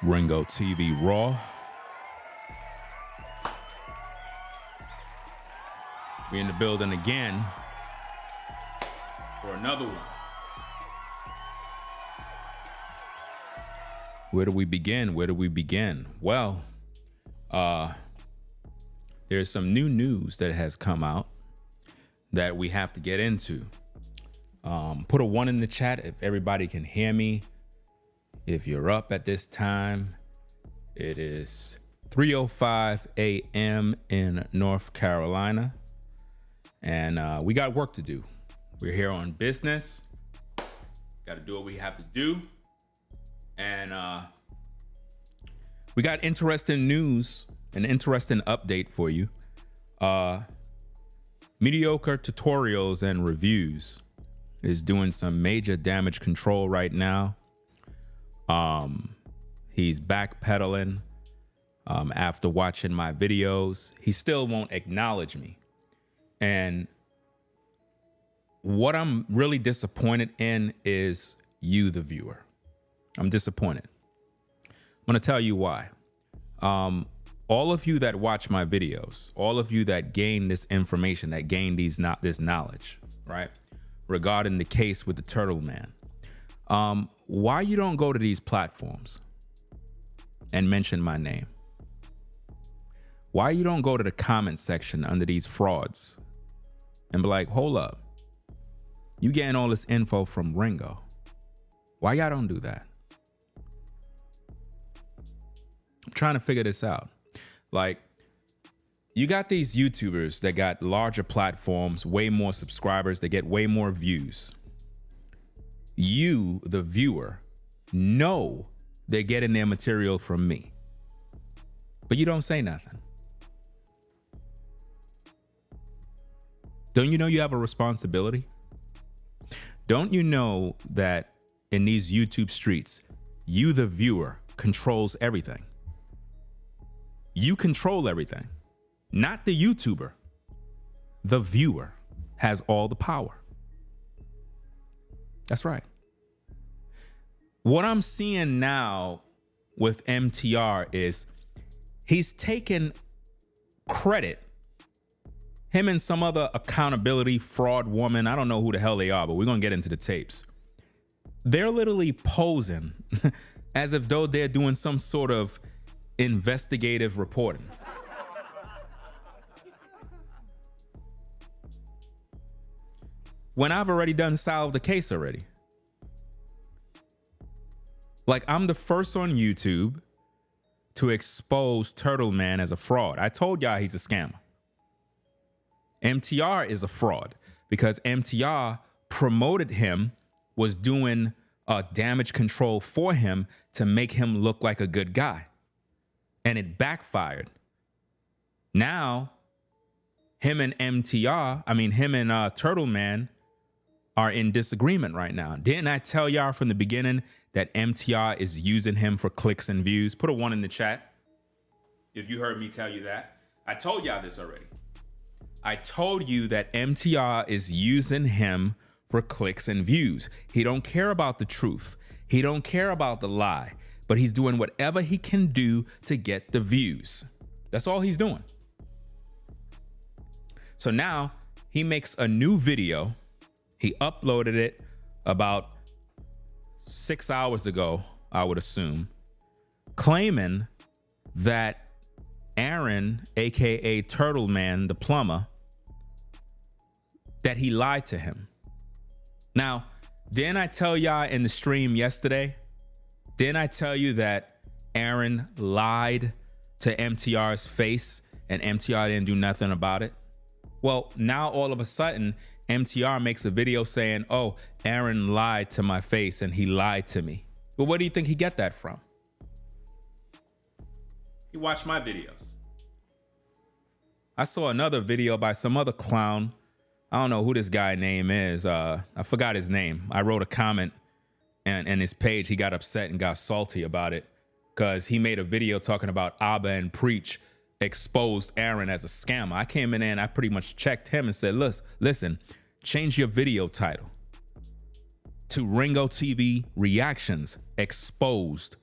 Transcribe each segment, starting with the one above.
Ringo TV Raw. We in the building again for another one. Where do we begin? Well, there's some new news that has come out that we have to get into. Put a 1 in the chat if everybody can hear me. If you're up at this time, it is 3:05 a.m. in North Carolina. And we got work to do. We're here on business. Got to do what we have to do. And we got interesting news, an interesting update for you. Mediocre Tutorials and Reviews is doing some major damage control right now. He's backpedaling after watching my videos. He still won't acknowledge me. And what I'm really disappointed in is you, the viewer. I'm disappointed. I'm going to tell you why. All of you that watch my videos, all of you that gain this information, that gain this knowledge, right, regarding the case with the Turtle Man, why you don't go to these platforms and mention my name? Why you don't go to the comment section under these frauds and be like, hold up, you getting all this info from Ringo? Why y'all don't do that? I'm trying to figure this out. Like, you got these YouTubers that got larger platforms, way more subscribers, they get way more views. You, the viewer, know they're getting their material from me, but you don't say nothing. Don't you know you have a responsibility? Don't you know that in these YouTube streets, you, the viewer, controls everything? You control everything, not the YouTuber. The viewer has all the power. That's right. What I'm seeing now with MTR is he's taking credit. Him and some other accountability fraud woman, I don't know who the hell they are, but we're going to get into the tapes. They're literally posing as if though they're doing some sort of investigative reporting. When I've already done solved the case already. Like, I'm the first on YouTube to expose Turtle Man as a fraud. I told y'all he's a scammer. MTR is a fraud because MTR promoted him, was doing damage control for him to make him look like a good guy. And it backfired. Now, him and Turtle Man are in disagreement right now. Didn't I tell y'all from the beginning that MTR is using him for clicks and views? Put a 1 in the chat if you heard me tell you that. I told y'all this already. I told you that MTR is using him for clicks and views. He don't care about the truth. He don't care about the lie, but he's doing whatever he can do to get the views. That's all he's doing. So now he makes a new video. He uploaded it about 6 hours ago, I would assume, claiming that Aaron, aka Turtle Man, the plumber, that he lied to him. Now, didn't I tell y'all in the stream yesterday? Didn't I tell you that Aaron lied to MTR's face and MTR didn't do nothing about it? Well, now all of a sudden, MTR makes a video saying, oh, Aaron lied to my face and he lied to me. Well, where do you think he get that from? He watched my videos. I saw another video by some other clown. I don't know who this guy name is. I forgot his name. I wrote a comment and his page, he got upset and got salty about it because he made a video talking about Abba and Preach exposed Aaron as a scammer. I came in and I pretty much checked him and said, listen, change your video title to Ringo TV Reactions Exposed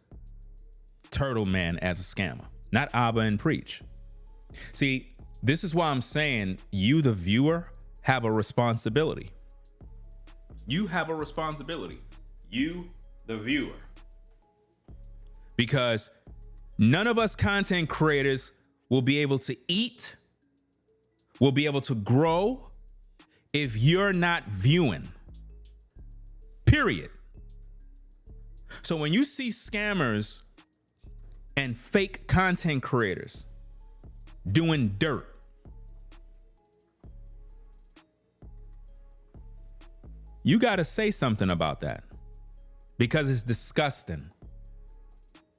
Turtle Man as a scammer, not Abba and Preach. See, this is why I'm saying you, the viewer, have a responsibility. You have a responsibility. You, the viewer. Because none of us content creators will be able to eat, will be able to grow if you're not viewing. Period. So when you see scammers and fake content creators doing dirt, you got to say something about that because it's disgusting.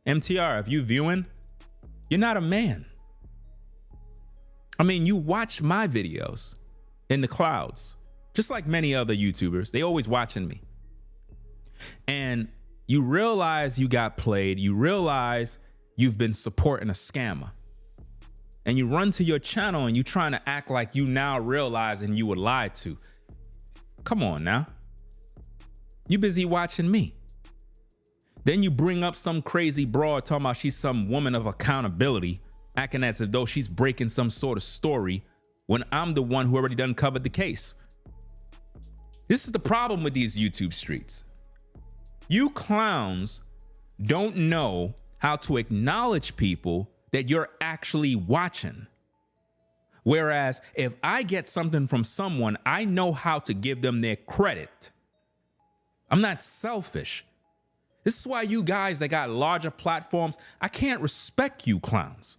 MTR, if you viewing, you're not a man. I mean, you watch my videos in the clouds, just like many other YouTubers. They always watching me. And you realize you got played. You realize you've been supporting a scammer. And you run to your channel and you trying to act like you now realizing you were lied to. Come on now. You busy watching me. Then you bring up some crazy broad talking about she's some woman of accountability, acting as if though she's breaking some sort of story when I'm the one who already done covered the case. This is the problem with these YouTube streets. You clowns don't know how to acknowledge people that you're actually watching. Whereas if I get something from someone, I know how to give them their credit. I'm not selfish. This is why you guys that got larger platforms, I can't respect you clowns.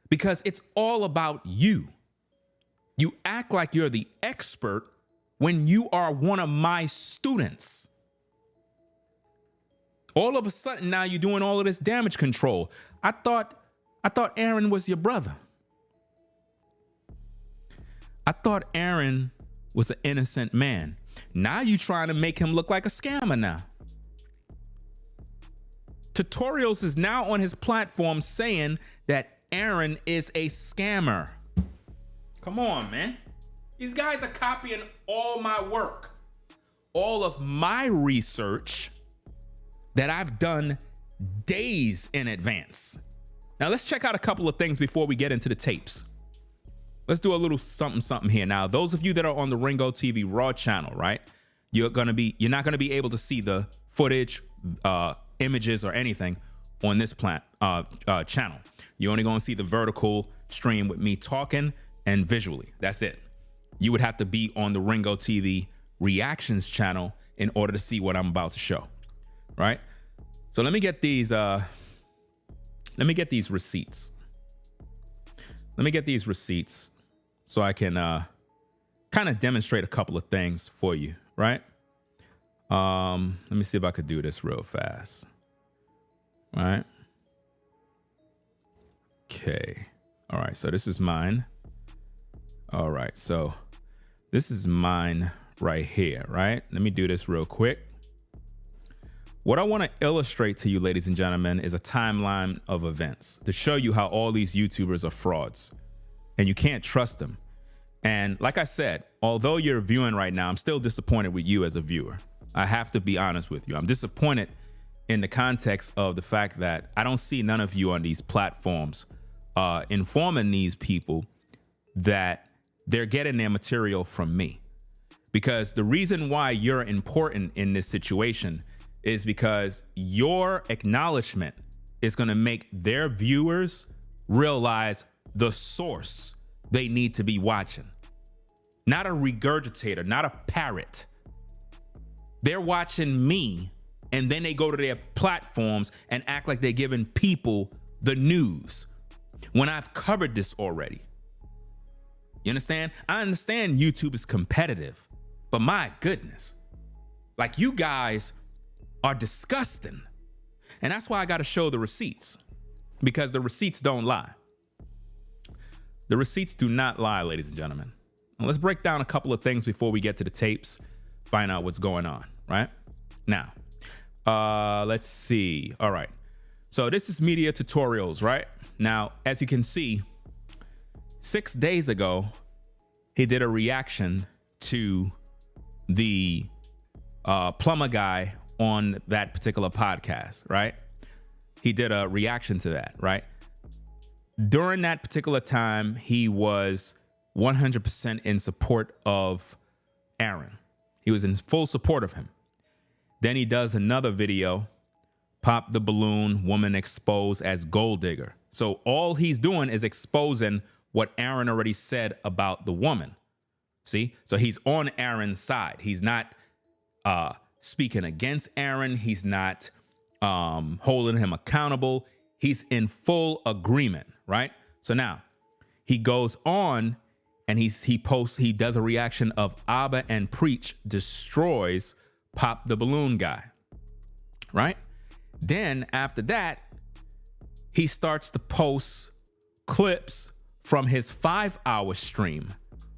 Because it's all about you. You act like you're the expert when you are one of my students. All of a sudden now you're doing all of this damage control. I thought Aaron was your brother. I thought Aaron was an innocent man. Now you trying to make him look like a scammer now. Tutorials is now on his platform saying that Aaron is a scammer. Come on, man. These guys are copying all my work, all of my research that I've done days in advance. Now let's check out a couple of things before we get into the tapes. Let's do a little something here. Now, those of you that are on the Ringo TV Raw channel, right? You're not gonna be able to see the footage, images, or anything on this channel. You're only gonna see the vertical stream with me talking and visually. That's it. You would have to be on the Ringo TV Reactions channel in order to see what I'm about to show, right? So let me get these receipts. Let me get these receipts so I can kind of demonstrate a couple of things for you, right? Let me see if I could do this real fast. All right. Okay. All right. So this is mine. All right. So this is mine right here, right? Let me do this real quick. What I want to illustrate to you, ladies and gentlemen, is a timeline of events to show you how all these YouTubers are frauds and you can't trust them. And like I said, although you're viewing right now, I'm still disappointed with you as a viewer. I have to be honest with you. I'm disappointed in the context of the fact that I don't see none of you on these platforms informing these people that they're getting their material from me. Because the reason why you're important in this situation is because your acknowledgement is going to make their viewers realize the source they need to be watching. Not a regurgitator, not a parrot. They're watching me, and then they go to their platforms and act like they're giving people the news when I've covered this already. You understand? I understand YouTube is competitive, but my goodness, like, you guys are disgusting. And that's why I got to show the receipts, because the receipts don't lie. The receipts do not lie, ladies and gentlemen. Now, let's break down a couple of things before we get to the tapes, find out what's going on, right? Now, let's see. All right. So this is media tutorials, right? Now, as you can see, 6 days ago, he did a reaction to the plumber guy on that particular podcast, right? he did a reaction to that, right? During that particular time, he was 100% in support of Aaron. He was in full support of him. Then he does another video, Pop the Balloon, Woman Exposed as Gold Digger. So all he's doing is exposing what Aaron already said about the woman. See? So he's on Aaron's side. He's not speaking against Aaron. He's not holding him accountable. He's in full agreement, right? So now he goes on and he does a reaction of Abba and Preach destroys Pop the Balloon guy, right? Then after that, he starts to post clips from his 5-hour stream,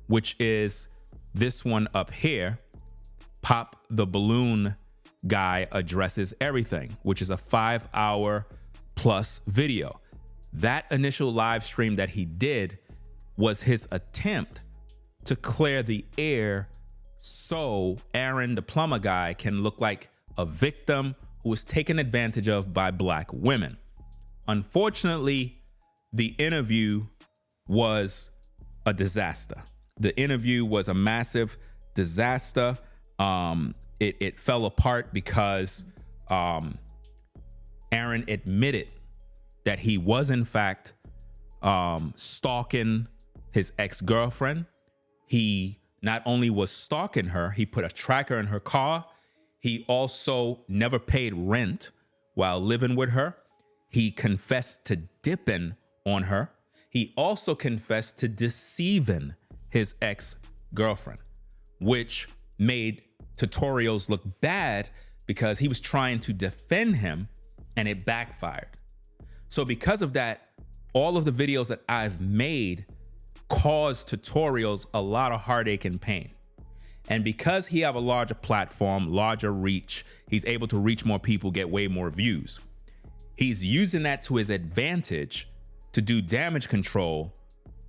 which is this one up here. Pop the Balloon guy addresses everything, which is a 5-hour plus video. That initial live stream that he did was his attempt to clear the air so Aaron, the plumber guy, can look like a victim who was taken advantage of by black women. Unfortunately, the interview was a disaster. The interview was a massive disaster. It fell apart because Aaron admitted that he was in fact stalking his ex-girlfriend. He not only was stalking her, he put a tracker in her car. He also never paid rent while living with her. He confessed to dipping on her. He also confessed to deceiving his ex-girlfriend, which made Tutorials look bad because he was trying to defend him and it backfired. So because of that, all of the videos that I've made caused Tutorials a lot of heartache and pain. And because he have a larger platform, larger reach, he's able to reach more people, get way more views. He's using that to his advantage to do damage control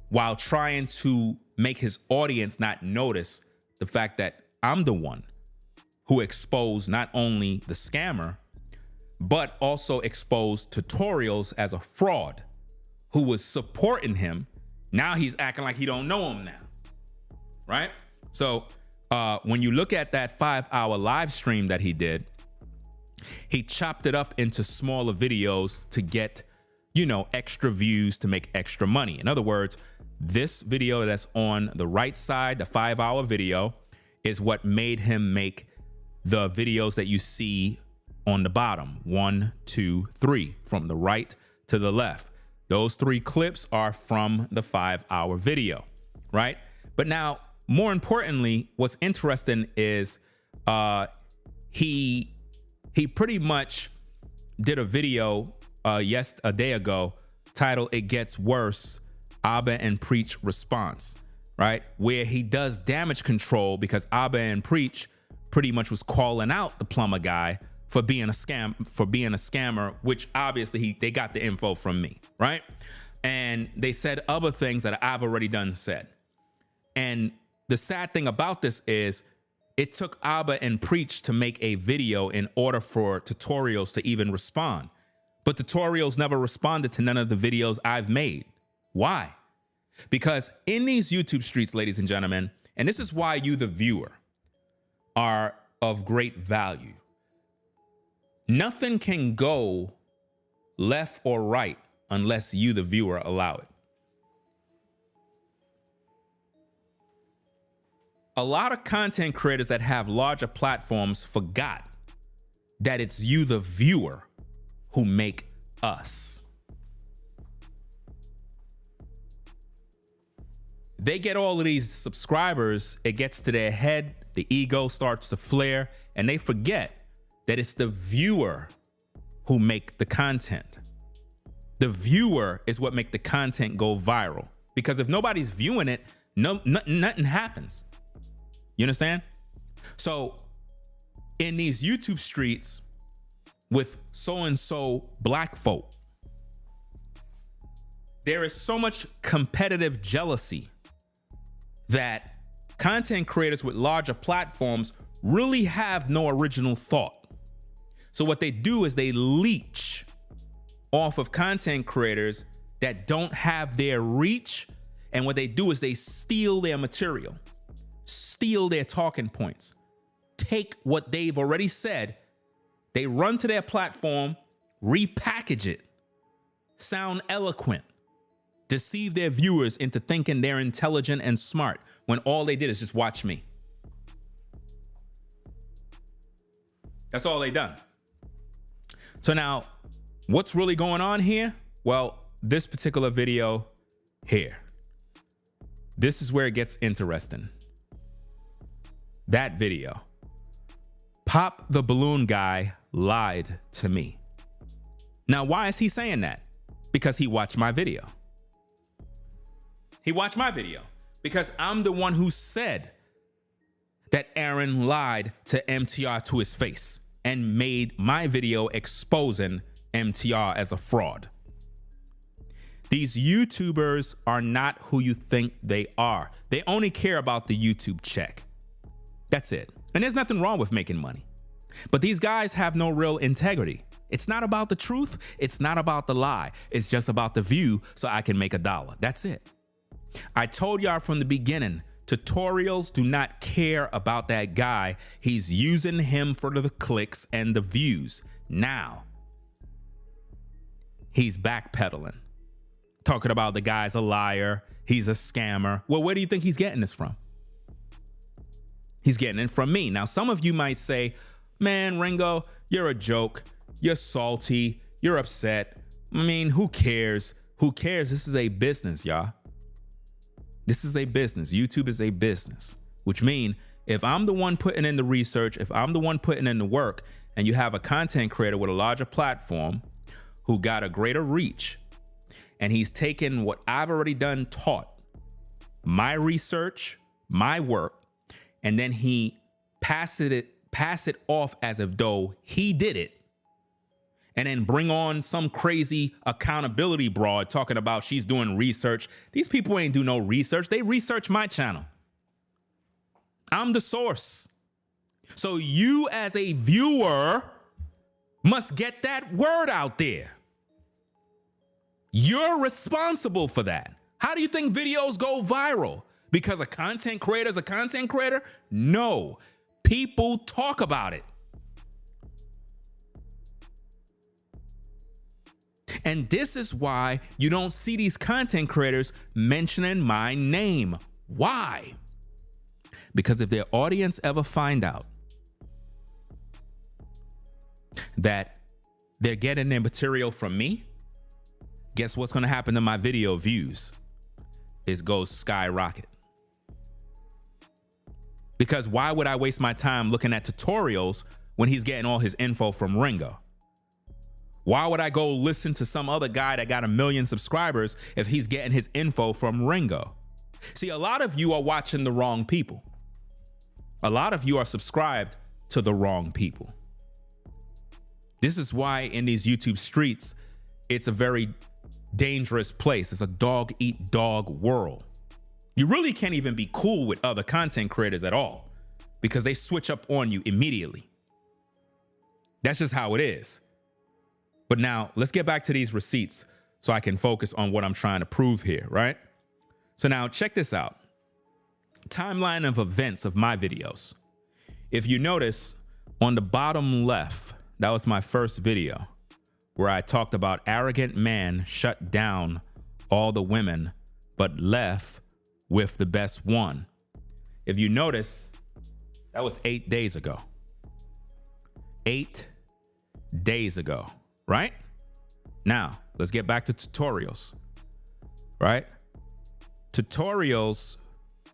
while trying to make his audience not notice the fact that I'm the one who exposed not only the scammer, but also exposed Tutorials as a fraud who was supporting him. Now he's acting like he don't know him now, right? So when you look at that 5-hour live stream that he did, he chopped it up into smaller videos to get, you know, extra views to make extra money. In other words, this video that's on the right side, the 5-hour video, is what made him make the videos that you see on the bottom, 1, 2, 3, from the right to the left. Those 3 clips are from the 5-hour video, right? But now, more importantly, what's interesting is he pretty much did a video a day ago titled "It Gets Worse, Abba and Preach Response," right? Where he does damage control because Abba and Preach pretty much was calling out the plumber guy for being a scammer, which obviously they got the info from me, right? And they said other things that I've already done said. And the sad thing about this is it took Abba and Preach to make a video in order for Tutorials to even respond. But Tutorials never responded to none of the videos I've made. Why? Because in these YouTube streets, ladies and gentlemen, and this is why you, the viewer, are of great value. Nothing can go left or right unless you, the viewer, allow it. A lot of content creators that have larger platforms forgot that it's you, the viewer, who make us. They get all of these subscribers, it gets to their head, the ego starts to flare, and they forget that it's the viewer who make the content. The viewer is what make the content go viral. Because if nobody's viewing it, nothing happens. You understand? So in these YouTube streets with so-and-so black folk, there is so much competitive jealousy that content creators with larger platforms really have no original thought. So what they do is they leech off of content creators that don't have their reach. And what they do is they steal their material, steal their talking points, take what they've already said, they run to their platform, repackage it, sound eloquent, deceive their viewers into thinking they're intelligent and smart when all they did is just watch me. That's all they done. So now, what's really going on here? Well, this particular video here. This is where it gets interesting. That video. Pop the Balloon guy lied to me. Now, why is he saying that? Because he watched my video. He watched my video because I'm the one who said that Aaron lied to MTR to his face and made my video exposing MTR as a fraud. These YouTubers are not who you think they are. They only care about the YouTube check. That's it. And there's nothing wrong with making money. But these guys have no real integrity. It's not about the truth. It's not about the lie. It's just about the view so I can make $1. That's it. I told y'all from the beginning, tutorials do not care about that guy. He's using him for the clicks and the views. Now, he's backpedaling, talking about the guy's a liar, he's a scammer. Well, where do you think he's getting this from? He's getting it from me. Now, some of you might say, man, Ringo, you're a joke. You're salty. You're upset. I mean, who cares? Who cares? This is a business, y'all. This is a business. YouTube is a business, which means if I'm the one putting in the research, if I'm the one putting in the work, and you have a content creator with a larger platform who got a greater reach, and he's taken what I've already done, taught, my research, my work, and then he pass it off as if though he did it, and then bring on some crazy accountability broad talking about she's doing research. These people ain't do no research. They research my channel. I'm the source. So you as a viewer must get that word out there. You're responsible for that. How do you think videos go viral? Because a content creator is a content creator? No. People talk about it. And this is why you don't see these content creators mentioning my name. Why? Because if their audience ever find out that they're getting their material from me, guess what's going to happen to my video views? It goes skyrocket. Because why would I waste my time looking at tutorials when he's getting all his info from Ringo? Why would I go listen to some other guy that got 1 million subscribers if he's getting his info from Ringo? See, a lot of you are watching the wrong people. A lot of you are subscribed to the wrong people. This is why in these YouTube streets, it's a very dangerous place. It's a dog eat dog world. You really can't even be cool with other content creators at all because they switch up on you immediately. That's just how it is. But now let's get back to these receipts so I can focus on what I'm trying to prove here, right? So now check this out. Timeline of events of my videos. If you notice on the bottom left, that was my first video where I talked about arrogant man shut down all the women, but left with the best one. If you notice, that was 8 days ago. 8 days ago, right? Now, let's get back to tutorials, right? Tutorials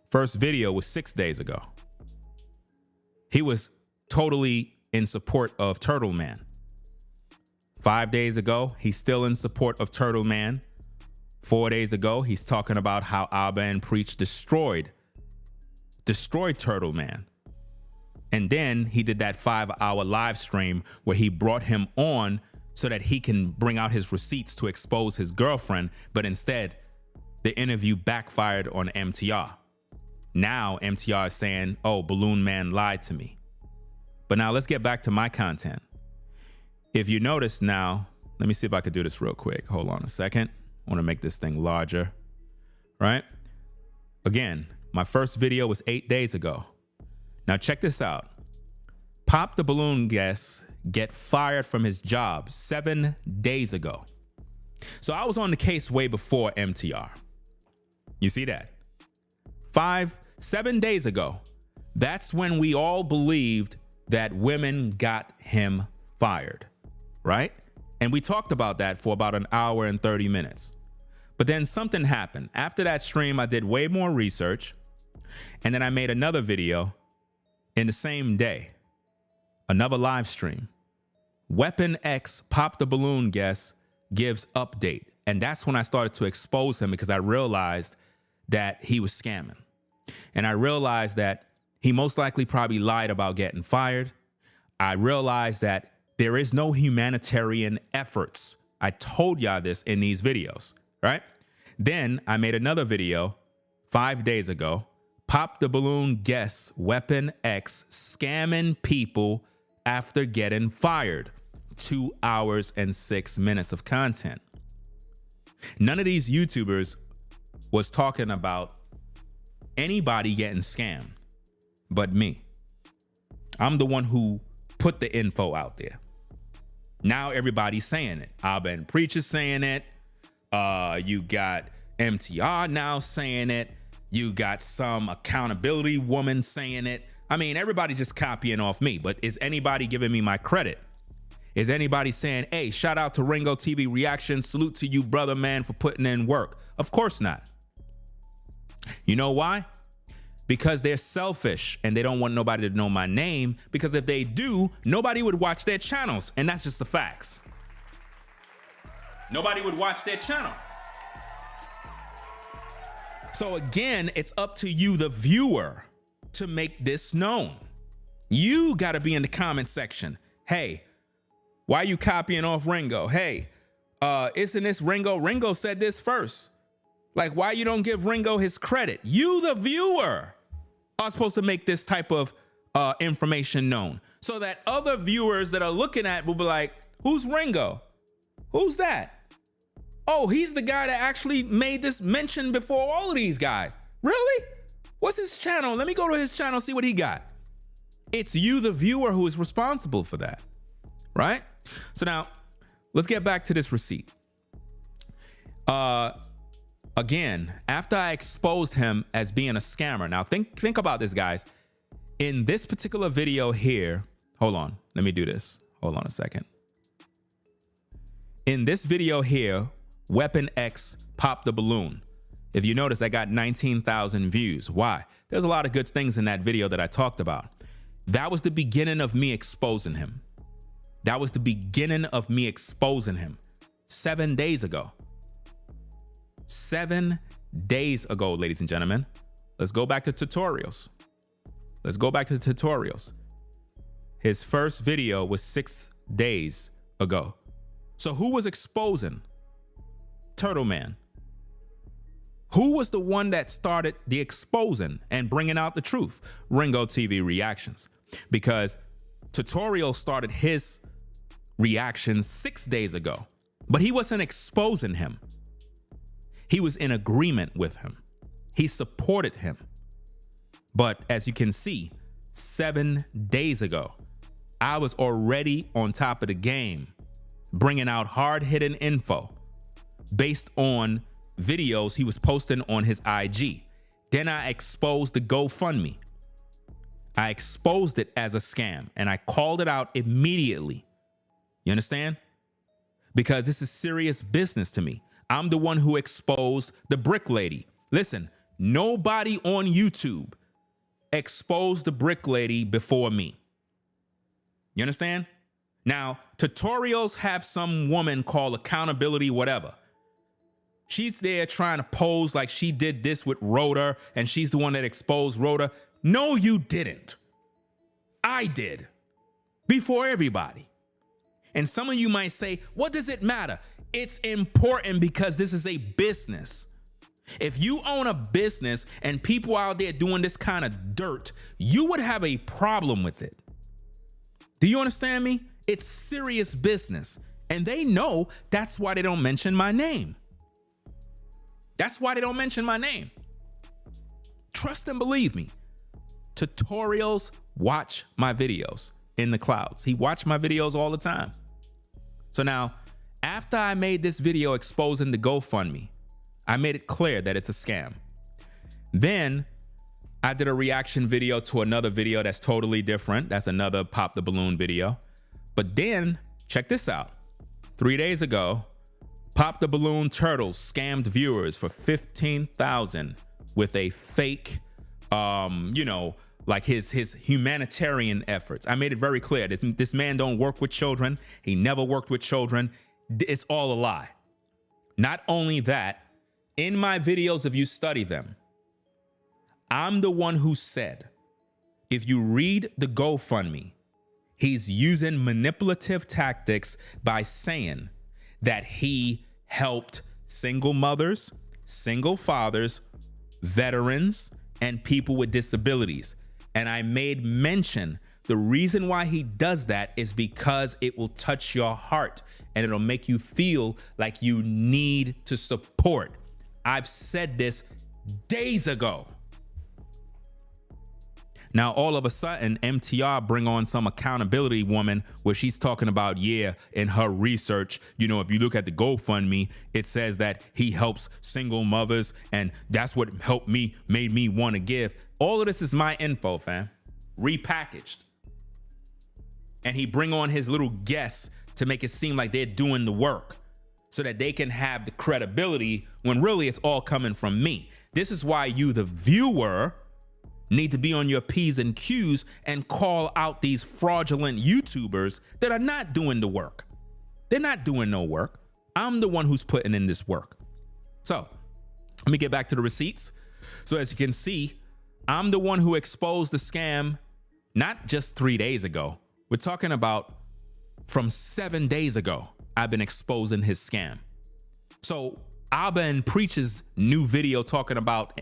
first video was 6 days ago. He was totally in support of Turtle Man. 5 days ago, he's still in support of Turtle Man. 4 days ago, he's talking about how Abba and Preach destroyed Turtle Man. And then he did that 5-hour live stream where he brought him on so that he can bring out his receipts to expose his girlfriend. But instead, the interview backfired on MTR. Now MTR is saying, oh, Balloon Man lied to me. But now let's get back to my content. If you notice now, Let me see if I could do this real quick. Hold on a second. I want to make this thing larger, right? Again, my first video was 8 days ago. Now check this out. Pop the Balloon guest get fired from his job 7 days ago. So I was on the case way before MTR. You see that? 7 days ago. That's when we all believed that women got him fired, right? And we talked about that for about an hour and 30 minutes. But then something happened. After that stream, I did way more research. And then I made another video in the same day. Another live stream. Weapon X Pop the Balloon guest gives update. And that's when I started to expose him, because I realized that he was scamming. And I realized that he most likely probably lied about getting fired. I realized that there is no humanitarian efforts. I told y'all this in these videos, right? Then I made another video 5 days ago. Pop the Balloon guest Weapon X scamming people after getting fired. 2 hours and 6 minutes of content. None of these YouTubers was talking about anybody getting scammed but me. I'm the one who put the info out there. Now everybody's saying it. Abba and Preacher saying it. You got MTR now saying it. You got some accountability woman saying it. I mean, everybody just copying off me, but is anybody giving me my credit? Is anybody saying, hey, shout out to Ringo TV Reactions, salute to you, brother, man, for putting in work? Of course not. You know why? Because they're selfish and they don't want nobody to know my name, because if they do, nobody would watch their channels. And that's just the facts. Nobody would watch their channel. So again, it's up to you, the viewer, to make this known. You got to be in the comment section. Hey, why are you copying off Ringo? Hey, isn't this Ringo? Ringo said this first. Like, why you don't give Ringo his credit? You, the viewer, are supposed to make this type of information known, so that other viewers that are looking at will be like, who's Ringo? Who's that? Oh, he's the guy that actually made this mention before all of these guys. Really? What's his channel? Let me go to his channel, see what he got. It's you, the viewer, who is responsible for that, right? So now, let's get back to this receipt. Again, after I exposed him as being a scammer. Now, think about this, guys. In this particular video here, hold on, let me do this. Hold on a second. In this video here, Weapon X Pop the Balloon. If you notice, I got 19,000 views. Why? There's a lot of good things in that video that I talked about. That was the beginning of me exposing him. That was the beginning of me exposing him 7 days ago. 7 days ago, ladies and gentlemen. Let's go back to tutorials. Let's go back to the tutorials. His first video was 6 days ago. So who was exposing Turtle Man? Who was the one that started the exposing and bringing out the truth? Ringo TV Reactions. Because Tutorial started his reactions 6 days ago, but he wasn't exposing him. He was in agreement with him. He supported him. But as you can see, 7 days ago, I was already on top of the game, bringing out hard-hitting info based on videos he was posting on his IG. Then I exposed the GoFundMe. I exposed it as a scam, and I called it out immediately. You understand? Because this is serious business to me. I'm the one who exposed the brick lady. Listen, nobody on YouTube exposed the brick lady before me. You understand? Now, tutorials have some woman called accountability, whatever. She's there trying to pose like she did this with Rhoda and she's the one that exposed Rhoda. No, you didn't. I did. Before everybody. And some of you might say, what does it matter? It's important because this is a business. If you own a business and people out there doing this kind of dirt, you would have a problem with it. Do you understand me? It's serious business. And they know that's why they don't mention my name. That's why they don't mention my name. Trust and believe me. Tutorials watch my videos in the clouds. He watched my videos all the time. So now, after I made this video exposing the GoFundMe, I made it clear that it's a scam. Then I did a reaction video to another video that's totally different. That's another Pop the Balloon video. But then, check this out. 3 days ago, Pop the Balloon Turtles scammed viewers for $15,000 with a fake, like his humanitarian efforts. I made it very clear. This man don't work with children. He never worked with children. It's all a lie. Not only that, in my videos, if you study them, I'm the one who said, if you read the GoFundMe, he's using manipulative tactics by saying that he helped single mothers, single fathers, veterans, and people with disabilities. And I made mention the reason why he does that is because it will touch your heart and it'll make you feel like you need to support. I've said this days ago. Now, all of a sudden, MTR bring on some accountability woman where she's talking about, yeah, in her research, if you look at the GoFundMe, it says that he helps single mothers and that's what made me want to give. All of this is my info, fam, repackaged. And he bring on his little guests to make it seem like they're doing the work so that they can have the credibility when really it's all coming from me. This is why you, the viewer, need to be on your P's and Q's and call out these fraudulent YouTubers that are not doing the work. They're not doing no work. I'm the one who's putting in this work. So let me get back to the receipts. So as you can see, I'm the one who exposed the scam, not just 3 days ago. We're talking about from 7 days ago, I've been exposing his scam. So Abba and Preach's new video talking about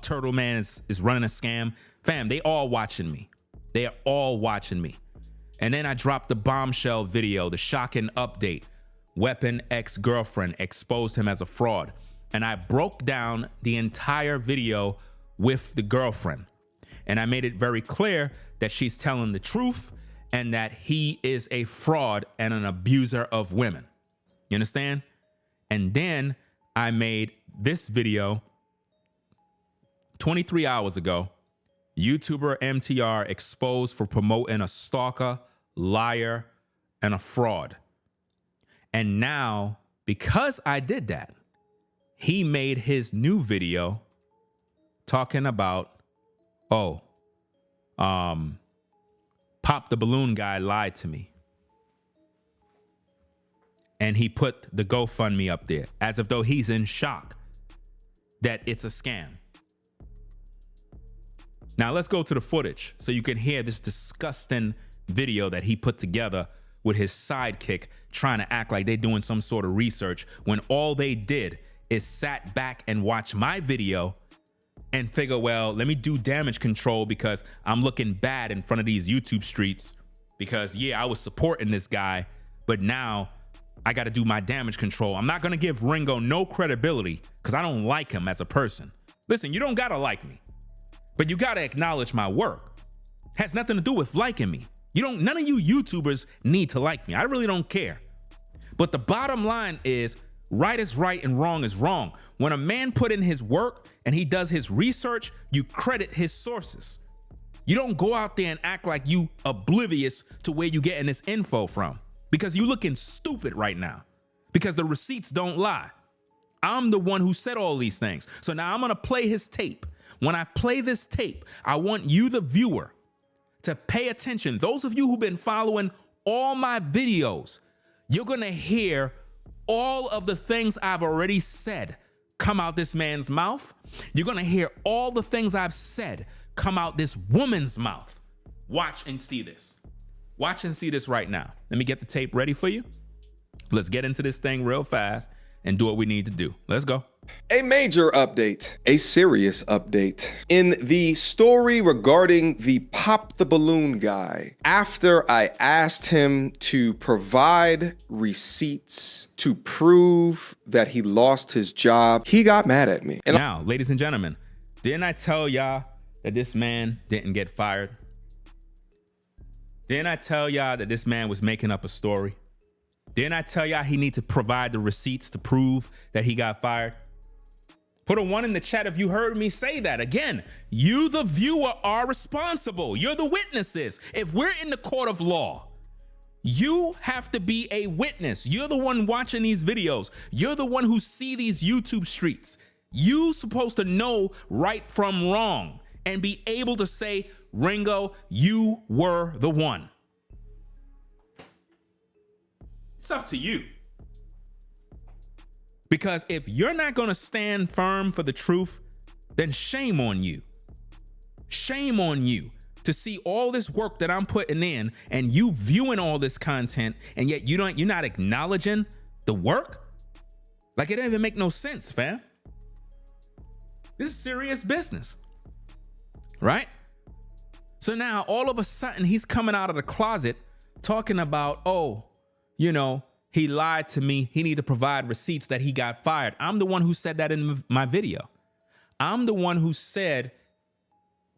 Turtle Man is running a scam. Fam, they all watching me. They are all watching me. And then I dropped the bombshell video, the shocking update. Weapon ex-girlfriend exposed him as a fraud. And I broke down the entire video with the girlfriend. And I made it very clear that she's telling the truth and that he is a fraud and an abuser of women. You understand? And then I made this video 23 hours ago. YouTuber MTR exposed for promoting a stalker, liar, and a fraud. And now, because I did that, he made his new video talking about, Pop the Balloon guy lied to me. And he put the GoFundMe up there as if though he's in shock that it's a scam. Now let's go to the footage so you can hear this disgusting video that he put together with his sidekick trying to act like they're doing some sort of research when all they did is sat back and watch my video and figure, well, let me do damage control because I'm looking bad in front of these YouTube streets because, yeah, I was supporting this guy, but now I got to do my damage control. I'm not going to give Ringo no credibility because I don't like him as a person. Listen, you don't got to like me, but you got to acknowledge my work. Has nothing to do with liking me. None of you YouTubers need to like me. I really don't care. But the bottom line is right is right and wrong is wrong. When a man put in his work and he does his research, you credit his sources. You don't go out there and act like you oblivious to where you getting this info from because you looking stupid right now because the receipts don't lie. I'm the one who said all these things. So now I'm going to play his tape. When I play this tape, I want you, the viewer, to pay attention. Those of you who've been following all my videos, you're going to hear all of the things I've already said come out this man's mouth. You're going to hear all the things I've said come out this woman's mouth. Watch and see this. Watch and see this right now. Let me get the tape ready for you. Let's get into this thing real fast and do what we need to do. Let's go. A major update, a serious update in the story regarding the Pop the Balloon guy. After I asked him to provide receipts to prove that he lost his job, he got mad at me. And now, ladies and gentlemen, didn't I tell y'all that this man didn't get fired? Didn't I tell y'all that this man was making up a story? Didn't I tell y'all he need to provide the receipts to prove that he got fired? Put a 1 in the chat if you heard me say that. Again, you, the viewer, are responsible. You're the witnesses. If we're in the court of law, you have to be a witness. You're the one watching these videos. You're the one who see these YouTube streets. You supposed to know right from wrong and be able to say, Ringo, you were the one. It's up to you. Because if you're not going to stand firm for the truth, then shame on you. Shame on you to see all this work that I'm putting in and you viewing all this content and yet you're not acknowledging the work. Like, it doesn't even make no sense, fam. This is serious business, right? So now all of a sudden he's coming out of the closet talking about, oh, you know, he lied to me. He need to provide receipts that he got fired. I'm the one who said that in my video. I'm the one who said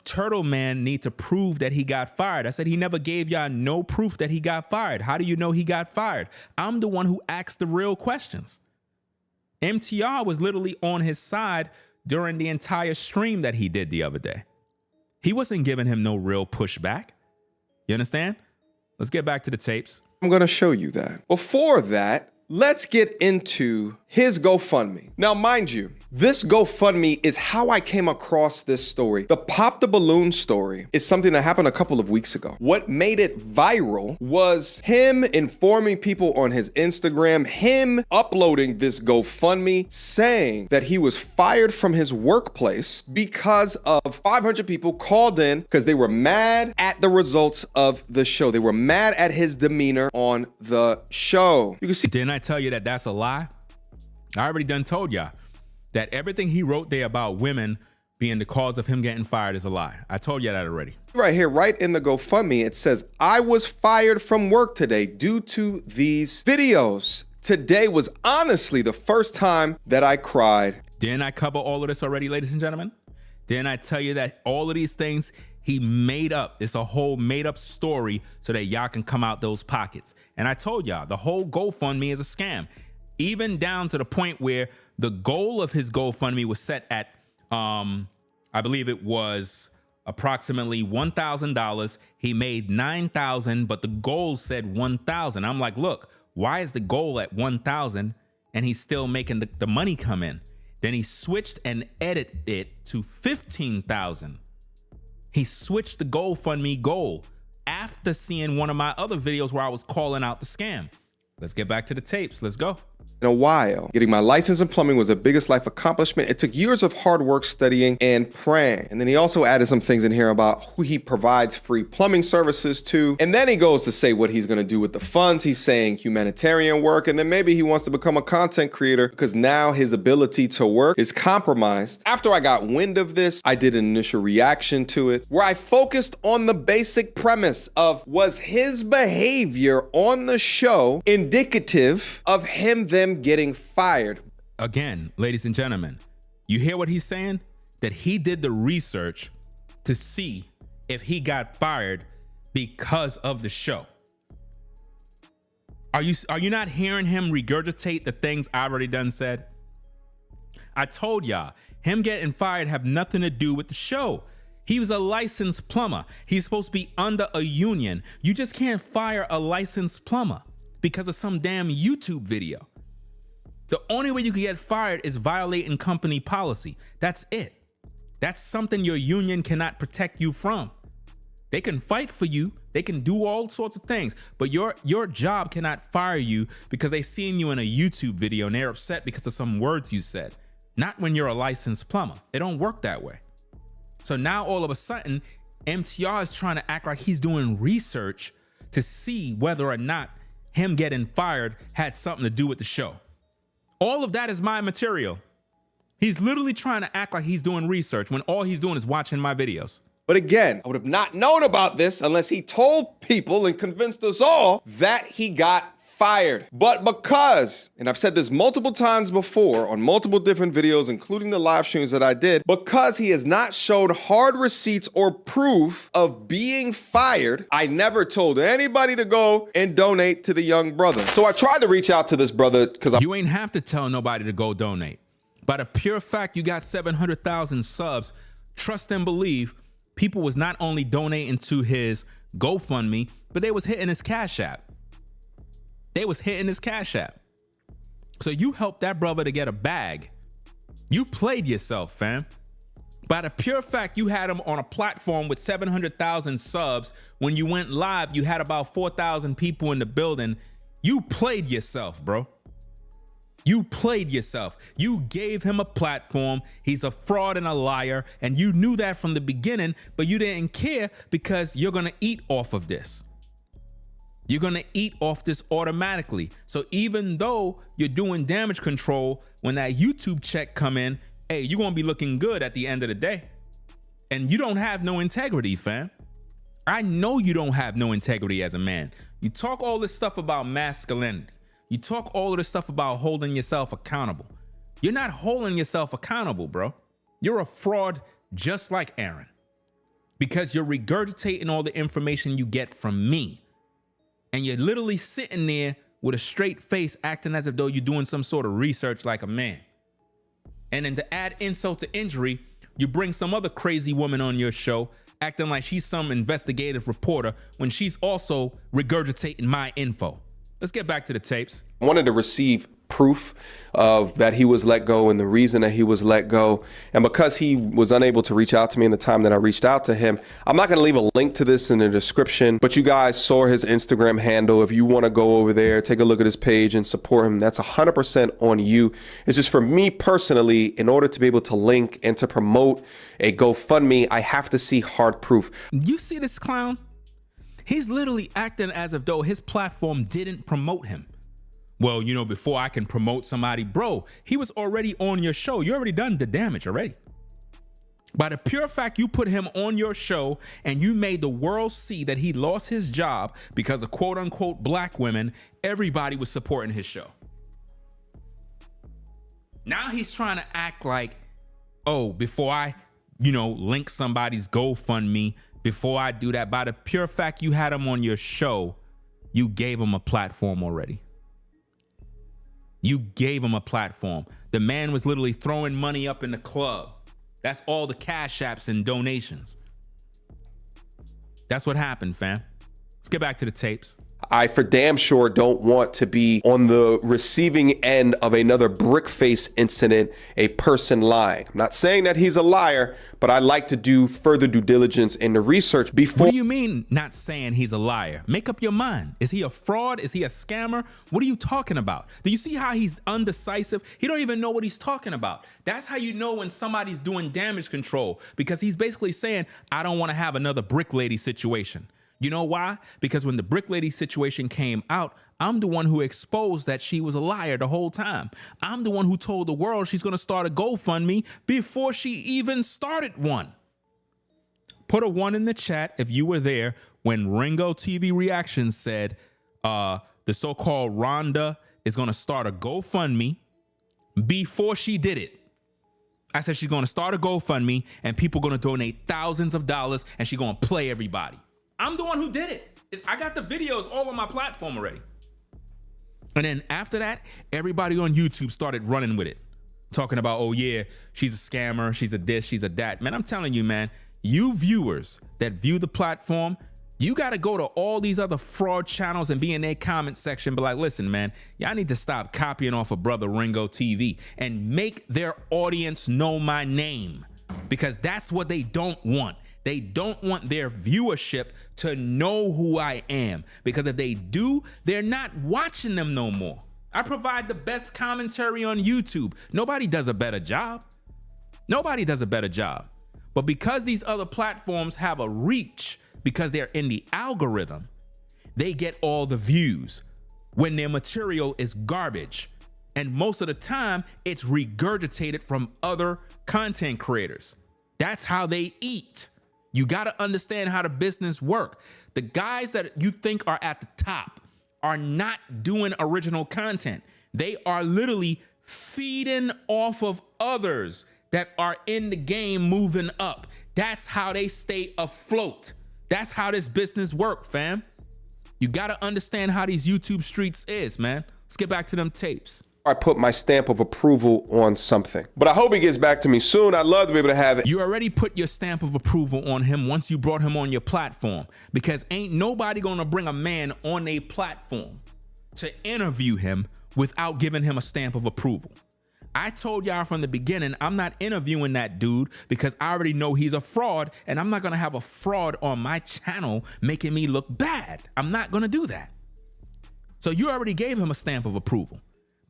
Turtle Man need to prove that he got fired. I said he never gave y'all no proof that he got fired. How do you know he got fired? I'm the one who asked the real questions. MTR was literally on his side during the entire stream that he did the other day. He wasn't giving him no real pushback. You understand? Let's get back to the tapes. I'm going to show you that. Before that, let's get into his GoFundMe. Now, mind you, this GoFundMe is how I came across this story. The Pop the Balloon story is something that happened a couple of weeks ago. What made it viral was him informing people on his Instagram, him uploading this GoFundMe saying that he was fired from his workplace because of 500 people called in because they were mad at the results of the show. They were mad at his demeanor on the show. You can see. Didn't I tell you that that's a lie? I already done told y'all that everything he wrote there about women being the cause of him getting fired is a lie. I told you that already. Right here, right in the GoFundMe, it says, I was fired from work today due to these videos. Today was honestly the first time that I cried. Didn't I cover all of this already, ladies and gentlemen? Didn't I tell you that all of these things he made up? It's a whole made up story so that y'all can come out those pockets. And I told y'all the whole GoFundMe is a scam. Even down to the point where the goal of his GoFundMe was set at, I believe it was approximately $1,000. He made $9,000, but the goal said $1,000. I'm like, look, why is the goal at $1,000 and he's still making the money come in? Then he switched and edited it to $15,000. He switched the GoFundMe goal after seeing one of my other videos where I was calling out the scam. Let's get back to the tapes. Let's go. In a while. Getting my license in plumbing was the biggest life accomplishment. It took years of hard work, studying, and praying. And then he also added some things in here about who he provides free plumbing services to. And then he goes to say what he's going to do with the funds. He's saying humanitarian work. And then maybe he wants to become a content creator because now his ability to work is compromised. After I got wind of this, I did an initial reaction to it where I focused on the basic premise of, was his behavior on the show indicative of him then getting fired? Again, ladies and gentlemen, you hear what he's saying? That he did the research to see if he got fired because of the show. Are you not hearing him regurgitate the things I already done said? I told y'all, him getting fired have nothing to do with the show. He was a licensed plumber. He's supposed to be under a union. You just can't fire a licensed plumber because of some damn YouTube video. The only way you can get fired is violating company policy. That's it. That's something your union cannot protect you from. They can fight for you. They can do all sorts of things, but your job cannot fire you because they seen you in a YouTube video and they're upset because of some words you said. Not when you're a licensed plumber. It don't work that way. So now all of a sudden, MTR is trying to act like he's doing research to see whether or not him getting fired had something to do with the show. All of that is my material. He's literally trying to act like he's doing research when all he's doing is watching my videos. But again, I would have not known about this unless he told people and convinced us all that he got fired. But because, and I've said this multiple times before on multiple different videos, including the live streams that I did, because he has not showed hard receipts or proof of being fired, I never told anybody to go and donate to the young brother. So I tried to reach out to this brother because you ain't have to tell nobody to go donate. By the pure fact you got 700,000 subs, trust and believe people was not only donating to his GoFundMe, but they was hitting his Cash App. They was hitting his Cash App. So you helped that brother to get a bag. You played yourself, fam. By the pure fact you had him on a platform with 700,000 subs, when you went live, you had about 4,000 people in the building. You played yourself, bro. You played yourself. You gave him a platform. He's a fraud and a liar. And you knew that from the beginning, but you didn't care because you're going to eat off of this. You're going to eat off this automatically. So even though you're doing damage control, when that YouTube check come in, hey, you're going to be looking good at the end of the day. And you don't have no integrity, fam. I know you don't have no integrity as a man. You talk all this stuff about masculinity. You talk all of this stuff about holding yourself accountable. You're not holding yourself accountable, bro. You're a fraud just like Aaron, because you're regurgitating all the information you get from me. And you're literally sitting there with a straight face acting as if though you're doing some sort of research like a man. And then to add insult to injury, you bring some other crazy woman on your show acting like she's some investigative reporter when she's also regurgitating my info. Let's get back to the tapes. I wanted to receive proof of that he was let go and the reason that he was let go. And because he was unable to reach out to me in the time that I reached out to him, I'm not going to leave a link to this in the description, but you guys saw his Instagram handle. If you want to go over there, take a look at his page and support him, that's 100% on you. It's just for me personally, in order to be able to link and to promote a GoFundMe, I have to see hard proof. You see this clown? He's literally acting as if though his platform didn't promote him. Well, you know, before I can promote somebody, bro, he was already on your show. You already done the damage already. By the pure fact you put him on your show and you made the world see that he lost his job because of quote unquote black women, everybody was supporting his show. Now he's trying to act like, oh, before I, link somebody's GoFundMe, before I do that, by the pure fact you had him on your show, you gave him a platform already. You gave him a platform. The man was literally throwing money up in the club. That's all the Cash Apps and donations. That's what happened, fam. Let's get back to the tapes. I for damn sure don't want to be on the receiving end of another brick face incident, a person lying. I'm not saying that he's a liar, but I like to do further due diligence in the research before. What do you mean not saying he's a liar? Make up your mind. Is he a fraud? Is he a scammer? What are you talking about? Do you see how he's undecisive? He don't even know what he's talking about. That's how you know when somebody's doing damage control, because he's basically saying, I don't want to have another brick lady situation. You know why? Because when the brick lady situation came out, I'm the one who exposed that she was a liar the whole time. I'm the one who told the world she's going to start a GoFundMe before she even started one. Put a 1 in the chat if you were there when Ringo TV Reactions said the so-called Rhonda is going to start a GoFundMe before she did it. I said she's going to start a GoFundMe and people are going to donate thousands of dollars and she's going to play everybody. I'm the one who did it. I got the videos all on my platform already. And then after that, everybody on YouTube started running with it. Talking about, oh yeah, she's a scammer, she's a this, she's a that. Man, I'm telling you, man, you viewers that view the platform, you got to go to all these other fraud channels and be in their comment section. Be like, listen, man, y'all need to stop copying off of Brother Ringo TV and make their audience know my name, because that's what they don't want. They don't want their viewership to know who I am, because if they do, they're not watching them no more. I provide the best commentary on YouTube. Nobody does a better job. Nobody does a better job. But because these other platforms have a reach, because they're in the algorithm, they get all the views when their material is garbage. And most of the time, it's regurgitated from other content creators. That's how they eat. You got to understand how the business work. The guys that you think are at the top are not doing original content. They are literally feeding off of others that are in the game moving up. That's how they stay afloat. That's how this business work, fam. You got to understand how these YouTube streets is, man. Let's get back to them tapes. I put my stamp of approval on something. But I hope he gets back to me soon. I'd love to be able to have it. You already put your stamp of approval on him once you brought him on your platform, because ain't nobody gonna bring a man on a platform to interview him without giving him a stamp of approval. I told y'all from the beginning, I'm not interviewing that dude because I already know he's a fraud, and I'm not gonna have a fraud on my channel making me look bad. I'm not gonna do that. So you already gave him a stamp of approval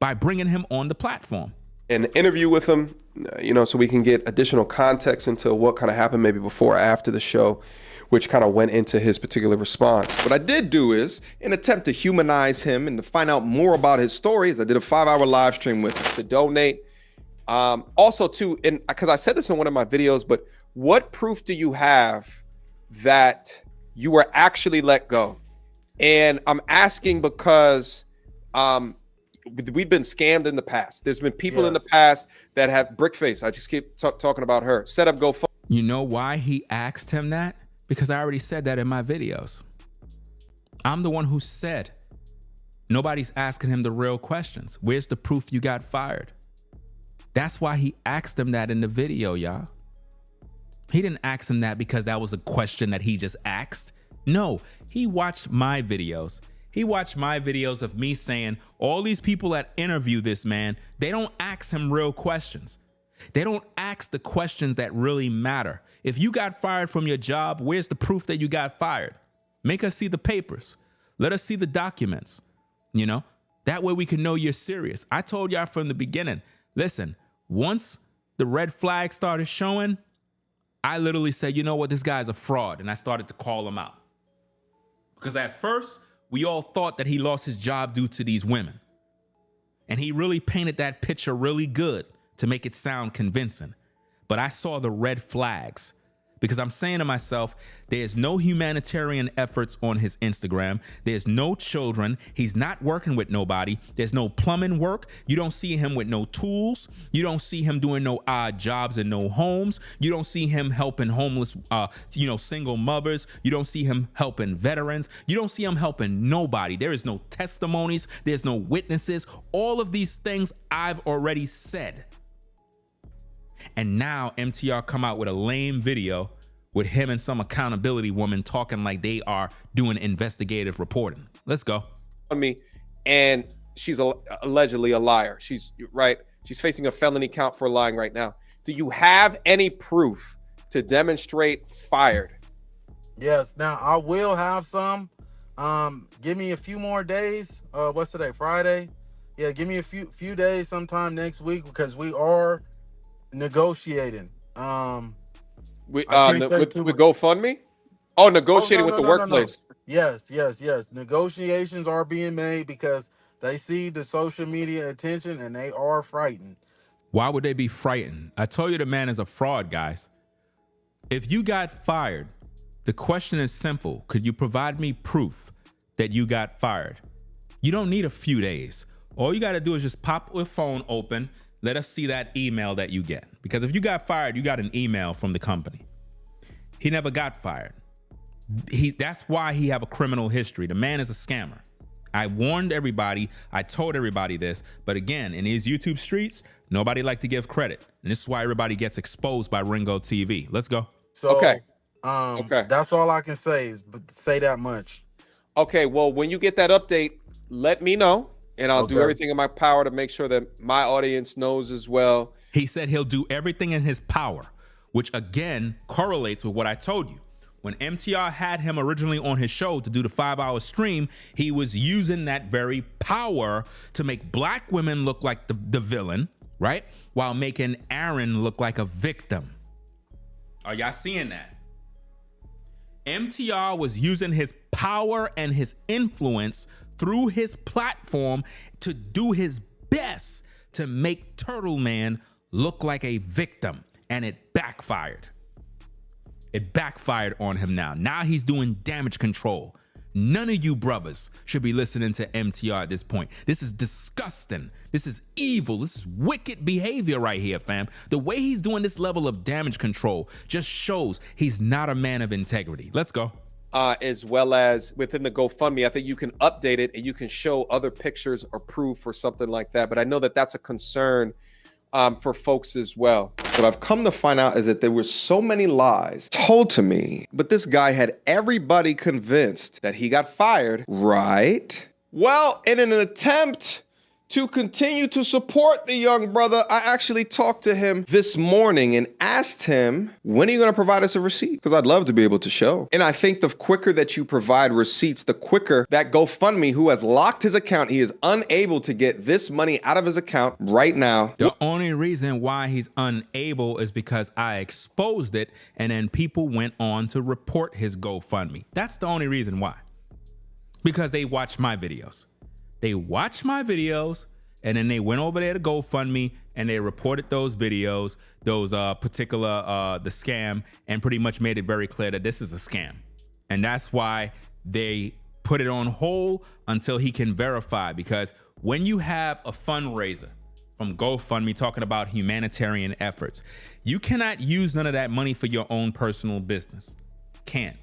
by bringing him on the platform. An interview with him, so we can get additional context into what kind of happened maybe before or after the show, which kind of went into his particular response. What I did do is, in an attempt to humanize him and to find out more about his stories, I did a 5-hour live stream with him to donate. Also too, because I said this in one of my videos, but what proof do you have that you were actually let go? And I'm asking because we've been scammed in the past. There's been people in the past that have Brickface. I just keep talking about her. Set up GoFundMe. You know why he asked him that? Because I already said that in my videos. I'm the one who said nobody's asking him the real questions. Where's the proof you got fired? That's why he asked him that in the video, y'all. He didn't ask him that because that was a question that he just asked. No, he watched my videos. He watched my videos of me saying all these people that interview this man, they don't ask him real questions. They don't ask the questions that really matter. If you got fired from your job, where's the proof that you got fired? Make us see the papers. Let us see the documents. That way we can know you're serious. I told y'all from the beginning, listen, once the red flag started showing, I literally said, you know what, this guy's a fraud. And I started to call him out. Because at first, we all thought that he lost his job due to these women. And he really painted that picture really good to make it sound convincing. But I saw the red flags. Because I'm saying to myself, there's no humanitarian efforts on his Instagram. There's no children. He's not working with nobody. There's no plumbing work. You don't see him with no tools. You don't see him doing no odd jobs and no homes. You don't see him helping homeless, single mothers. You don't see him helping veterans. You don't see him helping nobody. There is no testimonies. There's no witnesses. All of these things I've already said. And now MTR come out with a lame video with him and some accountability woman talking like they are doing investigative reporting. Let's go. On me, and she's allegedly a liar. She's right. She's facing a felony count for lying right now. Do you have any proof to demonstrate fired? Yes. Now I will have some. Give me a few more days. What's today? Friday. Yeah. Give me a few days sometime next week, because we are negotiating. With GoFundMe? Oh, negotiating with the workplace. No. Yes. Negotiations are being made because they see the social media attention and they are frightened. Why would they be frightened? I told you the man is a fraud, guys. If you got fired, the question is simple. Could you provide me proof that you got fired? You don't need a few days. All you got to do is just pop your phone open. Let us see that email that you get. Because if you got fired, you got an email from the company. He never got fired. That's why he have a criminal history. The man is a scammer. I warned everybody. I told everybody this. But again, in these YouTube streets, nobody like to give credit. And this is why everybody gets exposed by Ringo TV. Let's go. So, okay. That's all I can say is say that much. Okay, well, when you get that update, let me know. And I'll do everything in my power to make sure that my audience knows as well. He said he'll do everything in his power, which again correlates with what I told you. When MTR had him originally on his show to do the 5-hour stream, he was using that very power to make black women look like the villain, right? While making Aaron look like a victim. Are y'all seeing that? MTR was using his power and his influence through his platform to do his best to make Turtle Man look like a victim, and it backfired. It backfired on him now. Now he's doing damage control. None of you brothers should be listening to MTR at this point. This is disgusting. This is evil. This is wicked behavior right here, fam. The way he's doing this level of damage control just shows he's not a man of integrity. Let's go. As well as within the GoFundMe, I think you can update it and you can show other pictures or proof or something like that. But I know that that's a concern for folks as well. What I've come to find out is that there were so many lies told to me, but this guy had everybody convinced that he got fired, right? Well, in an attempt to continue to support the young brother, I actually talked to him this morning and asked him, when are you going to provide us a receipt? Because I'd love to be able to show. And I think the quicker that you provide receipts, the quicker that GoFundMe, who has locked his account, he is unable to get this money out of his account right now. The only reason why he's unable is because I exposed it and then people went on to report his GoFundMe. That's the only reason why. Because they watched my videos. They watched my videos and then they went over there to GoFundMe and they reported those videos, those particular, the scam, and pretty much made it very clear that this is a scam. And that's why they put it on hold until he can verify, because when you have a fundraiser from GoFundMe talking about humanitarian efforts, you cannot use none of that money for your own personal business. Can't.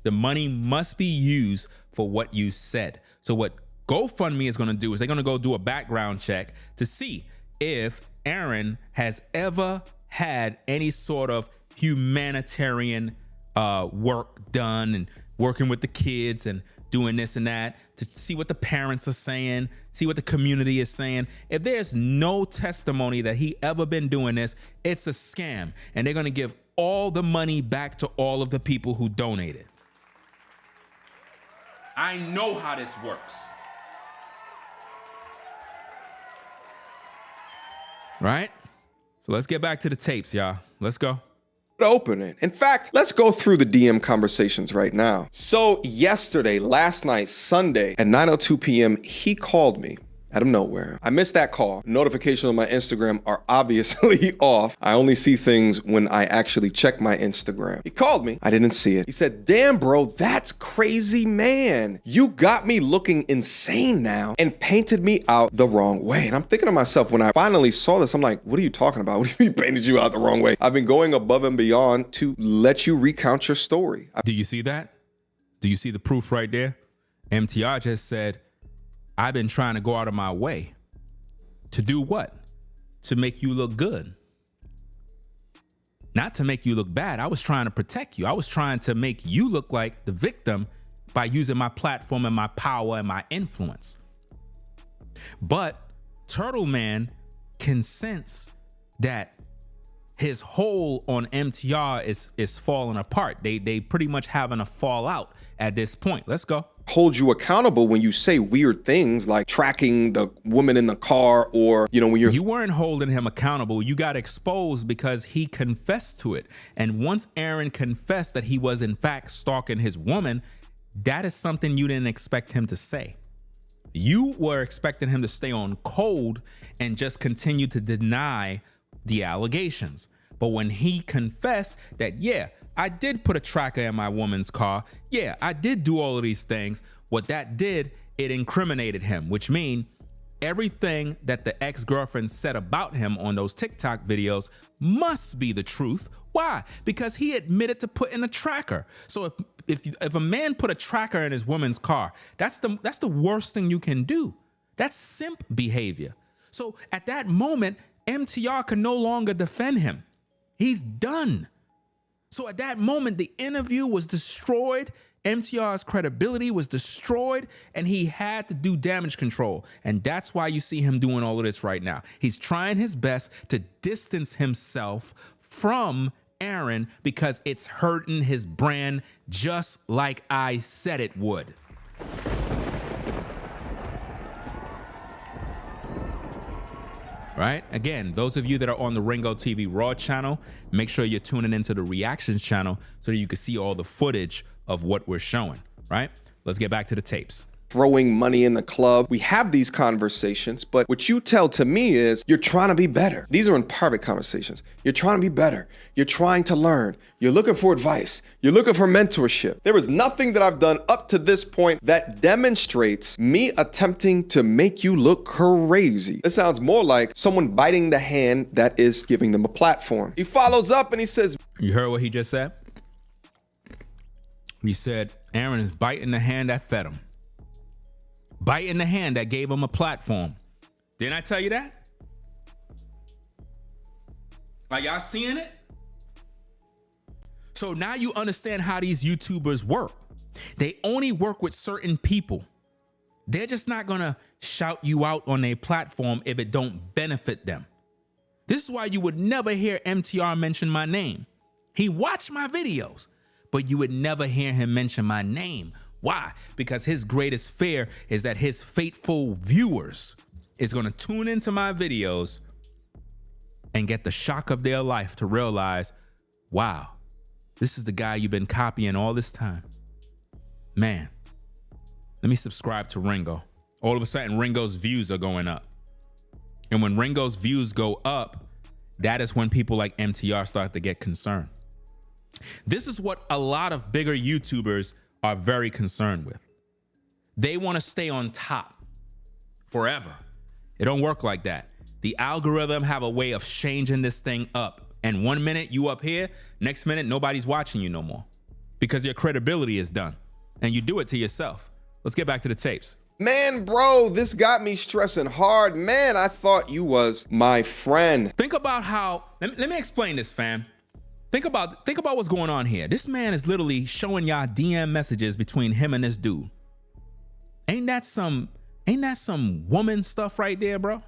The money must be used for what you said. So what GoFundMe is going to do is they're going to go do a background check to see if Aaron has ever had any sort of humanitarian work done and working with the kids and doing this and that, to see what the parents are saying, see what the community is saying. If there's no testimony that he ever been doing this, it's a scam. And they're going to give all the money back to all of the people who donated. I know how this works. Right? So let's get back to the tapes, y'all. Let's go. Open it. In fact, let's go through the DM conversations right now. So yesterday, last night, Sunday at 9:02 p.m., he called me out of nowhere. I missed that call. Notifications on my Instagram are obviously off. I only see things when I actually check my Instagram. He called me. I didn't see it. He said, "Damn, bro, that's crazy, man. You got me looking insane now and painted me out the wrong way." And I'm thinking to myself, when I finally saw this, I'm like, what are you talking about? What do you mean painted you out the wrong way? I've been going above and beyond to let you recount your story. Do you see that? Do you see the proof right there? MTR just said, I've been trying to go out of my way. To do what? To make you look good. Not to make you look bad. I was trying to protect you. I was trying to make you look like the victim by using my platform and my power and my influence. But Turtle Man can sense that his hold on MTR is falling apart. They pretty much having a fallout at this point. Let's go. Hold you accountable when you say weird things like tracking the woman in the car, or, you know, when you weren't holding him accountable. You got exposed because he confessed to it. And once Aaron confessed that he was in fact stalking his woman, that is something you didn't expect him to say. You were expecting him to stay on cold and just continue to deny the allegations. But when he confessed that, yeah, I did put a tracker in my woman's car, yeah, I did do all of these things, what that did, it incriminated him, which means everything that the ex-girlfriend said about him on those TikTok videos must be the truth. Why? Because he admitted to putting a tracker. So if a man put a tracker in his woman's car, that's the worst thing you can do. That's simp behavior. So at that moment, MTR can no longer defend him. He's done. So at that moment, the interview was destroyed. MTR's credibility was destroyed, and he had to do damage control. And that's why you see him doing all of this right now. He's trying his best to distance himself from Aaron because it's hurting his brand just like I said it would. Right? Again, those of you that are on the Ringo TV Raw channel, make sure you're tuning into the reactions channel so that you can see all the footage of what we're showing, right? Let's get back to the tapes. throwing money in the club. We have these conversations, but what you tell to me is you're trying to be better. These are in private conversations. You're trying to be better. You're trying to learn. You're looking for advice. You're looking for mentorship. There is nothing that I've done up to this point that demonstrates me attempting to make you look crazy. It sounds more like someone biting the hand that is giving them a platform. He follows up and he says, You heard what he just said? He said, Aaron is biting the hand that fed him. Biting the hand that gave him a platform. Didn't I tell you that? Are y'all seeing it? So now you understand how these YouTubers work. They only work with certain people. They're just not gonna shout you out on their platform if it don't benefit them. This is why you would never hear MTR mention my name. He watched my videos, but you would never hear him mention my name. Why? Because his greatest fear is that his faithful viewers is gonna tune into my videos and get the shock of their life to realize, wow, this is the guy you've been copying all this time. Man, let me subscribe to Ringo. All of a sudden, Ringo's views are going up. And when Ringo's views go up, that is when people like MTR start to get concerned. This is what a lot of bigger YouTubers are very concerned with. They want to stay on top forever. It don't work like that. The algorithm have a way of changing this thing up. And 1 minute you up here, next minute nobody's watching you no more because your credibility is done. And you do it to yourself. Let's get back to the tapes. man, bro, this got me stressing hard. Man, I thought you was my friend. Think about how, let me explain this, fam. Think about what's going on here. This man is literally showing y'all DM messages between him and this dude. Ain't that some woman stuff right there, bro?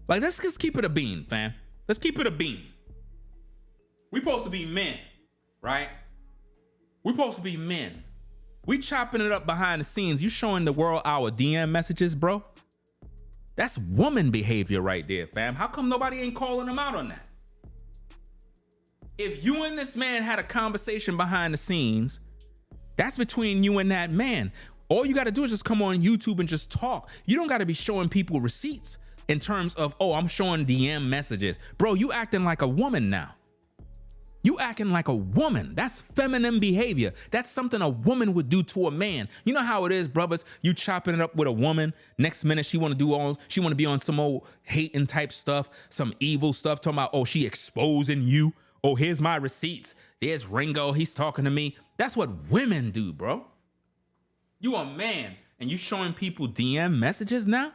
Like, let's just keep it a bean, fam. Let's keep it a bean. We supposed to be men, right? We supposed to be men. We chopping it up behind the scenes. You showing the world our DM messages, bro? That's woman behavior right there, fam. How come nobody ain't calling him out on that? If you and this man had a conversation behind the scenes, that's between you and that man. All you got to do is just come on YouTube and just talk. You don't got to be showing people receipts in terms of, oh, I'm showing DM messages. Bro, you acting like a woman now. You acting like a woman. That's feminine behavior. That's something a woman would do to a man. You know how it is, brothers. You chopping it up with a woman. Next minute, she want to be on some old hating type stuff, some evil stuff, talking about, oh, she exposing you. Oh, here's my receipts. There's Ringo. He's talking to me. That's what women do, bro. You a man and you showing people DM messages now?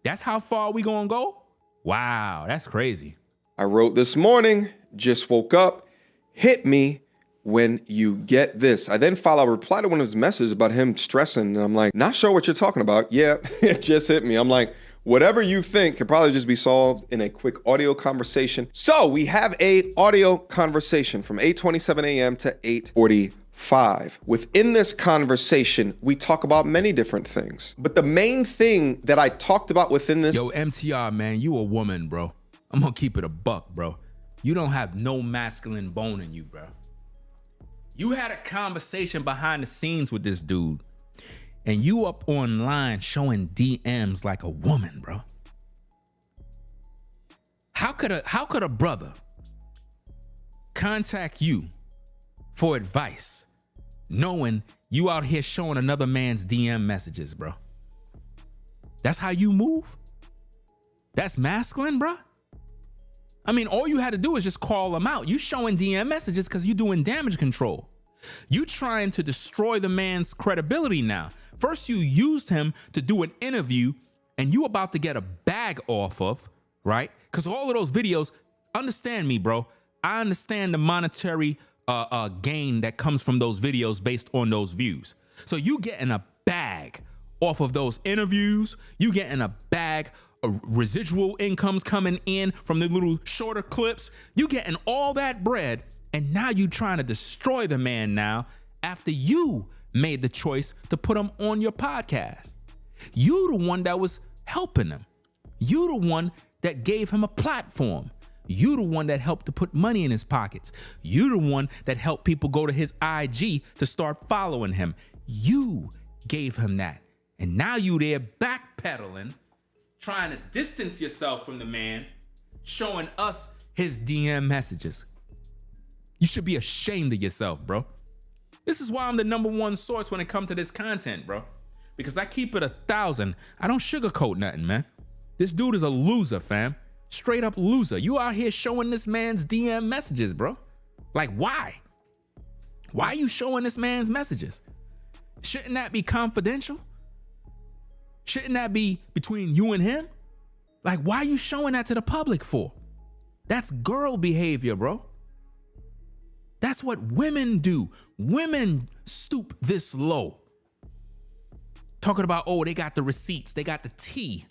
That's how far we gonna go? Wow, that's crazy. I wrote this morning, just woke up, hit me when you get this. I then follow a reply to one of his messages about him stressing. And I'm like, not sure what you're talking about. Yeah, it just hit me. I'm like, whatever you think could probably just be solved in a quick audio conversation. So we have a audio conversation from 8:27 a.m. to 8:45. Within this conversation, we talk about many different things. But the main thing that I talked about within this— Yo, MTR, man, you a woman, bro. I'm gonna keep it a buck, bro. You don't have no masculine bone in you, bro. You had a conversation behind the scenes with this dude, and you up online showing DMs like a woman, bro. How could a brother contact you for advice knowing you out here showing another man's DM messages, bro? That's how you move? That's masculine, bro? I mean, all you had to do is just call him out. You showing DM messages because you doing damage control. You trying to destroy the man's credibility now. First, you used him to do an interview and you about to get a bag off of, right? Because all of those videos, understand me, bro. I understand the monetary gain that comes from those videos based on those views. So you getting a bag off of those interviews. You getting a bag of residual incomes coming in from the little shorter clips. You getting all that bread. And now you trying to destroy the man now after you made the choice to put him on your podcast. You the one that was helping him. You the one that gave him a platform. You the one that helped to put money in his pockets. You the one that helped people go to his IG to start following him. You gave him that. And now you there backpedaling, trying to distance yourself from the man, showing us his DM messages. You should be ashamed of yourself, bro. This is why I'm the #1 source when it comes to this content, bro. Because I keep it 1,000. I don't sugarcoat nothing, man. This dude is a loser, fam. Straight up loser. You out here showing this man's DM messages, bro. Like, why? Why are you showing this man's messages? Shouldn't that be confidential? Shouldn't that be between you and him? Like, why are you showing that to the public for? That's girl behavior, bro. That's what women do. Women stoop this low. Talking about, oh, they got the receipts, they got the tea.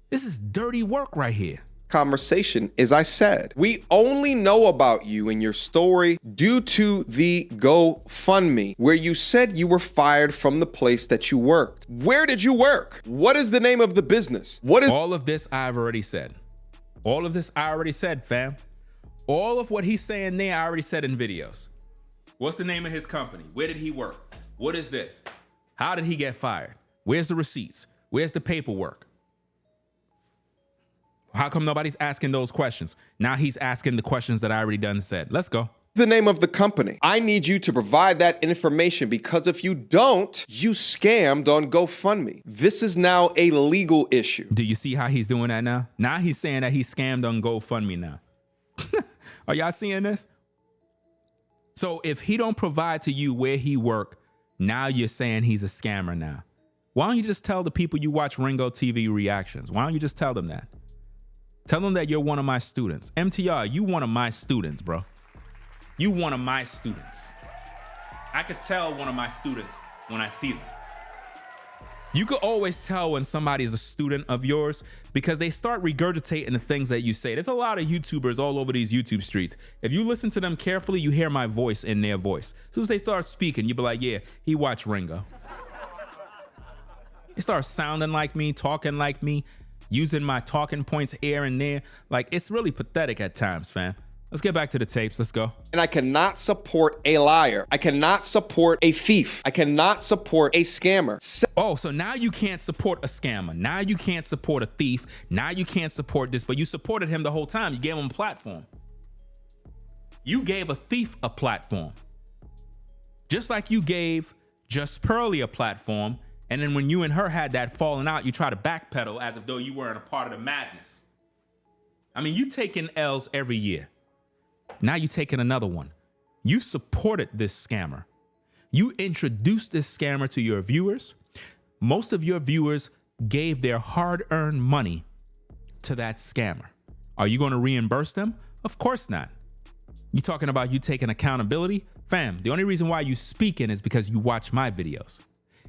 This is dirty work right here. Conversation is I said, we only know about you and your story due to the GoFundMe, where you said you were fired from the place that you worked. Where did you work? What is the name of the business? What is all of this? I've already said. All of this I already said, fam. All of what he's saying there, I already said in videos. What's the name of his company? Where did he work? What is this? How did he get fired? Where's the receipts? Where's the paperwork? How come nobody's asking those questions? Now he's asking the questions that I already done said. Let's go. the name of the company? I need you to provide that information, because if you don't, you scammed on GoFundMe. This is now a legal issue. Do you see how he's doing that now? Now he's saying that he scammed on GoFundMe now. Are y'all seeing this? So if he don't provide to you where he work, now you're saying he's a scammer now. Why don't you just tell the people you watch Ringo TV reactions? Why don't you just tell them that? Tell them that you're one of my students. MTR, you one of my students, bro. You one of my students. I could tell one of my students when I see them. You could always tell when somebody is a student of yours because they start regurgitating the things that you say. There's a lot of YouTubers all over these YouTube streets. If you listen to them carefully, you hear my voice in their voice. As soon as they start speaking, you be like, yeah, he watched Ringo. They start sounding like me, talking like me, using my talking points here and there. Like, it's really pathetic at times, fam. Let's get back to the tapes. Let's go. And I cannot support a liar. I cannot support a thief. I cannot support a scammer. Oh, so now you can't support a scammer. Now you can't support a thief. Now you can't support this, but you supported him the whole time. You gave him a platform. You gave a thief a platform. Just like you gave Just Pearly a platform. And then when you and her had that falling out, you try to backpedal as if though you weren't a part of the madness. I mean, you taking L's every year. Now you're taking another one. You supported this scammer. You introduced this scammer to your viewers. Most of your viewers gave their hard-earned money to that scammer. Are you going to reimburse them? Of course not. You talking about you taking accountability? Fam, the only reason why you speaking is because you watch my videos.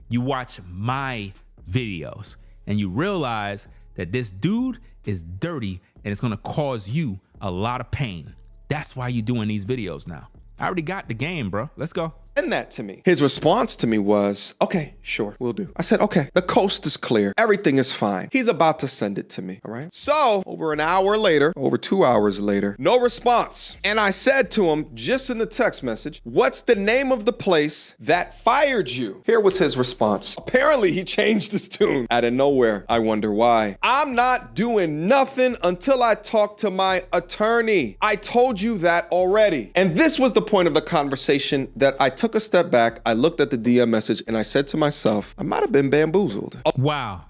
You watch my videos and you realize that this dude is dirty and it's going to cause you a lot of pain. That's why you're doing these videos now. I already got the game, bro. Let's go. Send that to me. His response to me was, okay, sure, we'll do. I said, okay, the coast is clear. Everything is fine. He's about to send it to me, all right? So over an hour later, over 2 hours later, no response. And I said to him, just in the text message, what's the name of the place that fired you? Here was his response. Apparently he changed his tune out of nowhere. I wonder why. I'm not doing nothing until I talk to my attorney. I told you that already. And this was the point of the conversation that I took a step back, I looked at the DM message, and I said to myself, I might have been bamboozled. Wow.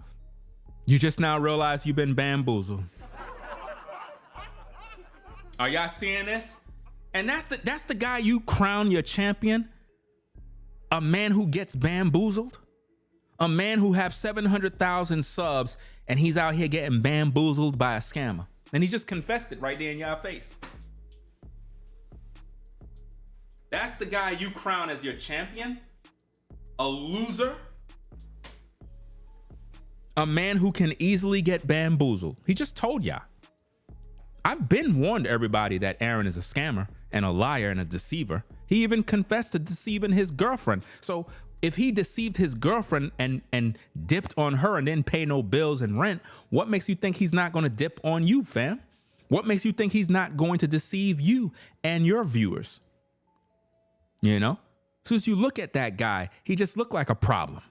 You just now realize you've been bamboozled. Are y'all seeing this? And that's the guy you crown your champion? A man who gets bamboozled? A man who have 700,000 subs, and he's out here getting bamboozled by a scammer. And he just confessed it right there in your face. That's the guy you crown as your champion? A loser? A man who can easily get bamboozled. He just told y'all. I've been warned everybody that Aaron is a scammer and a liar and a deceiver. He even confessed to deceiving his girlfriend. So if he deceived his girlfriend and dipped on her and didn't pay no bills and rent, what makes you think he's not going to dip on you, fam? What makes you think he's not going to deceive you and your viewers? You know, so as you look at that guy, he just looked like a problem.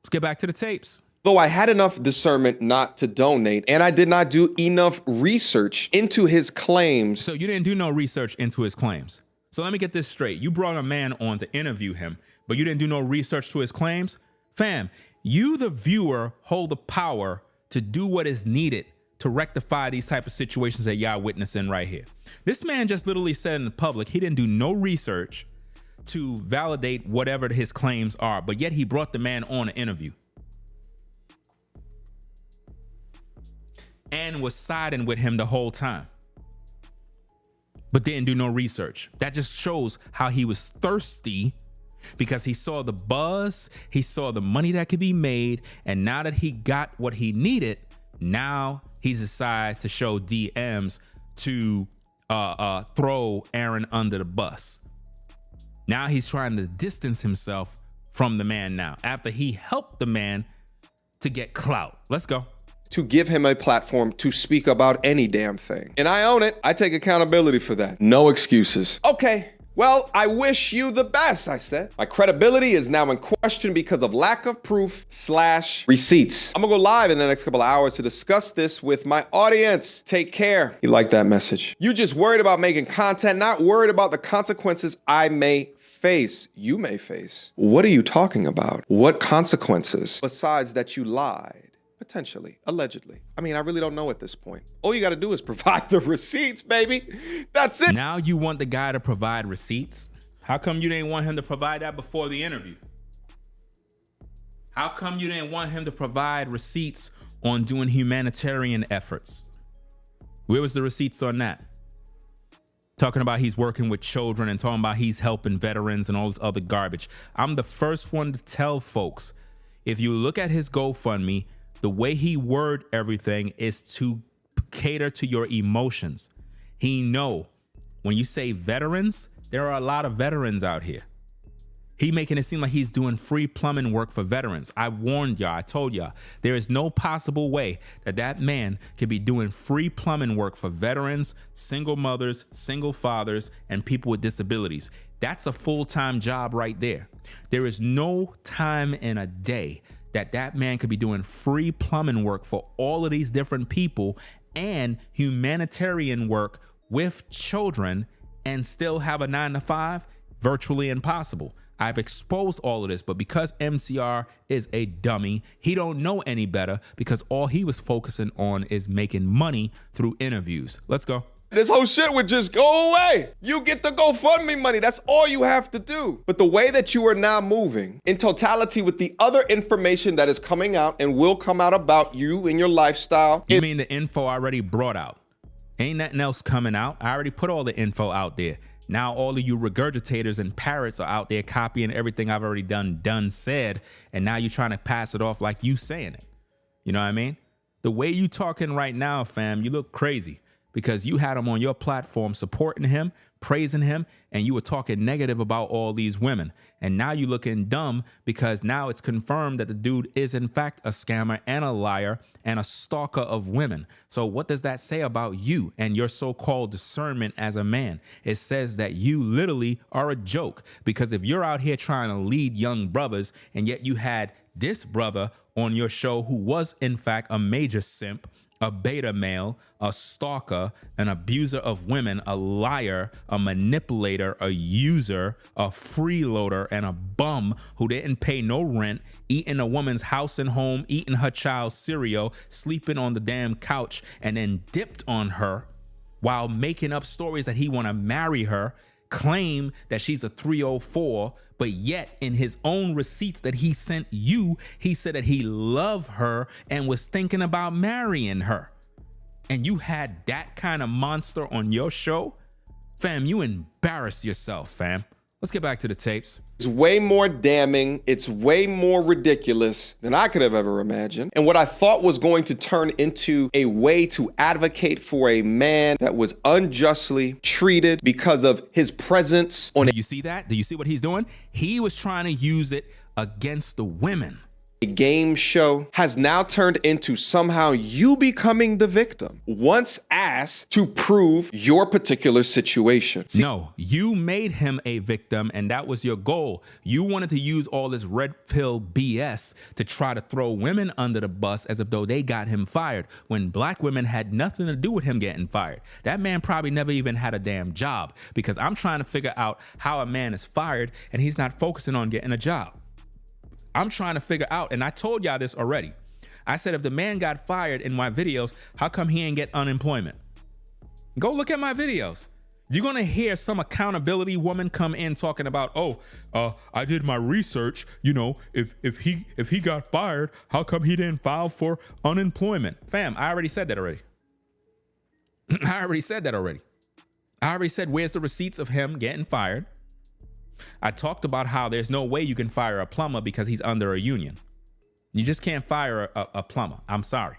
Let's get back to the tapes. Though I had enough discernment not to donate, and I did not do enough research into his claims. So you didn't do no research into his claims. So let me get this straight. You brought a man on to interview him, but you didn't do no research to his claims? Fam, you, the viewer, hold the power to do what is needed to rectify these type of situations that y'all witnessing right here. This man just literally said in the public, he didn't do no research to validate whatever his claims are, but yet he brought the man on an interview and was siding with him the whole time, but didn't do no research. That just shows how he was thirsty because he saw the buzz, he saw the money that could be made, and now that he got what he needed, now he decides to show DMs to throw Aaron under the bus. Now he's trying to distance himself from the man now, after he helped the man to get clout. Let's go. To give him a platform to speak about any damn thing. And I own it. I take accountability for that. No excuses. Okay, well, I wish you the best, I said. My credibility is now in question because of lack of proof / receipts. I'm gonna go live in the next couple of hours to discuss this with my audience. Take care. You like that message? You just worried about making content, not worried about the consequences I may face, you may face. What are you talking about? What consequences? Besides that you lied. Potentially, allegedly. I mean, I really don't know at this point. All you got to do is provide the receipts, baby. That's it. Now you want the guy to provide receipts? How come you didn't want him to provide that before the interview? How come you didn't want him to provide receipts on doing humanitarian efforts? Where was the receipts on that? Talking about he's working with children and talking about he's helping veterans and all this other garbage. I'm the first one to tell folks, if you look at his GoFundMe, the way he word everything is to cater to your emotions. He know when you say veterans, there are a lot of veterans out here. He making it seem like he's doing free plumbing work for veterans. I warned y'all, I told y'all, there is no possible way that that man could be doing free plumbing work for veterans, single mothers, single fathers, and people with disabilities. That's a full-time job right there. There is no time in a day that man could be doing free plumbing work for all of these different people and humanitarian work with children and still have a 9-to-5. Virtually impossible. I've exposed all of this, but because MTR is a dummy, he don't know any better because all he was focusing on is making money through interviews. Let's go. This whole shit would just go away. You get the GoFundMe money. That's all you have to do. But the way that you are now moving in totality with the other information that is coming out and will come out about you and your lifestyle. You mean the info I already brought out? Ain't nothing else coming out. I already put all the info out there. Now all of you regurgitators and parrots are out there copying everything I've already said. And now you're trying to pass it off like you saying it. You know what I mean? The way you talking right now, fam, you look crazy. Because you had him on your platform supporting him, praising him, and you were talking negative about all these women. And now you looking dumb because now it's confirmed that the dude is in fact a scammer and a liar and a stalker of women. So what does that say about you and your so-called discernment as a man? It says that you literally are a joke, because if you're out here trying to lead young brothers and yet you had this brother on your show who was in fact a major simp, a beta male, a stalker, an abuser of women, a liar, a manipulator, a user, a freeloader, and a bum who didn't pay no rent, eating a woman's house and home, eating her child's cereal, sleeping on the damn couch, and then dipped on her while making up stories that he want to marry her, claim that she's a 304, but yet in his own receipts that he sent you, he said that he loved her and was thinking about marrying her. And you had that kind of monster on your show? Fam, you embarrass yourself, fam. Let's get back to the tapes. It's way more damning. It's way more ridiculous than I could have ever imagined. And what I thought was going to turn into a way to advocate for a man that was unjustly treated because of his presence on. Do you see that? Do you see what he's doing? He was trying to use it against the women. A game show has now turned into somehow you becoming the victim. Once ass to prove your particular situation. See, No, you made him a victim, and that was your goal. You wanted to use all this red pill BS to try to throw women under the bus as if though they got him fired, when black women had nothing to do with him getting fired. That man probably never even had a damn job, because I'm trying to figure out how a man is fired and he's not focusing on getting a job. I'm trying to figure out, and I told y'all this already. I said, if the man got fired in my videos, how come he ain't get unemployment? Go look at my videos. You're going to hear some accountability woman come in talking about, I did my research. You know, if he got fired, how come he didn't file for unemployment? Fam, I already said that already. I already said, where's the receipts of him getting fired? I talked about how there's no way you can fire a plumber because he's under a union. You just can't fire a plumber. I'm sorry.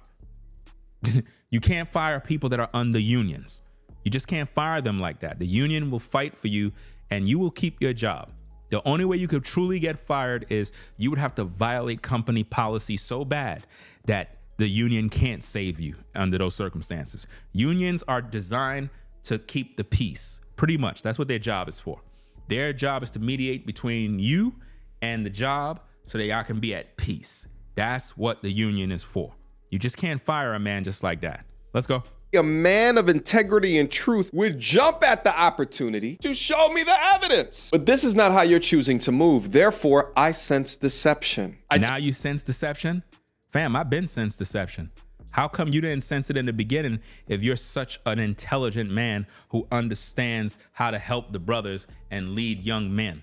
You can't fire people that are under unions. You just can't fire them like that. The union will fight for you and you will keep your job. The only way you could truly get fired is you would have to violate company policy so bad that the union can't save you under those circumstances. Unions are designed to keep the peace. Pretty much. That's what their job is for. Their job is to mediate between you and the job so that y'all can be at peace. That's what the union is for. You just can't fire a man just like that. Let's go. a man of integrity and truth would jump at the opportunity to show me the evidence. But this is not how you're choosing to move. Therefore, I sense deception. Now you sense deception? Fam, I've been sense deception. How come you didn't sense it in the beginning if you're such an intelligent man who understands how to help the brothers and lead young men?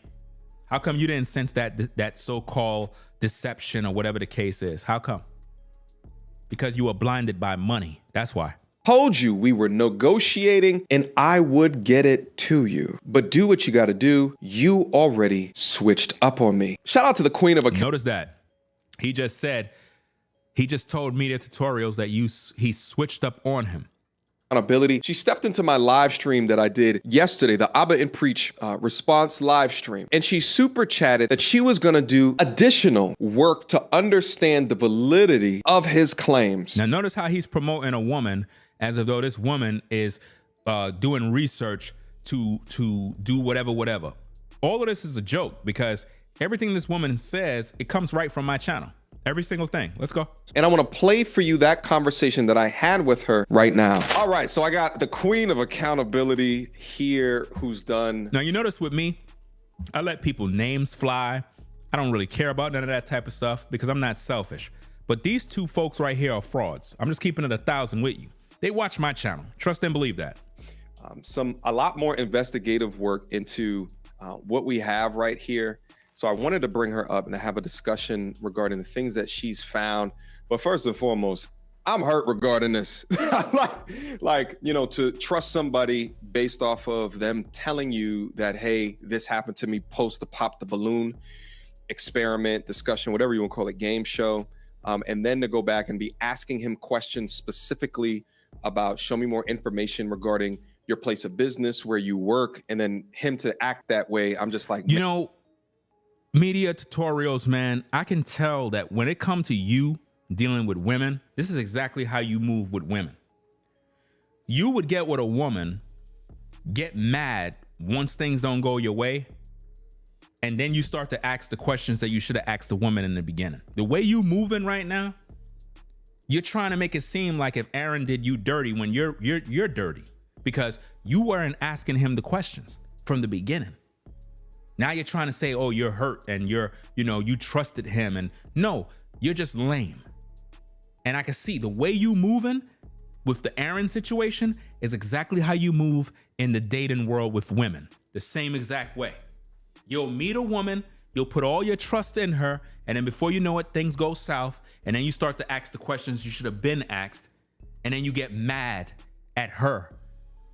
How come you didn't sense that so-called deception or whatever the case is? How come? Because you were blinded by money. That's why. Told you we were negotiating and I would get it to you. But do what you got to do. You already switched up on me. Shout out to the queen of a... Notice that. He just said, he just told Media Tutorials that he switched up on him. Accountability. She stepped into my live stream that I did yesterday, the Abba and Preach response live stream. And she super chatted that she was going to do additional work to understand the validity of his claims. Now, notice how he's promoting a woman as though this woman is doing research to do whatever. All of this is a joke because everything this woman says, it comes right from my channel. Every single thing. Let's go. And I want to play for you that conversation that I had with her right now. All right, so I got the queen of accountability here who's done. Now, you notice with me, I let people names fly. I don't really care about none of that type of stuff because I'm not selfish. But these two folks right here are frauds. I'm just keeping it 1,000 with you. They watch my channel. Trust and believe that. A lot more investigative work into what we have right here. So I wanted to bring her up and have a discussion regarding the things that she's found. But first and foremost, I'm hurt regarding this. like, you know, to trust somebody based off of them telling you that, hey, this happened to me post the pop the balloon experiment, discussion, whatever you want to call it, game show. And then to go back and be asking him questions specifically about show me more information regarding your place of business, where you work, and then him to act that way. I'm just like, you know, Media Tutorials, man, I can tell that when it comes to you dealing with women, this is exactly how you move with women. You would get with a woman, get mad once things don't go your way, and then you start to ask the questions that you should have asked the woman in the beginning. The way you moving right now, you're trying to make it seem like if Aaron did you dirty when you're dirty because you weren't asking him the questions from the beginning. Now you're trying to say, oh, you're hurt and you trusted him. And no, you're just lame. And I can see the way you moving with the Aaron situation is exactly how you move in the dating world with women. The same exact way. You'll meet a woman, you'll put all your trust in her, and then before you know it, things go south. And then you start to ask the questions you should have been asked. And then you get mad at her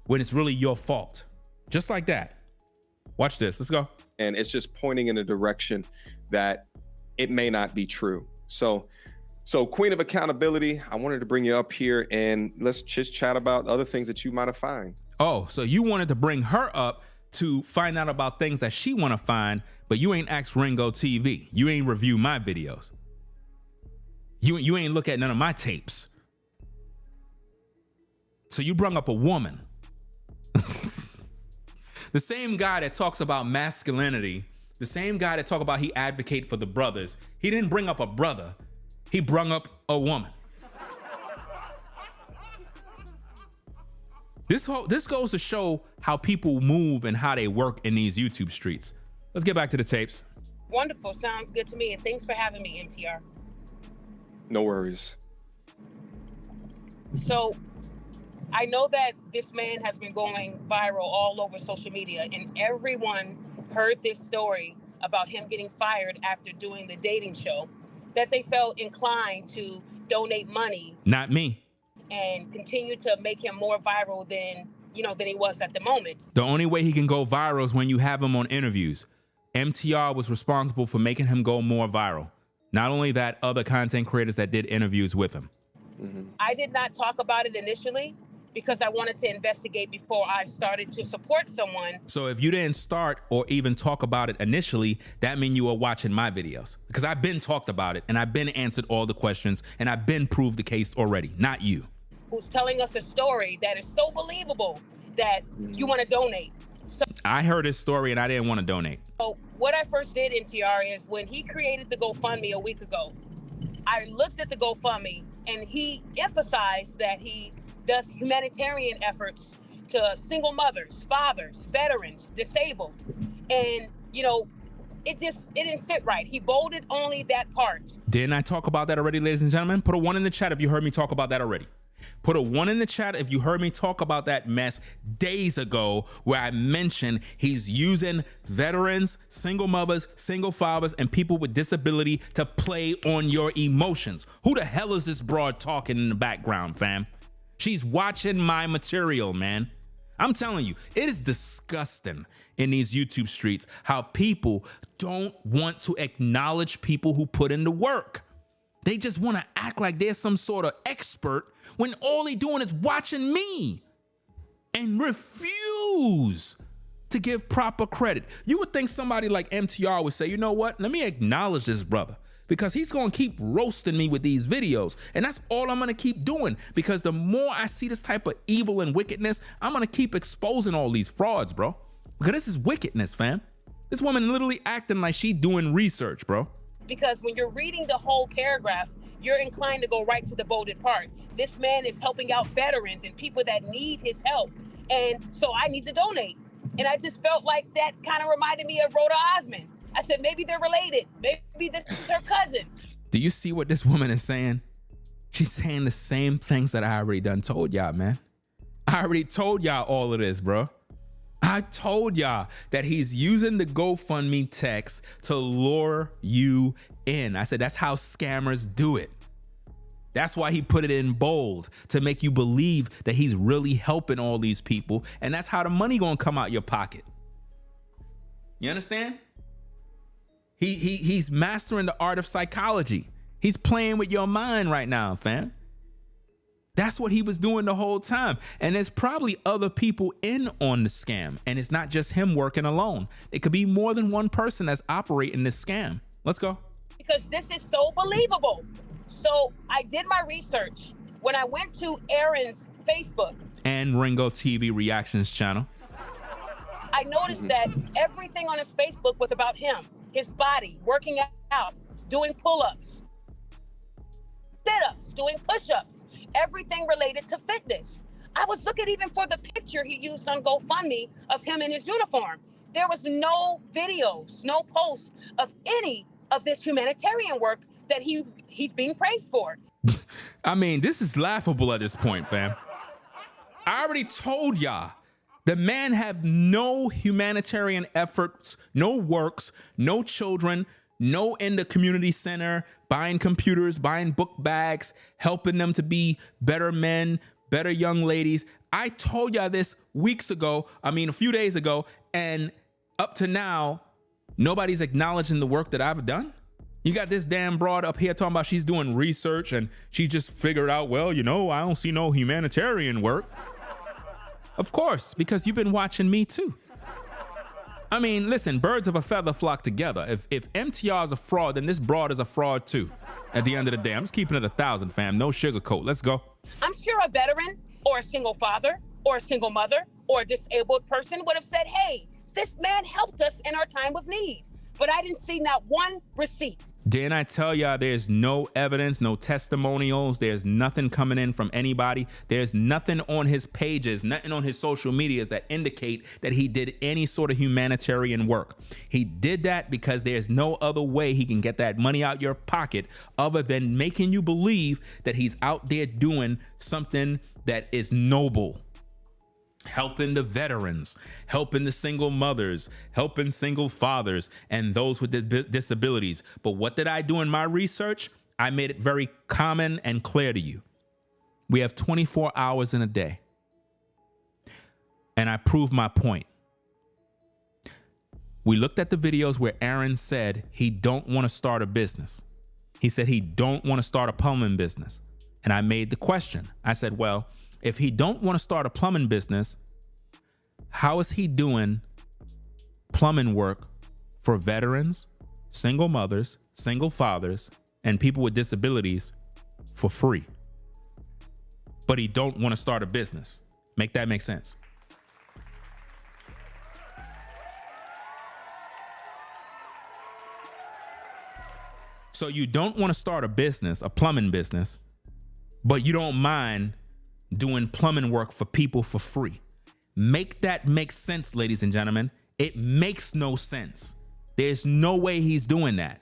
when it's really your fault. Just like that. Watch this. Let's go. And it's just pointing in a direction that it may not be true. So queen of accountability, I wanted to bring you up here and let's just chat about other things that you might have found. Oh, so you wanted to bring her up to find out about things that she want to find, but you ain't asked Ringo TV. You ain't review my videos. You ain't look at none of my tapes. So you brung up a woman. The same guy that talks about masculinity, the same guy that talk about he advocate for the brothers, he didn't bring up a brother, he brung up a woman. This goes to show how people move and how they work in these YouTube streets. Let's get back to the tapes. Wonderful, sounds good to me, and thanks for having me, MTR. No worries. So, I know that this man has been going viral all over social media, and everyone heard this story about him getting fired after doing the dating show, that they felt inclined to donate money. Not me. And continue to make him more viral than he was at the moment. The only way he can go viral is when you have him on interviews. MTR was responsible for making him go more viral. Not only that, other content creators that did interviews with him. I did not talk about it initially because I wanted to investigate before I started to support someone. So if you didn't start or even talk about it initially, that means you were watching my videos. Because I've been talked about it and I've been answered all the questions and I've been proved the case already, not you. Who's telling us a story that is so believable that you want to donate. So I heard his story and I didn't want to donate. So what I first did, NTR, is when he created the GoFundMe a week ago, I looked at the GoFundMe and he emphasized that he does humanitarian efforts to single mothers, fathers, veterans, disabled. And, it didn't sit right. He bolded only that part. Didn't I talk about that already, ladies and gentlemen? Put a 1 in the chat if you heard me talk about that already. Put a 1 in the chat if you heard me talk about that mess days ago where I mentioned he's using veterans, single mothers, single fathers, and people with disability to play on your emotions. Who the hell is this broad talking in the background, fam? She's watching my material, man. I'm telling you, it is disgusting in these YouTube streets how people don't want to acknowledge people who put in the work. They just want to act like they're some sort of expert when all they doing is watching me and refuse to give proper credit. You would think somebody like MTR would say, you know what? Let me acknowledge this brother because he's going to keep roasting me with these videos. And that's all I'm going to keep doing because the more I see this type of evil and wickedness, I'm going to keep exposing all these frauds, bro. Because this is wickedness, fam. This woman literally acting like she doing research, bro. Because when you're reading the whole paragraph, you're inclined to go right to the bolded part. This man is helping out veterans and people that need his help. And so I need to donate. And I just felt like that kind of reminded me of Rhoda Osmond. I said, maybe they're related. Maybe this is her cousin. Do you see what this woman is saying? She's saying the same things that I already done told y'all, man. I already told y'all all of this, bro. I told y'all that he's using the GoFundMe text to lure you in. I said, that's how scammers do it. That's why he put it in bold, to make you believe that he's really helping all these people. And that's how the money gonna come out your pocket. You understand? He's mastering the art of psychology. He's playing with your mind right now, fam. That's what he was doing the whole time. And there's probably other people in on the scam. And it's not just him working alone. It could be more than one person that's operating this scam. Let's go. Because this is so believable. So I did my research. When I went to Aaron's Facebook and Ringo TV Reactions channel, I noticed that everything on his Facebook was about him, his body, working out, doing pull-ups, sit-ups, doing push-ups, everything related to fitness. I was looking even for the picture he used on GoFundMe of him in his uniform. There was no videos, no posts of any of this humanitarian work that he's being praised for. I mean, this is laughable at this point, fam. I already told y'all, the man have no humanitarian efforts, no works, no children, no in the community center, buying computers, buying book bags, helping them to be better men, better young ladies. I told y'all this a few days ago, and up to now, nobody's acknowledging the work that I've done. You got this damn broad up here talking about she's doing research and she just figured out, well, I don't see no humanitarian work. Of course, because you've been watching me too. I mean, listen, birds of a feather flock together. If MTR is a fraud, then this broad is a fraud too. At the end of the day, I'm just keeping it 1,000, fam. No sugarcoat. Let's go. I'm sure a veteran or a single father or a single mother or a disabled person would have said, hey, this man helped us in our time of need. But I didn't see not one receipt. Didn't I tell y'all there's no evidence, no testimonials, there's nothing coming in from anybody. There's nothing on his pages, nothing on his social medias that indicate that he did any sort of humanitarian work. He did that because there's no other way he can get that money out your pocket other than making you believe that he's out there doing something that is noble. Helping the veterans, helping the single mothers, helping single fathers, and those with disabilities. But what did I do in my research? I made it very common and clear to you. We have 24 hours in a day. And I proved my point. We looked at the videos where Aaron said he don't want to start a business. He said he don't want to start a plumbing business. And I made the question. I said, well, if he don't want to start a plumbing business, how is he doing plumbing work for veterans, single mothers, single fathers, and people with disabilities for free? But he don't want to start a business. Make that make sense? So you don't want to start a business, a plumbing business, but you don't mind doing plumbing work for people for free. Make that make sense, ladies and gentlemen. It makes no sense. There's no way he's doing that.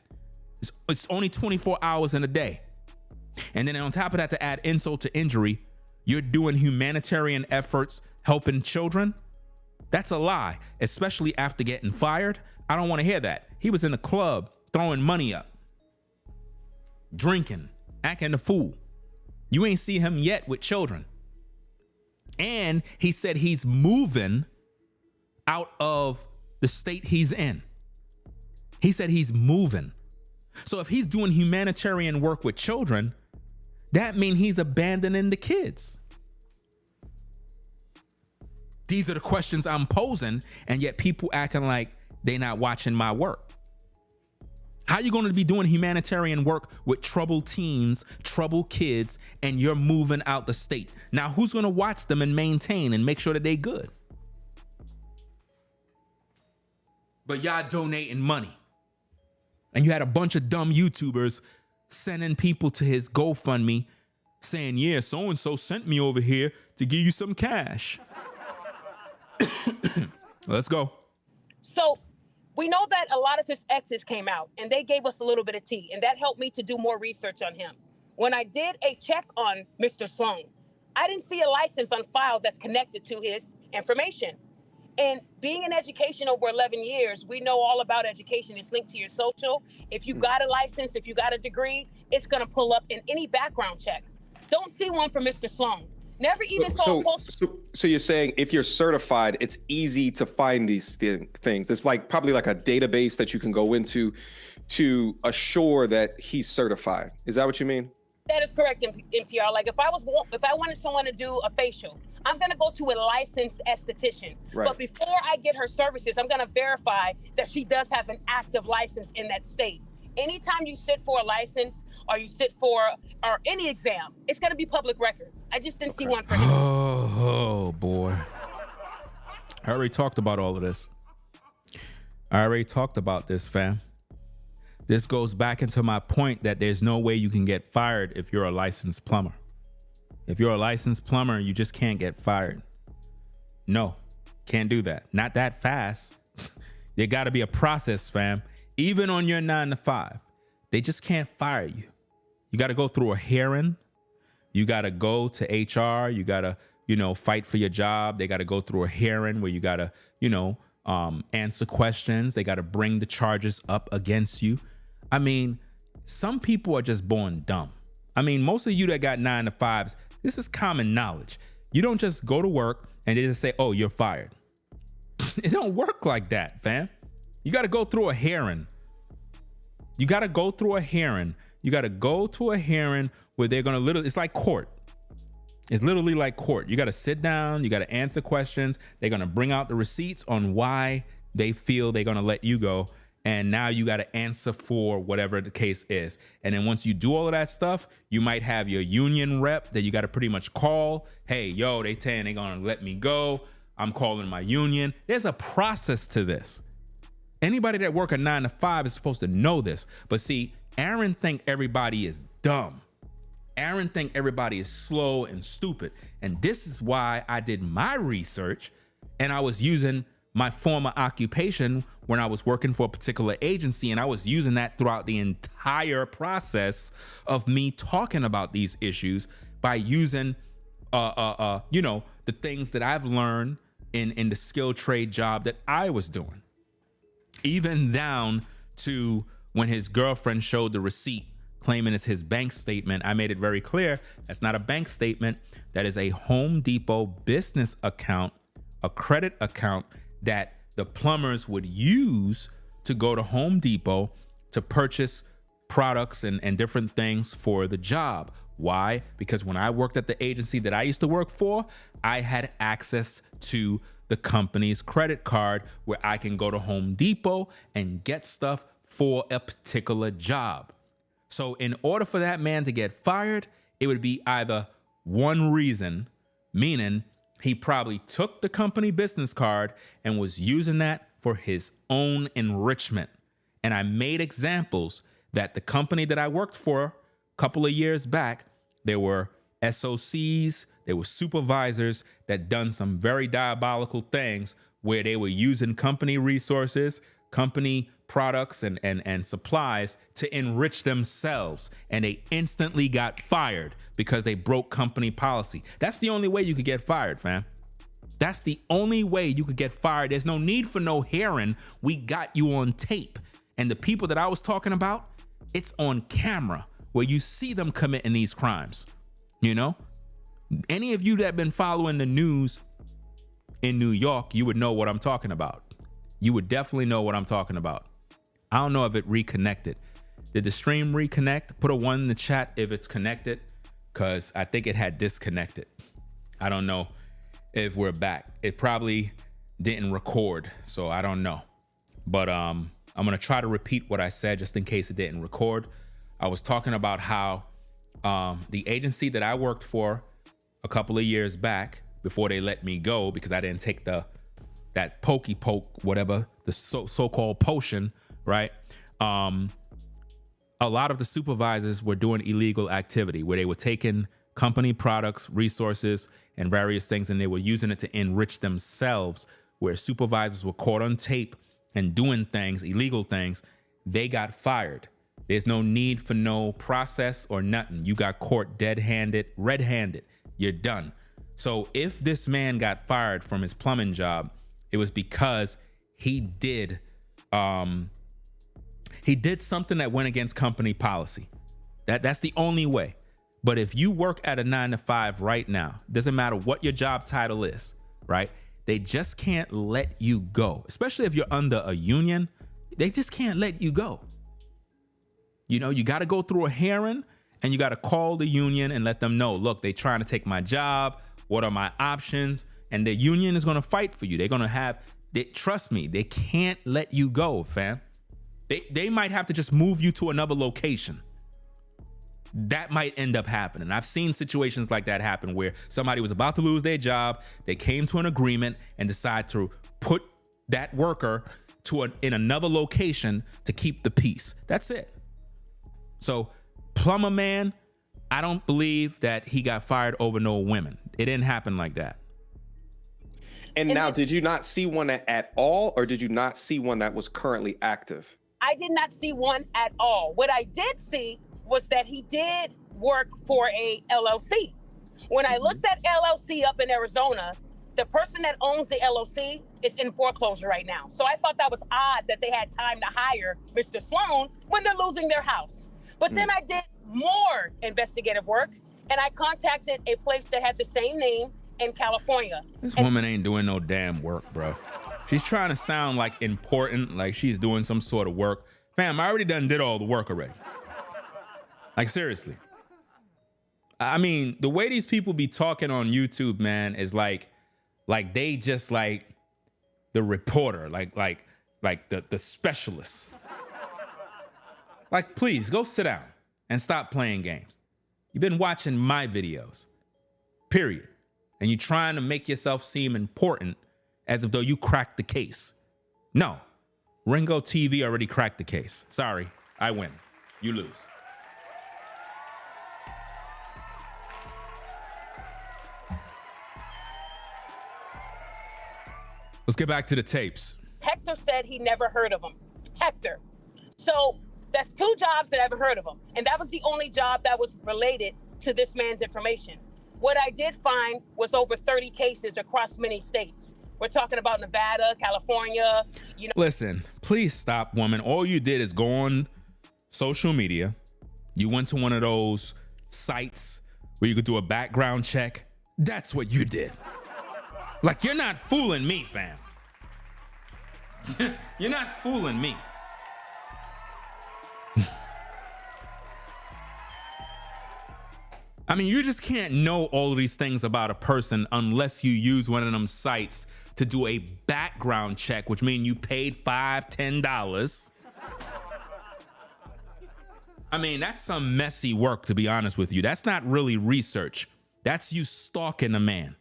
It's only 24 hours in a day. And then on top of that, to add insult to injury, you're doing humanitarian efforts helping children. That's a lie, especially after getting fired. I don't want to hear that. He was in the club throwing money up, drinking, acting a fool. You ain't see him yet with children. And he said he's moving out of the state he's in. He said he's moving. So if he's doing humanitarian work with children, that means he's abandoning the kids. These are the questions I'm posing, and yet people acting like they're not watching my work. How are you going to be doing humanitarian work with troubled teens, troubled kids, and you're moving out the state? Now, who's going to watch them and maintain and make sure that they good? But y'all donating money. And you had a bunch of dumb YouTubers sending people to his GoFundMe saying, yeah, so-and-so sent me over here to give you some cash. Let's go. So we know that a lot of his exes came out and they gave us a little bit of tea, and that helped me to do more research on him. When I did a check on Mr. Sloan, I didn't see a license on file that's connected to his information. And being in education over 11 years, we know all about education. It's linked to your social. If you got a license, if you got a degree, it's going to pull up in any background check. Don't see one for Mr. Sloan. Never even saw a post. So you're saying if you're certified, it's easy to find these things. It's like probably like a database that you can go into to assure that he's certified. Is that what you mean? That is correct, MTR. Like if I wanted someone to do a facial, I'm going to go to a licensed esthetician. Right. But before I get her services, I'm going to verify that she does have an active license in that state. Anytime you sit for a license or you sit for or any exam, it's going to be public record. I just didn't see one for him. Oh, boy. I already talked about all of this. I already talked about this, fam. This goes back into my point that there's no way you can get fired if you're a licensed plumber. If you're a licensed plumber, you just can't get fired. No, can't do that. Not that fast. There got to be a process, fam. Even on your 9 to 5, they just can't fire you. You got to go through a hearing. You got to go to HR. You got to, fight for your job. They got to go through a hearing where you got to, answer questions. They got to bring the charges up against you. I mean, some people are just born dumb. I mean, most of you that got 9 to 5s, this is common knowledge. You don't just go to work and they just say, oh, you're fired. It don't work like that, fam. You got to go through a hearing. You got to go through a hearing. You got to go to a hearing where they're going to it's like court. It's literally like court. You got to sit down. You got to answer questions. They're going to bring out the receipts on why they feel they're going to let you go. And now you got to answer for whatever the case is. And then once you do all of that stuff, you might have your union rep that you got to pretty much call. Hey, yo, they saying they're going to let me go. I'm calling my union. There's a process to this. Anybody that work a 9 to 5 is supposed to know this. But see, Aaron think everybody is dumb. Aaron think everybody is slow and stupid. And this is why I did my research and I was using my former occupation when I was working for a particular agency, and I was using that throughout the entire process of me talking about these issues by using the things that I've learned in the skilled trade job that I was doing. Even down to when his girlfriend showed the receipt claiming it's his bank statement, I made it very clear that's not a bank statement. That is a Home Depot business account, a credit account that the plumbers would use to go to Home Depot to purchase products and different things for the job. Why? Because when I worked at the agency that I used to work for, I had access to the company's credit card where I can go to Home Depot and get stuff for a particular job. So in order for that man to get fired, it would be either one reason, meaning he probably took the company business card and was using that for his own enrichment. And I made examples that the company that I worked for a couple of years back, there were SOCs, there were supervisors that done some very diabolical things where they were using company resources, company products and supplies to enrich themselves. And they instantly got fired because they broke company policy. That's the only way you could get fired, fam. That's the only way you could get fired. There's no need for no hearing. We got you on tape. And the people that I was talking about, it's on camera where you see them committing these crimes. You know, any of you that been following the news in New York, you would know what I'm talking about. You would definitely know what I'm talking about. I don't know if it reconnected. Did the stream reconnect? Put a 1 in the chat if it's connected, because I think it had disconnected. I don't know if we're back. It probably didn't record, so I don't know. But I'm gonna try to repeat what I said just in case it didn't record. I was talking about how the agency that I worked for a couple of years back, before they let me go because I didn't take that pokey poke, whatever, the so-called potion, right? A lot of the supervisors were doing illegal activity where they were taking company products, resources, and various things, and they were using it to enrich themselves, where supervisors were caught on tape and doing things, illegal things. They got fired. There's no need for no process or nothing. You got caught dead-handed, red-handed. You're done. So if this man got fired from his plumbing job, it was because he did something that went against company policy. That's the only way. But if you work at a 9 to 5 right now, doesn't matter what your job title is, right? They just can't let you go, especially if you're under a union. They just can't let you go. You know, you got to go through a hearing and you got to call the union and let them know, look, they trying to take my job. What are my options? And the union is going to fight for you. They're going to trust me, they can't let you go, fam. They might have to just move you to another location. That might end up happening. I've seen situations like that happen where somebody was about to lose their job. They came to an agreement and decide to put that worker in another location to keep the peace. That's it. So plumber man, I don't believe that he got fired over no women. It didn't happen like that. And now, did you not see one at all, or did you not see one that was currently active? I did not see one at all. What I did see was that he did work for a LLC. When I looked at LLC up in Arizona, the person that owns the LLC is in foreclosure right now. So I thought that was odd that they had time to hire Mr. Sloan when they're losing their house. But then I did more investigative work, and I contacted a place that had the same name in California. This woman ain't doing no damn work, bro. She's trying to sound like important, like she's doing some sort of work. Fam, I already did all the work already. Like, seriously. I mean, the way these people be talking on YouTube, man, is like they just like the reporter, like like the specialists. Like, please go sit down and stop playing games. You've been watching my videos, period. And you're trying to make yourself seem important as if though you cracked the case. No, Ringo TV already cracked the case. Sorry, I win. You lose. Let's get back to the tapes. Hector said he never heard of him. Hector. So that's 2 jobs that I haven't heard of him. And that was the only job that was related to this man's information. What I did find was over 30 cases across many states. We're talking about Nevada, California, you know. Listen, please stop, woman. All you did is go on social media. You went to one of those sites where you could do a background check. That's what you did. Like, you're not fooling me, fam. You're not fooling me. I mean, you just can't know all of these things about a person unless you use one of them sites to do a background check, which means you paid $5, $10. I mean, that's some messy work, to be honest with you. That's not really research. That's you stalking a man.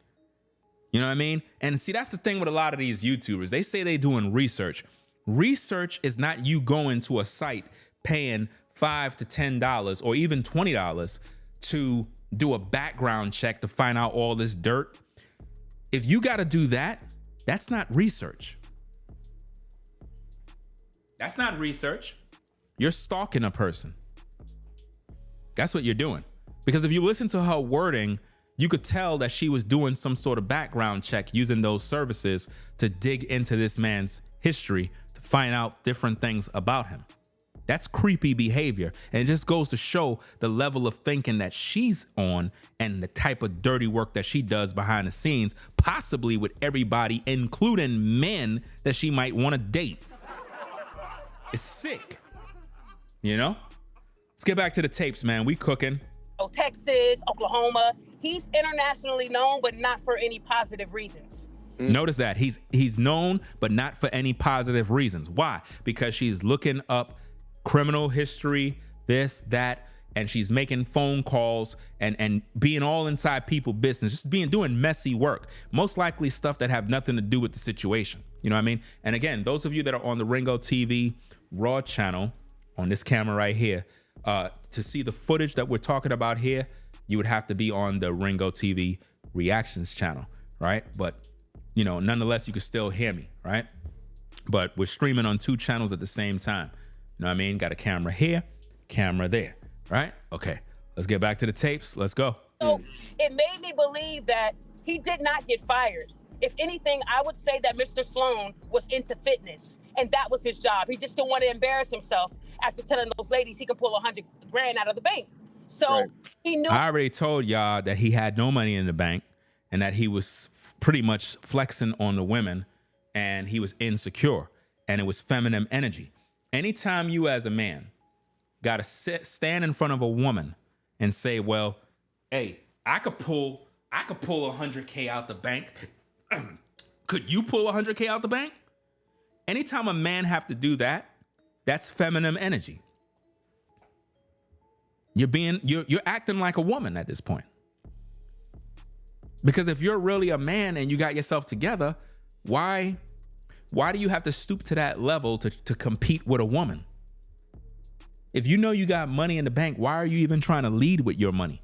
You know what I mean? And see, that's the thing with a lot of these YouTubers. They say they're doing research. Research is not you going to a site paying $5 to $10 or even $20 to do a background check to find out all this dirt. If you got to do that, that's not research. That's not research. You're stalking a person. That's what you're doing. Because if you listen to her wording, you could tell that she was doing some sort of background check using those services to dig into this man's history to find out different things about him. That's creepy behavior. And it just goes to show the level of thinking that she's on and the type of dirty work that she does behind the scenes, possibly with everybody, including men that she might want to date. It's sick. You know? Let's get back to the tapes, man. We cooking. Texas, Oklahoma. He's internationally known, but not for any positive reasons. Notice that he's known, but not for any positive reasons. Why? Because she's looking up criminal history, this, that, and she's making phone calls and being all inside people's business, just doing messy work. Most likely stuff that have nothing to do with the situation. You know what I mean? And again, those of you that are on the Ringo TV Raw channel on this camera right here, to see the footage that we're talking about here, you would have to be on the Ringo TV Reactions channel, right? But, you know, nonetheless, you can still hear me, right? But we're streaming on 2 channels at the same time. You know what I mean? Got a camera here, camera there, right? Okay, let's get back to the tapes. Let's go. So it made me believe that he did not get fired. If anything, I would say that Mr. Sloan was into fitness and that was his job. He just didn't want to embarrass himself after telling those ladies he can pull $100 grand out of the bank. So he knew. I already told y'all that he had no money in the bank and that he was pretty much flexing on the women and he was insecure and it was feminine energy. Anytime you as a man got to stand in front of a woman and say, well, hey, I could pull 100K out the bank. Could you pull 100K out the bank? Anytime a man have to do that, that's feminine energy. You're acting like a woman at this point. Because if you're really a man and you got yourself together, why do you have to stoop to that level to compete with a woman? If you know you got money in the bank, why are you even trying to lead with your money?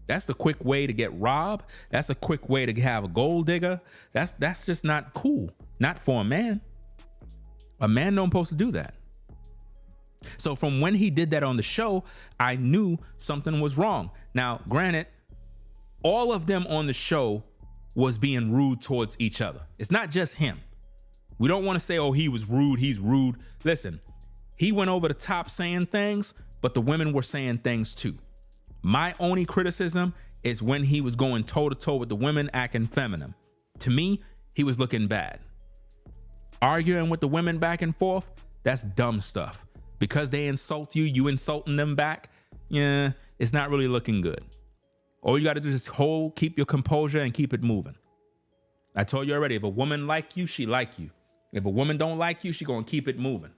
That's the quick way to get robbed. That's a quick way to have a gold digger. That's just not cool. Not for a man. A man don't supposed to do that. So from when he did that on the show, I knew something was wrong. Now, granted, all of them on the show was being rude towards each other. It's not just him. We don't want to say, oh, he was rude, he's rude. Listen, he went over the top saying things, but the women were saying things too. My only criticism is when he was going toe-to-toe with the women acting feminine. To me, he was looking bad. Arguing with the women back and forth, that's dumb stuff. Because they insult you, you insulting them back, yeah, it's not really looking good. All you got to do is keep your composure and keep it moving. I told you already, if a woman like you, she like you. If a woman don't like you, she's gonna keep it moving.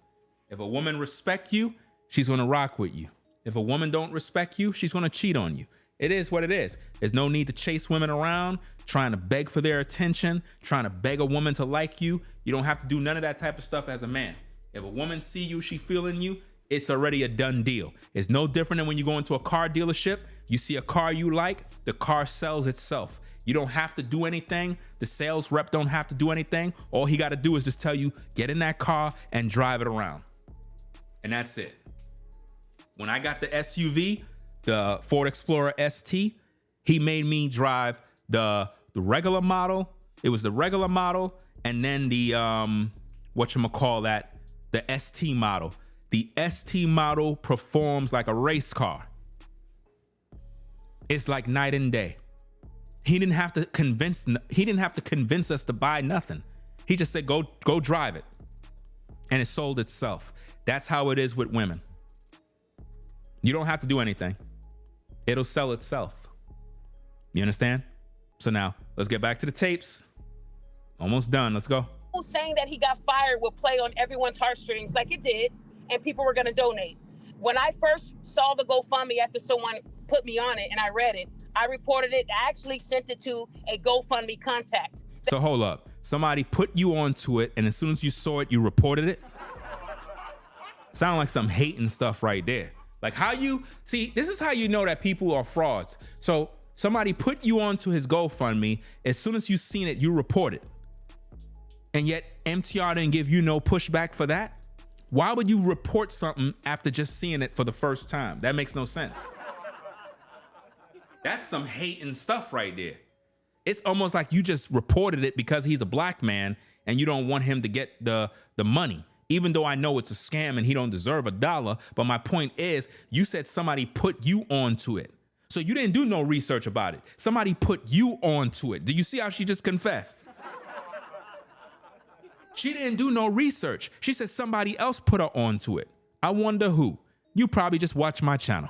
If a woman respect you, she's gonna rock with you. If a woman don't respect you, she's gonna cheat on you. It is what it is. There's no need to chase women around, trying to beg for their attention, trying to beg a woman to like you. You don't have to do none of that type of stuff as a man. If a woman see you, she feeling you, it's already a done deal. It's no different than when you go into a car dealership, you see a car you like, the car sells itself. You don't have to do anything. The sales rep don't have to do anything. All he got to do is just tell you, get in that car and drive it around. And that's it. When I got the SUV, the Ford Explorer ST, he made me drive the regular model. It was the regular model, and then the whatchamacallit, the ST model. The ST model performs like a race car. It's like night and day. He didn't have to convince us to buy nothing. He just said, go drive it. And it sold itself. That's how it is with women. You don't have to do anything. It'll sell itself. You understand? So now let's get back to the tapes. Almost done. Let's go. Saying that he got fired will play on everyone's heartstrings like it did, and people were going to donate. When I first saw the GoFundMe after someone put me on it and I read it, I reported it. I actually sent it to a GoFundMe contact. So hold up. Somebody put you onto it, and as soon as you saw it, you reported it? Sound like some hating stuff right there. Like how you, see, this is how you know that people are frauds. So somebody put you onto his GoFundMe. As soon as you seen it, you report it. And yet MTR didn't give you no pushback for that? Why would you report something after just seeing it for the first time? That makes no sense. That's some hating stuff right there. It's almost like you just reported it because he's a black man and you don't want him to get the money. Even though I know it's a scam and he don't deserve $1, but my point is, you said somebody put you onto it. So you didn't do no research about it. Somebody put you onto it. Do you see how she just confessed? She didn't do no research. She said somebody else put her onto it. I wonder who. You probably just watch my channel.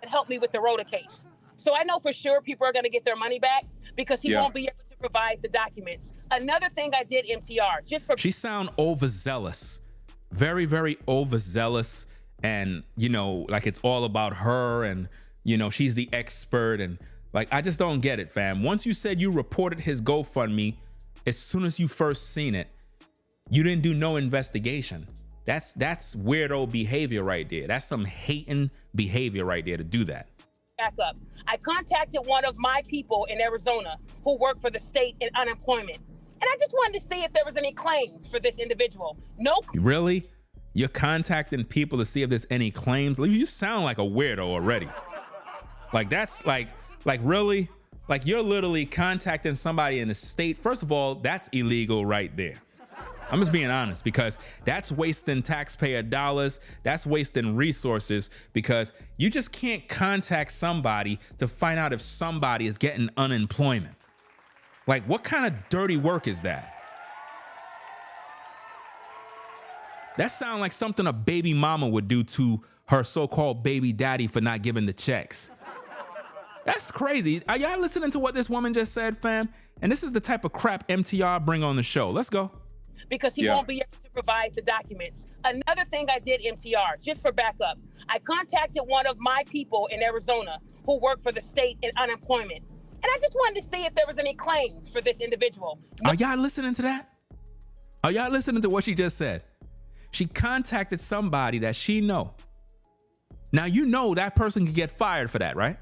It helped me with the Rhoda case. So I know for sure people are going to get their money back because he won't be able to provide the documents. Another thing I did, MTR, just for... She sound overzealous. Very, very overzealous. And, you know, like it's all about her and, you know, she's the expert. And like, I just don't get it, fam. Once you said you reported his GoFundMe, as soon as you first seen it, you didn't do no investigation. That's weirdo behavior right there. That's some hating behavior right there to do that. Back up. I contacted one of my people in Arizona who work for the state in unemployment. And I just wanted to see if there was any claims for this individual. No. Really? You're contacting people to see if there's any claims? You sound like a weirdo already. Like that's like really? Like you're literally contacting somebody in the state. First of all, that's illegal right there. I'm just being honest because that's wasting taxpayer dollars. That's wasting resources because you just can't contact somebody to find out if somebody is getting unemployment. Like what kind of dirty work is that? That sounds like something a baby mama would do to her so-called baby daddy for not giving the checks. That's crazy. Are y'all listening to what this woman just said, fam? And this is the type of crap MTR bring on the show. Let's go. Because he won't be able to provide the documents. Another thing I did, MTR, just for backup, I contacted one of my people in Arizona who work for the state in unemployment. And I just wanted to see if there was any claims for this individual. Are y'all listening to that? Are y'all listening to what she just said? She contacted somebody that she know. Now, you know that person can get fired for that, right?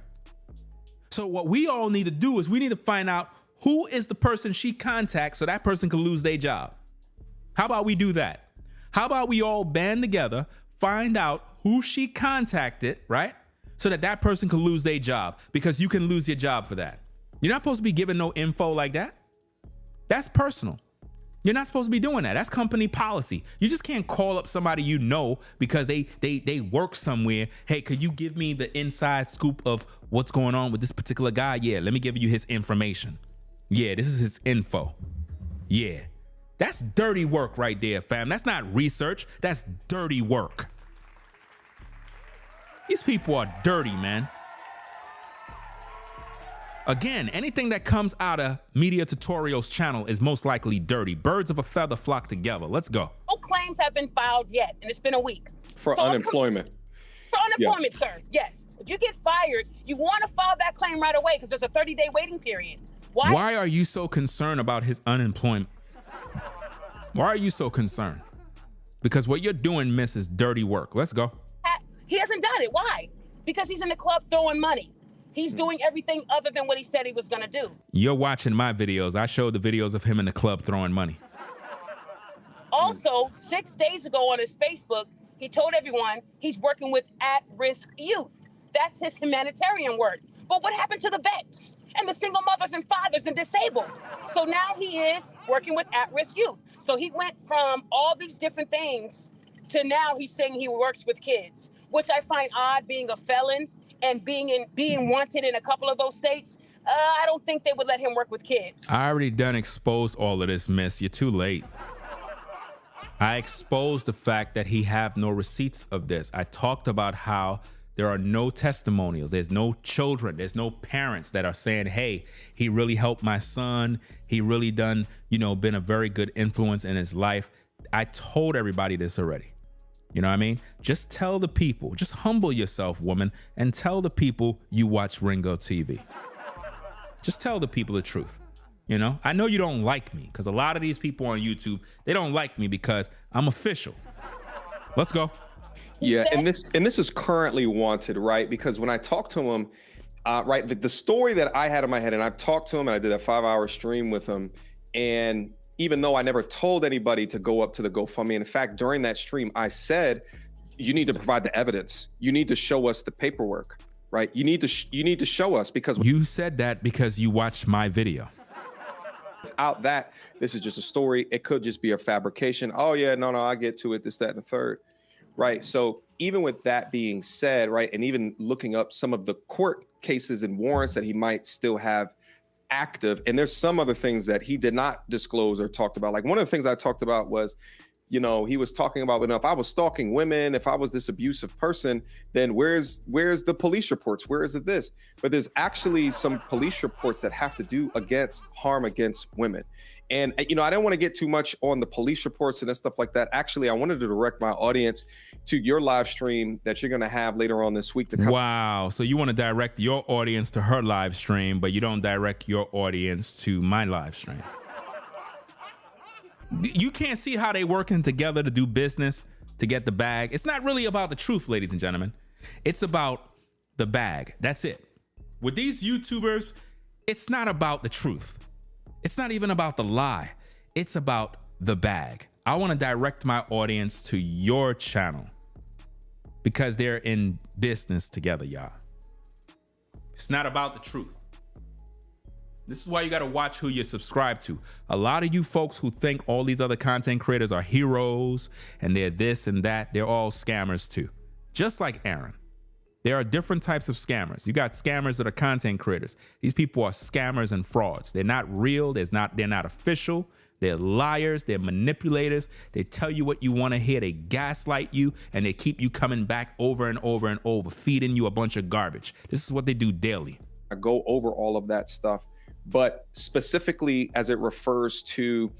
So what we all need to do is we need to find out who is the person she contacts so that person can lose their job. How about we do that? How about we all band together, find out who she contacted, right? So that that person can lose their job because you can lose your job for that. You're not supposed to be giving no info like that. That's personal. You're not supposed to be doing that. That's company policy. You just can't call up somebody you know because they work somewhere. Hey, could you give me the inside scoop of what's going on with this particular guy? Yeah, let me give you his information. Yeah, this is his info. Yeah. That's dirty work right there, fam. That's not research. That's dirty work. These people are dirty, man. Again, anything that comes out of Media Tutorials channel is most likely dirty. Birds of a feather flock together. Let's go. No claims have been filed yet, and it's been a week. For So unemployment. For unemployment, sir, yes. If you get fired, you want to file that claim right away because there's a 30-day waiting period. Why are you so concerned about his unemployment? Why are you so concerned? Because what you're doing, miss, is dirty work. Let's go. He hasn't done it. Why? Because he's in the club throwing money. He's doing everything other than what he said he was going to do. You're watching my videos. I showed the videos of him in the club throwing money. Also, 6 days ago on his Facebook, he told everyone he's working with at-risk youth. That's his humanitarian work. But what happened to the vets and the single mothers and fathers and disabled? So now he is working with at-risk youth. So he went from all these different things to now he's saying he works with kids, which I find odd, being a felon and being wanted in a couple of those states. I don't think they would let him work with kids. I already done exposed all of this, miss. You're too late. I exposed the fact that he have no receipts of this. I talked about how there are no testimonials. There's no children. There's no parents that are saying, hey, he really helped my son. He really done, been a very good influence in his life. I told everybody this already. You know what I mean? Just tell the people, just humble yourself, woman, and tell the people you watch Ringo TV. Just tell the people the truth. I know you don't like me because a lot of these people on YouTube, they don't like me because I'm official. Let's go. Yeah, and this is currently wanted, right? Because when I talked to him, right, the story that I had in my head, and I've talked to him, and I did a 5-hour stream with him, and even though I never told anybody to go up to the GoFundMe, in fact, during that stream, I said, you need to provide the evidence. You need to show us the paperwork, right? You need to show us, because you said that because you watched my video. Without that, this is just a story. It could just be a fabrication. Oh yeah, no, I get to it, this, that, and the third, right? So even with that being said, right, and even looking up some of the court cases and warrants that he might still have active, and there's some other things that he did not disclose or talked about. Like one of the things I talked about was, he was talking about, if I was stalking women, if I was this abusive person, then where's the police reports? Where is it this? But there's actually some police reports that have to do against harm against women. And, I didn't want to get too much on the police reports and stuff like that. Actually, I wanted to direct my audience to your live stream that you're going to have later on this week to come. Wow. So you want to direct your audience to her live stream, but you don't direct your audience to my live stream. You can't see how they working together to do business, to get the bag. It's not really about the truth, ladies and gentlemen. It's about the bag. That's it. With these YouTubers, it's not about the truth. It's not even about the lie. It's about the bag. I want to direct my audience to your channel because they're in business together, y'all. It's not about the truth. This is why you got to watch who you subscribe to. A lot of you folks who think all these other content creators are heroes and they're this and that, they're all scammers too. Just like Aaron. There are different types of scammers. You got scammers that are content creators. These people are scammers and frauds. They're not real. They're not official. They're liars. They're manipulators. They tell you what you want to hear. They gaslight you and they keep you coming back over and over and over, feeding you a bunch of garbage. This is what they do daily. I go over all of that stuff, but specifically as it refers to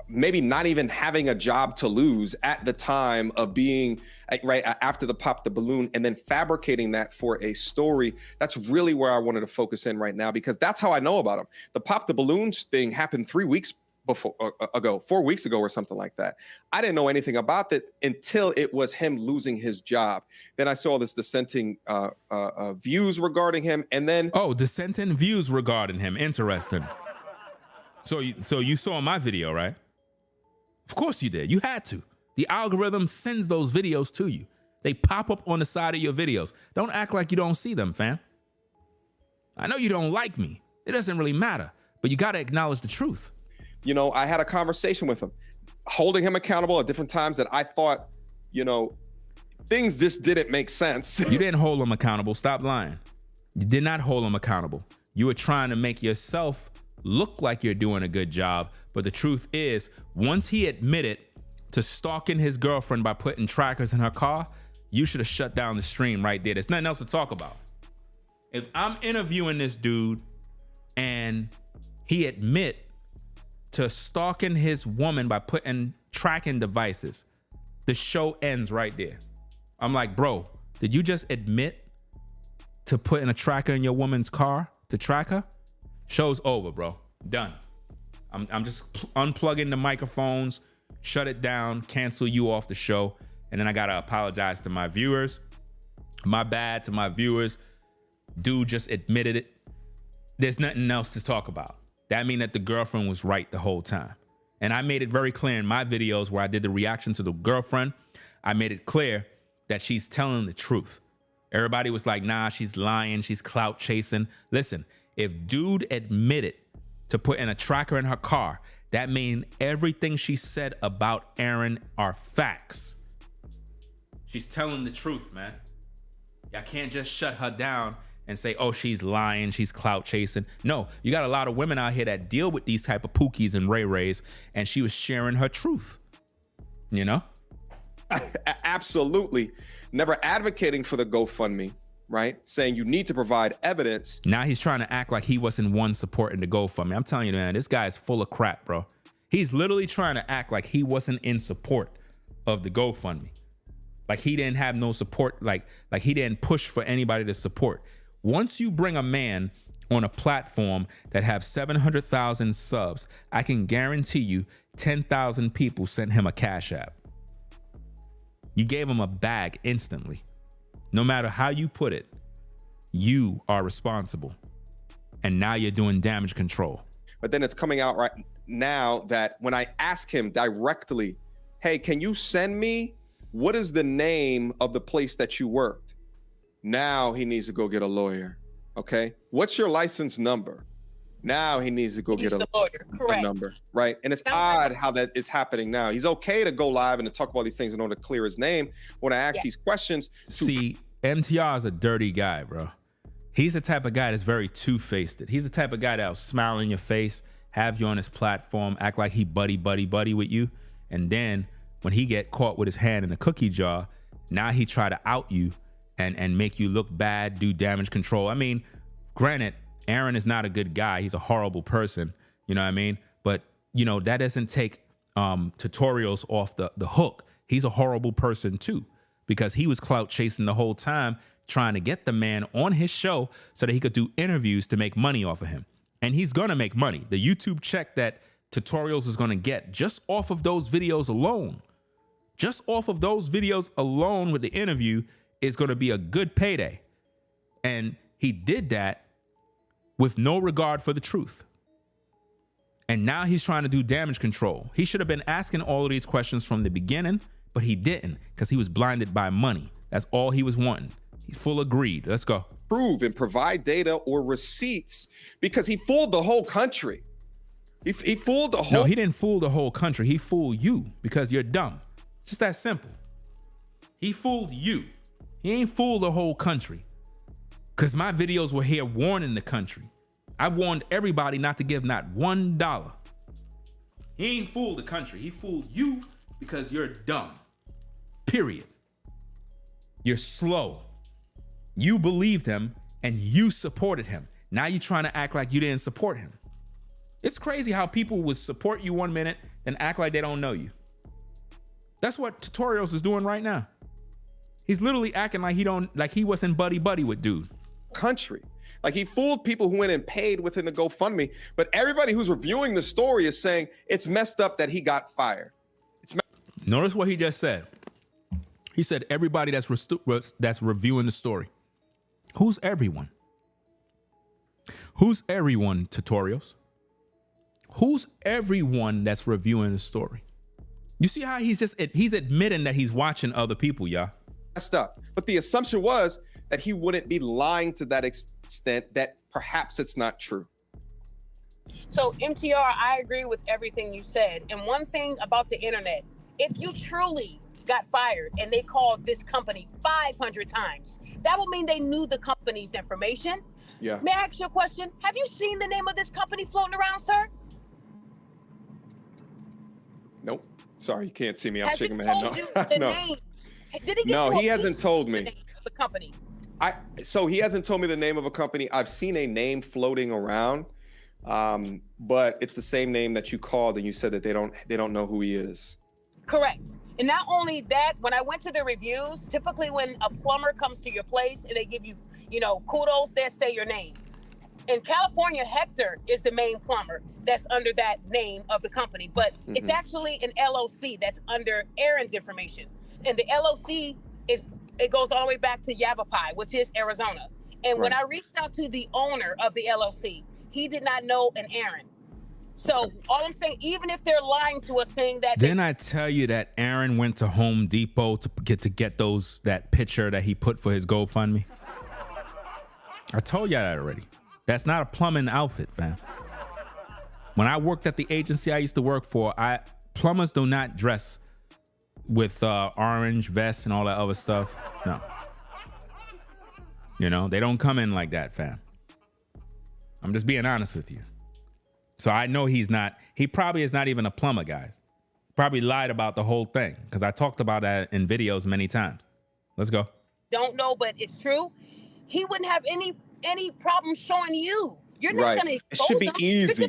maybe not even having a job to lose at the time of being right after the pop the balloon and then fabricating that for a story. That's really where I wanted to focus in right now, because that's how I know about him. The pop the balloons thing happened 4 weeks ago or something like that. I didn't know anything about that until it was him losing his job. Then I saw this dissenting views regarding him, and then dissenting views regarding him. Interesting. So you saw my video, right? Of course you did. You had to. The algorithm sends those videos to you. They pop up on the side of your videos. Don't act like you don't see them, fam. I know you don't like me. It doesn't really matter, but you got to acknowledge the truth. I had a conversation with him, holding him accountable at different times that I thought, things just didn't make sense. You didn't hold him accountable. Stop lying. You did not hold him accountable. You were trying to make yourself look like you're doing a good job. But the truth is, once he admitted to stalking his girlfriend by putting trackers in her car, you should have shut down the stream right there. There's nothing else to talk about. If I'm interviewing this dude and he admit to stalking his woman by putting tracking devices, the show ends right there. I'm like, bro, did you just admit to putting a tracker in your woman's car to track her? Show's over, bro. Done. I'm just unplugging the microphones, shut it down, cancel you off the show, and then I gotta apologize to my viewers. My bad to my viewers. Dude just admitted it. There's nothing else to talk about. That means that the girlfriend was right the whole time. And I made it very clear in my videos where I did the reaction to the girlfriend. I made it clear that she's telling the truth. Everybody was like, nah, she's lying. She's clout chasing. Listen, if dude admitted to putting a tracker in her car, that means everything she said about Aaron are facts. She's telling the truth, man. Y'all can't just shut her down and say, oh, she's lying, she's clout chasing. No, you got a lot of women out here that deal with these type of Pookies and Ray Rays, and she was sharing her truth, you know? Absolutely. Never advocating for the GoFundMe, right? Saying you need to provide evidence. Now he's trying to act like he wasn't one supporting the GoFundMe. I'm telling you, man, this guy is full of crap, bro. He's literally trying to act like he wasn't in support of the GoFundMe. Like he didn't have no support, like he didn't push for anybody to support. Once you bring a man on a platform that have 700,000 subs, I can guarantee you 10,000 people sent him a Cash App. You gave him a bag instantly. No matter how you put it, you are responsible. And now you're doing damage control. But then it's coming out right now that when I ask him directly, hey, can you send me, what is the name of the place that you worked? Now he needs to go get a lawyer. Okay. What's your license number? Now he needs to go get a lawyer. Correct. Number. Right. And it's odd how that is happening now. He's okay to go live and to talk about these things in order to clear his name. When I ask these questions. See, MTR is a dirty guy, bro. He's the type of guy that's very two-faced. He's the type of guy that'll smile in your face, have you on his platform, act like he buddy with you. And then when he get caught with his hand in the cookie jar, now he try to out you and make you look bad, do damage control. I mean, granted, Aaron is not a good guy. He's a horrible person. You know what I mean? But, you know, that doesn't take tutorials off the hook. He's a horrible person too, because he was clout chasing the whole time, trying to get the man on his show so that he could do interviews to make money off of him. And he's going to make money. The YouTube check that tutorials is going to get just off of those videos alone, just off of those videos alone with the interview is going to be a good payday. And he did that with no regard for the truth. And now he's trying to do damage control. He should have been asking all of these questions from the beginning, but he didn't because he was blinded by money. That's all he was wanting. He's full of greed. Let's go. Prove and provide data or receipts because he fooled the whole country. He fooled the whole. No, he didn't fool the whole country. He fooled you because you're dumb. Just that simple. He fooled you. He ain't fooled the whole country. Because my videos were here warning the country. I warned everybody not to give not $1. He ain't fooled the country. He fooled you because you're dumb. Period. You're slow. You believed him and you supported him. Now you're trying to act like you didn't support him. It's crazy how people would support you 1 minute and act like they don't know you. That's what Tutorials is doing right now. He's literally acting like he wasn't buddy with dude. Country. Like he fooled people who went and paid within the GoFundMe, but everybody who's reviewing the story is saying it's messed up that he got fired. Notice what he just said. He said everybody that's reviewing the story. Who's everyone? Who's everyone, Tutorials? Who's everyone that's reviewing the story? You see how he's admitting that he's watching other people, y'all. Messed up. But the assumption was that he wouldn't be lying to that extent, that perhaps it's not true. So MTR, I agree with everything you said. And one thing about the internet, if you truly got fired and they called this company 500 times, that would mean they knew the company's information. Yeah. May I ask you a question? Have you seen the name of this company floating around, sir? Nope. Sorry, you can't see me. I'm Has shaking he my head. told No. you the No. name? Did he give No, you a he hasn't piece told of me. the name of the company? So he hasn't told me the name of a company. I've seen a name floating around, but it's the same name that you called and you said that they don't know who he is. Correct. And not only that, when I went to the reviews, typically when a plumber comes to your place and they give you, kudos, they say your name. In California, Hector is the main plumber that's under that name of the company, but it's actually an LOC that's under Aaron's information. And the LOC it goes all the way back to Yavapai, which is Arizona. And when I reached out to the owner of the LOC, he did not know an Aaron. So all I'm saying, even if they're lying to us saying that. Didn't I tell you that Aaron went to Home Depot to get that picture that he put for his GoFundMe? I told you that already. That's not a plumbing outfit, fam. When I worked at the agency I used to work for, plumbers do not dress with orange vests and all that other stuff. No. They don't come in like that, fam. I'm just being honest with you. So I know he probably is not even a plumber, guys. Probably lied about the whole thing because I talked about that in videos many times. Let's go. Don't know, but it's true. He wouldn't have any problem showing you. You're not going to. It should be easy.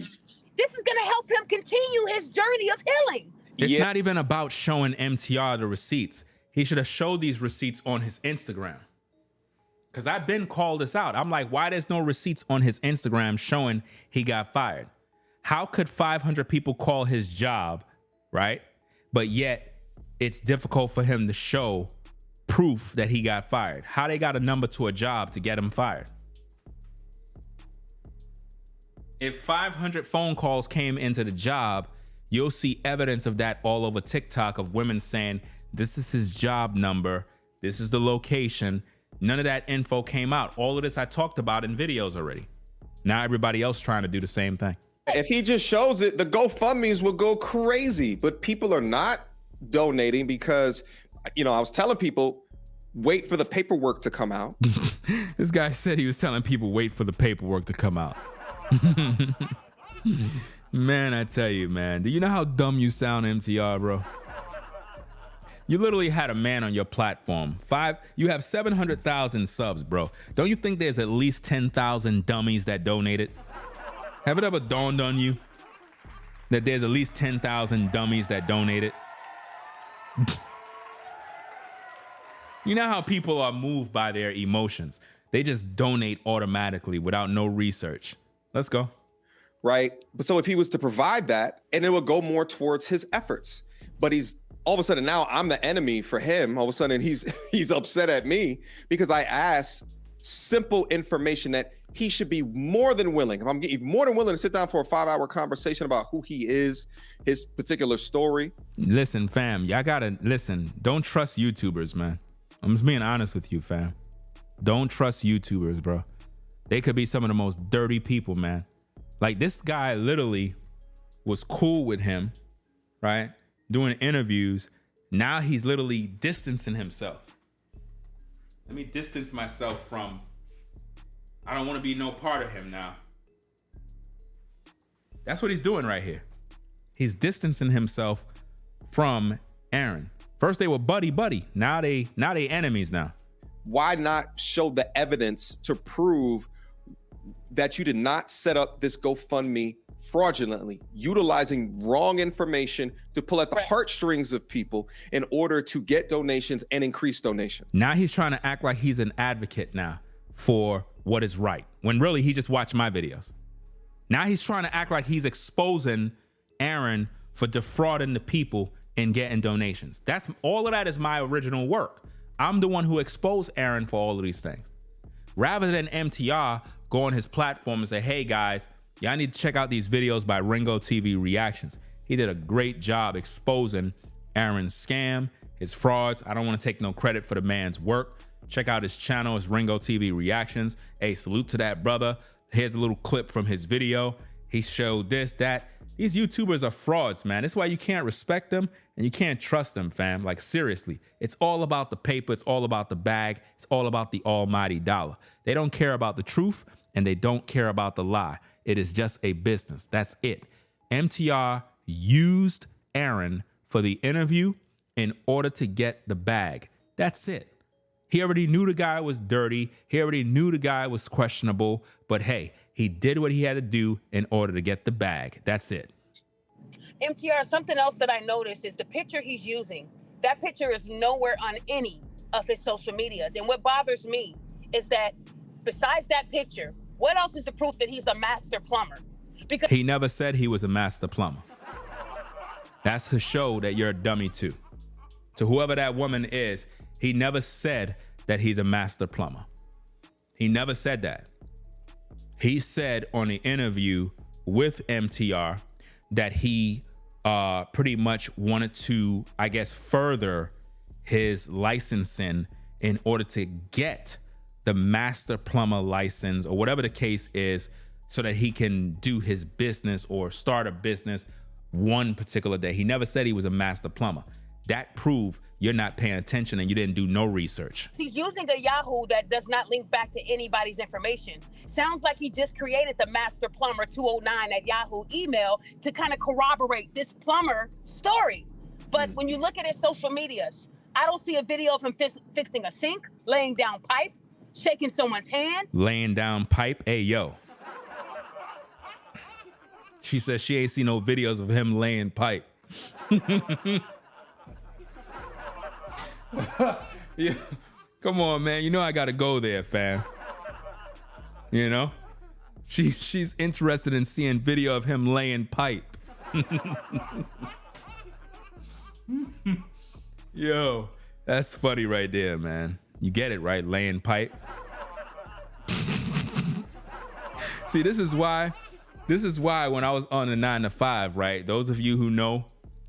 This is going to help him continue his journey of healing. It's not even about showing MTR the receipts. He should have showed these receipts on his Instagram. Because I've been called this out. I'm like, why there's no receipts on his Instagram showing he got fired? How could 500 people call his job, right? But yet it's difficult for him to show proof that he got fired. How they got a number to a job to get him fired? If 500 phone calls came into the job, you'll see evidence of that all over TikTok of women saying, this is his job number. This is the location. None of that info came out. All of this I talked about in videos already. Now everybody else trying to do the same thing. If he just shows it, the GoFundMes will go crazy, but people are not donating because, I was telling people, wait for the paperwork to come out. This guy said he was telling people, wait for the paperwork to come out. Man, I tell you, man, do you know how dumb you sound, MTR, bro? You literally had a man on your platform. You have 700,000 subs, bro. Don't you think there's at least 10,000 dummies that donated? Have it ever dawned on you that there's at least 10,000 dummies that donated? You know how people are moved by their emotions. They just donate automatically without no research. Let's go. Right. But so if he was to provide that, and it would go more towards his efforts, but he's all of a sudden now I'm the enemy for him. All of a sudden he's upset at me because I asked simple information that he should be more than willing. I'm more than willing to sit down for a 5-hour conversation about who he is, his particular story. Listen, fam, y'all gotta listen. Don't trust YouTubers, man. I'm just being honest with you, fam. Don't trust YouTubers, bro. They could be some of the most dirty people, man. Like this guy literally was cool with him, right? Doing interviews. Now he's literally distancing himself. Let me distance myself from, I don't want to be no part of him now. That's what he's doing right here. He's distancing himself from Aaron. First they were buddy. Now they enemies now. Why not show the evidence to prove that you did not set up this GoFundMe fraudulently, utilizing wrong information to pull at the heartstrings of people in order to get donations and increase donations? Now he's trying to act like he's an advocate now for what is right, when really he just watched my videos. Now he's trying to act like he's exposing Aaron for defrauding the people and getting donations. That's all of that is my original work. I'm the one who exposed Aaron for all of these things. Rather than MTR go on his platform and say, hey guys, y'all need to check out these videos by Ringo TV Reactions. He did a great job exposing Aaron's scam, his frauds. I don't want to take no credit for the man's work. Check out his channel, his Ringo TV Reactions. Hey, salute to that brother. Here's a little clip from his video. He showed this, that. These YouTubers are frauds, man. That's why you can't respect them and you can't trust them, fam. Like, seriously. It's all about the paper. It's all about the bag. It's all about the almighty dollar. They don't care about the truth and they don't care about the lie. It is just a business. That's it. MTR used Aaron for the interview in order to get the bag. That's it. He already knew the guy was dirty. He already knew the guy was questionable. But hey, he did what he had to do in order to get the bag. That's it. MTR, something else that I noticed is the picture he's using. That picture is nowhere on any of his social medias. And what bothers me is that besides that picture, what else is the proof that he's a master plumber? Because he never said he was a master plumber. That's to show that you're a dummy too. To whoever that woman is, he never said that he's a master plumber. He never said that. He said on the interview with MTR that he pretty much wanted to, I guess, further his licensing in order to get the master plumber license or whatever the case is, so that he can do his business or start a business one particular day. He never said he was a master plumber. That proved you're not paying attention and you didn't do no research. he's using a Yahoo that does not link back to anybody's information. Sounds like he just created the master plumber 209 at Yahoo email to kind of corroborate this plumber story. But when you look at his social medias, I don't see a video of him fixing a sink, laying down pipe, shaking someone's hand. Laying down pipe, hey yo. She says she ain't seen no videos of him laying pipe. Yeah. Come on, man. You know I gotta go there, fam. You know? She's interested in seeing video of him laying pipe. Yo, that's funny right there, man. You get it, right? Laying pipe. See, this is why when I was on the 9 to 5, right? Those of you who know,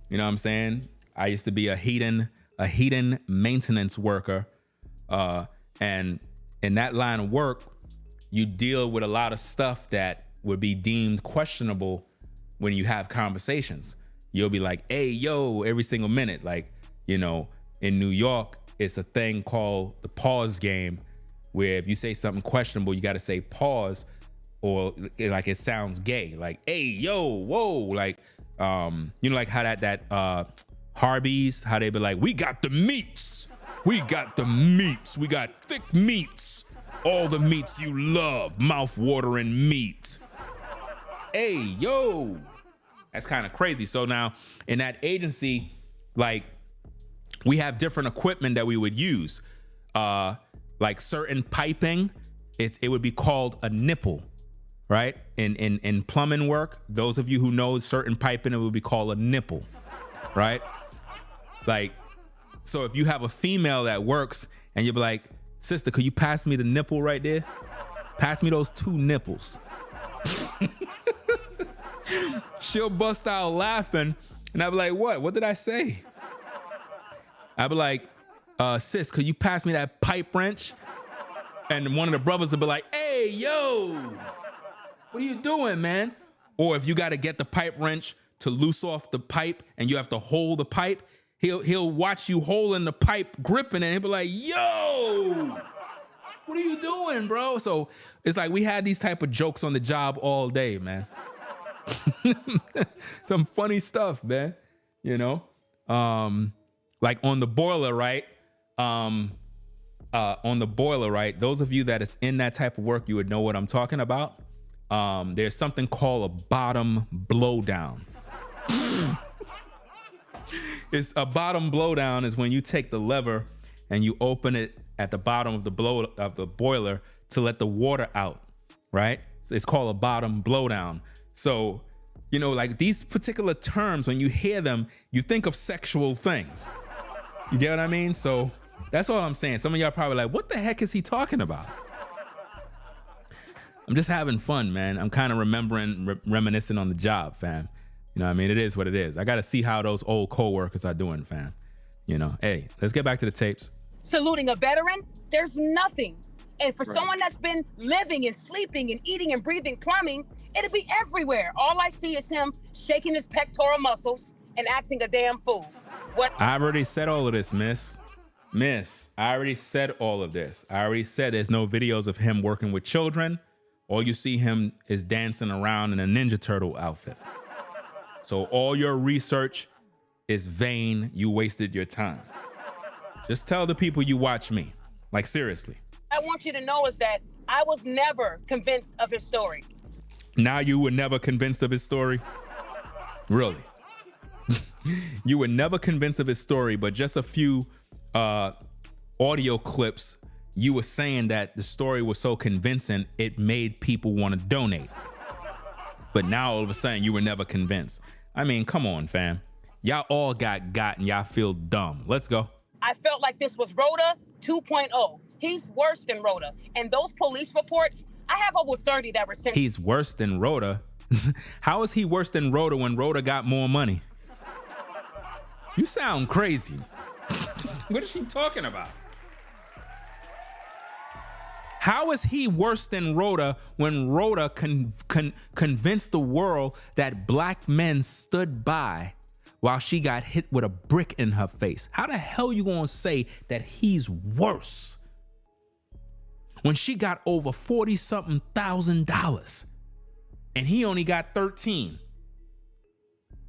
you know what I'm saying? I used to be a heating maintenance worker. And in that line of work, you deal with a lot of stuff that would be deemed questionable when you have conversations. You'll be like, hey, yo, every single minute. Like, you know, in New York, it's a thing called the pause game, where if you say something questionable, you got to say pause, or like it sounds gay. Like, hey, yo, whoa. Like, you know, like how that Harvey's, how they be like, we got the meats. We got the meats. We got thick meats. All the meats you love. Mouth-watering meat. Hey, yo. That's kind of crazy. So now in that agency, like, we have different equipment that we would use. Like certain piping, it would be called a nipple, right? In plumbing work, those of you who know certain piping, it would be called a nipple, right? Like, so if you have a female that works and you're like, sister, could you pass me the nipple right there? Pass me those 2 nipples. She'll bust out laughing and I'll be like, what? What did I say? I'll be like, sis, could you pass me that pipe wrench? And one of the brothers will be like, hey, yo, what are you doing, man? Or if you got to get the pipe wrench to loose off the pipe and you have to hold the pipe, he'll watch you holding the pipe, gripping it, and he'll be like, yo, what are you doing, bro? So it's like we had these type of jokes on the job all day, man. Some funny stuff, man, you know? Like on the boiler, right? On the boiler, right? Those of you that is in that type of work, you would know what I'm talking about. There's something called a bottom blowdown. It's a bottom blowdown is when you take the lever and you open it at the bottom of the boiler to let the water out, right? So it's called a bottom blowdown. So, you know, like these particular terms, when you hear them, you think of sexual things. You get what I mean? So that's all I'm saying. Some of y'all probably like, what the heck is he talking about? I'm just having fun, man. I'm kind of reminiscing on the job, fam. You know what I mean? It is what it is. I got to see how those old coworkers are doing, fam. You know, hey, let's get back to the tapes. Saluting a veteran, there's nothing. And for someone that's been living and sleeping and eating and breathing plumbing, it'll be everywhere. All I see is him shaking his pectoral muscles and acting a damn fool. What? I already said all of this, miss. I already said all of this. I already said there's no videos of him working with children. All you see him is dancing around in a Ninja Turtle outfit. So all your research is vain. You wasted your time. Just tell the people you watch me. Like, seriously. I want you to know is that I was never convinced of his story. Now you were never convinced of his story? Really? You were never convinced of his story, but just a few audio clips, you were saying that the story was so convincing, it made people want to donate. But now all of a sudden you were never convinced. I mean, come on, fam. Y'all all got and y'all feel dumb. Let's go. I felt like this was Rhoda 2.0. He's worse than Rhoda. And those police reports, I have over 30 that were sent. He's worse than Rhoda. How is he worse than Rhoda when Rhoda got more money? You sound crazy. What is she talking about? How is he worse than Rhoda when Rhoda convinced the world that black men stood by while she got hit with a brick in her face? How the hell you gonna say that he's worse when she got over $40-something thousand and he only got 13?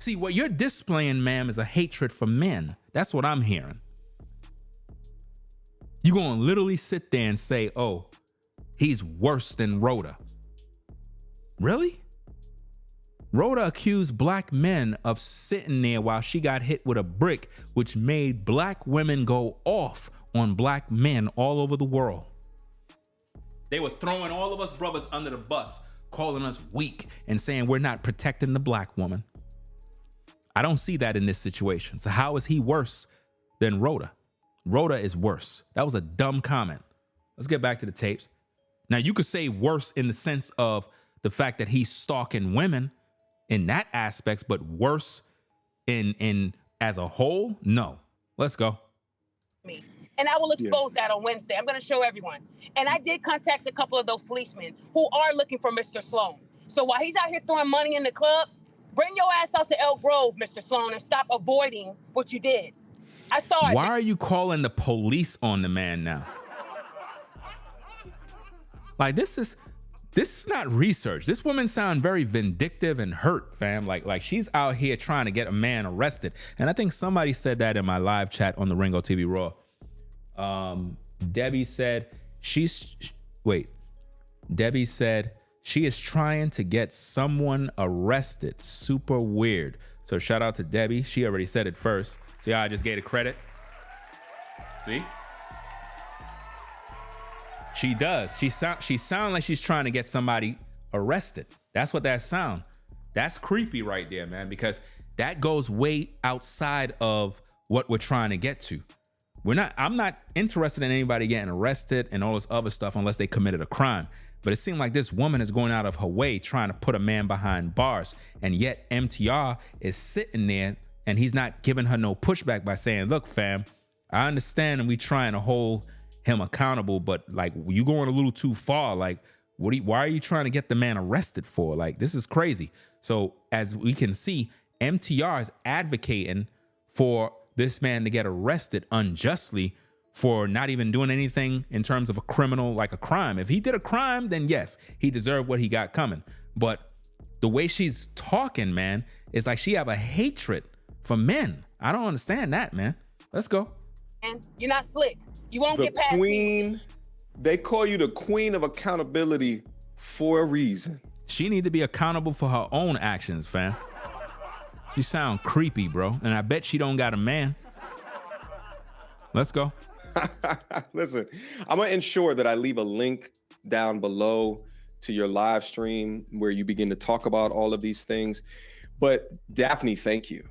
See, what you're displaying, ma'am, is a hatred for men. That's what I'm hearing. You're gonna literally sit there and say, oh, he's worse than Rhoda. Really? Rhoda accused black men of sitting there while she got hit with a brick, which made black women go off on black men all over the world. They were throwing all of us brothers under the bus, calling us weak and saying we're not protecting the black woman. I don't see that in this situation. So how is he worse than Rhoda? Rhoda is worse. That was a dumb comment. Let's get back to the tapes. Now, you could say worse in the sense of the fact that he's stalking women in that aspect, but worse in as a whole, no. Let's go. And I will expose that on Wednesday. I'm going to show everyone. And I did contact a couple of those policemen who are looking for Mr. Sloan. So while he's out here throwing money in the club, bring your ass out to Elk Grove, Mr. Sloan, and stop avoiding what you did. I saw it. Why are you calling the police on the man now? Like, this is not research. This woman sounds very vindictive and hurt, fam. Like she's out here trying to get a man arrested. And I think somebody said that in my live chat on the Ringo TV Raw. Debbie said she is trying to get someone arrested. Super weird. So shout out to Debbie. She already said it first. See how I just gave her credit? See? She does. She sound like she's trying to get somebody arrested. That's what that sound. That's creepy right there, man, because that goes way outside of what we're trying to get to. I'm not interested in anybody getting arrested and all this other stuff unless they committed a crime. But it seemed like this woman is going out of her way trying to put a man behind bars. And yet MTR is sitting there and he's not giving her no pushback by saying, look, fam, I understand and we trying to hold him accountable, but like you going a little too far. Like, why are you trying to get the man arrested for? Like, this is crazy. So as we can see, MTR is advocating for this man to get arrested unjustly for not even doing anything in terms of a criminal, like a crime. If he did a crime, then yes, he deserved what he got coming. But the way she's talking, man, is like she have a hatred for men. I don't understand that, man. Let's go. And you're not slick. You won't get past queen. me. They call you the queen of accountability for a reason. She need to be accountable for her own actions, fam. You sound creepy, bro. And I bet she don't got a man. Let's go. Listen, I'm going to ensure that I leave a link down below to your live stream where you begin to talk about all of these things. But Daphne, thank you.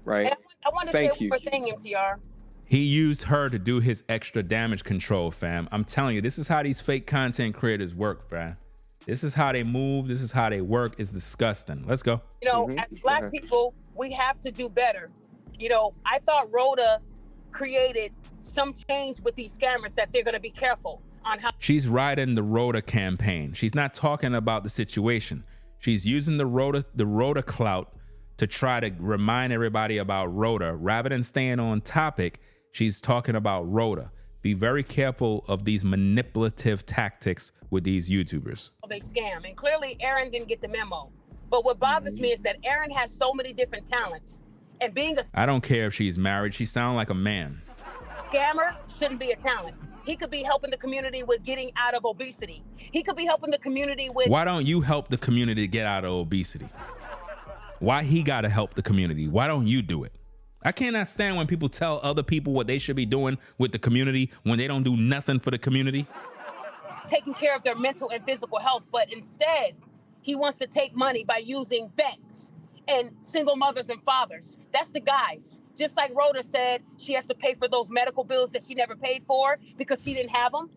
Right? I want to say one more thing, MTR. He used her to do his extra damage control, fam. I'm telling you, this is how these fake content creators work, fam. This is how they move. This is how they work. It's disgusting. Let's go. You know, as black people, we have to do better. You know, I thought Rhoda created some change with these scammers that they're going to be careful on how. She's riding the Rhoda campaign. She's not talking about the situation. She's using the Rhoda clout to try to remind everybody about Rhoda. Rather than staying on topic, she's talking about Rhoda. Be very careful of these manipulative tactics with these YouTubers. They scam. And clearly Aaron didn't get the memo. But what bothers me is that Aaron has so many different talents. And being a I don't care if she's married. She sounds like a man. scammer shouldn't be a talent. He could be helping the community with getting out of obesity. He could be helping the community with... Why don't you help the community get out of obesity? Why he got to help the community? Why don't you do it? I cannot stand when people tell other people what they should be doing with the community when they don't do nothing for the community. Taking care of their mental and physical health, but instead, he wants to take money by using vets and single mothers and fathers. That's the guys. Just like Rhoda said, she has to pay for those medical bills that she never paid for because she didn't have them.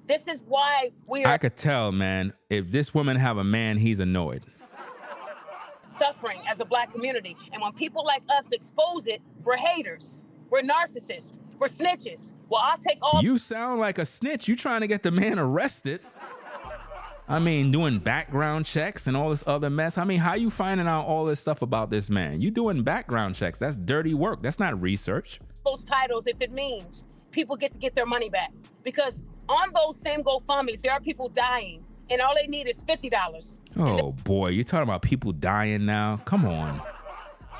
This is why we are... I could tell, man, if this woman have a man, he's annoyed. Suffering as a Black community. And when people like us expose it, we're haters. We're narcissists. We're snitches. Well, I'll take all... You sound like a snitch. You trying to get the man arrested. I mean, doing background checks and all this other mess. I mean, how you finding out all this stuff about this man? You doing background checks. That's dirty work. That's not research. Those titles if it means people get to get their money back. Because on those same GoFundMes, there are people dying and all they need is $50. Oh boy, you're talking about people dying now? Come on.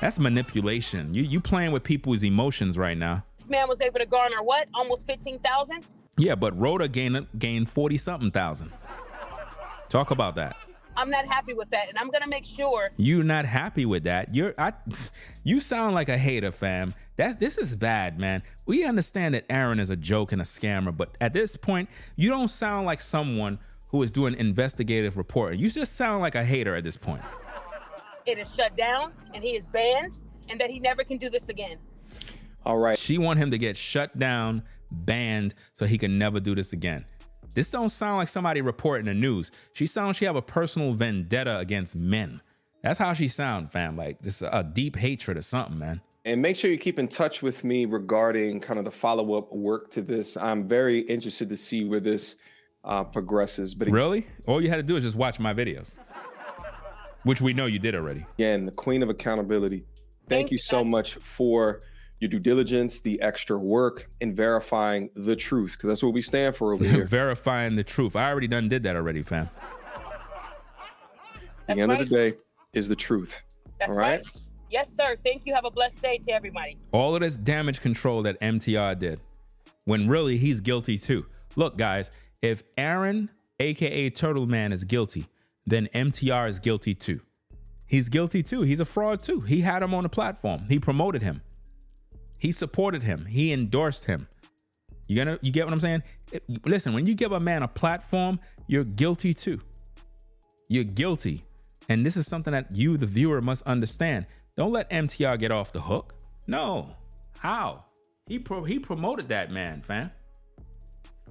That's manipulation. You playing with people's emotions right now. This man was able to garner what? Almost 15,000? Yeah, but Rhoda gained 40 something thousand. Talk about that. I'm not happy with that, and I'm gonna make sure. You're not happy with that. You sound like a hater, fam. This is bad, man. We understand that Aaron is a joke and a scammer, but at this point, you don't sound like someone who is doing investigative reporting. You just sound like a hater at this point. It is shut down, and he is banned, and that he never can do this again. All right. She want him to get shut down, banned, so he can never do this again. This don't sound like somebody reporting the news. She sounds like she have a personal vendetta against men. That's how she sound, fam. Like just a deep hatred or something, man. And make sure you keep in touch with me regarding kind of the follow-up work to this. I'm very interested to see where this progresses. But really? All you had to do is just watch my videos, which we know you did already. Again, the queen of accountability. Thank you so much for your due diligence, the extra work, and verifying the truth, because that's what we stand for over here. Verifying the truth. I already did that already, fam. The end of the day is the truth. That's all right? Yes, sir. Thank you. Have a blessed day to everybody. All of this damage control that MTR did, when really he's guilty too. Look, guys, if Aaron, aka Turtle Man, is guilty, then MTR is guilty too. He's guilty too. He's a fraud too. He had him on the platform. He promoted him. He supported him. He endorsed him. You get what I'm saying? Listen, when you give a man a platform, you're guilty too. You're guilty. And this is something that you, the viewer, must understand. Don't let MTR get off the hook. No. How? He promoted that man, fam.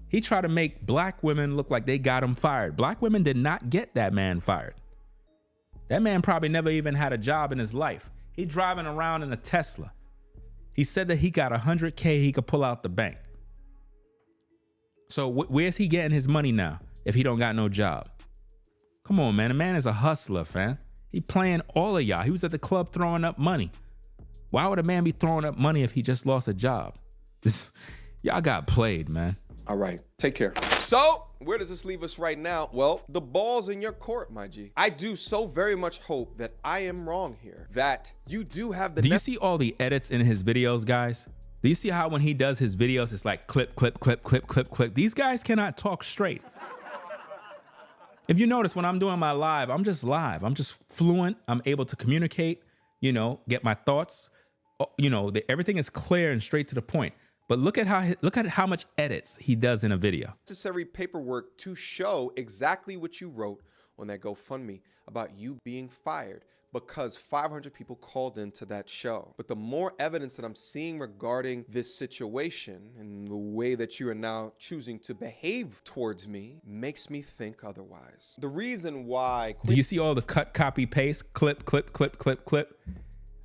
He tried to make Black women look like they got him fired. Black women did not get that man fired. That man probably never even had a job in his life. He driving around in a Tesla. He said that he got 100K he could pull out the bank. So where's he getting his money now if he don't got no job? Come on, man. The man is a hustler, fam. He playing all of y'all. He was at the club throwing up money. Why would a man be throwing up money if he just lost a job? Y'all got played, man. All right. Take care. So where does this leave us right now? Well, the ball's in your court, my G. I do so very much hope that I am wrong here, that you do have the... Do you see all the edits in his videos, guys? Do you see how when he does his videos, it's like clip, clip, clip, clip, clip, clip. These guys cannot talk straight. If you notice, when I'm doing my live, I'm just live. I'm just fluent. I'm able to communicate, get my thoughts. Everything is clear and straight to the point. But look at how much edits he does in a video. Necessary paperwork to show exactly what you wrote on that GoFundMe about you being fired because 500 people called into that show. But the more evidence that I'm seeing regarding this situation and the way that you are now choosing to behave towards me makes me think otherwise. The reason why... Do you see all the cut, copy, paste, clip, clip, clip, clip, clip?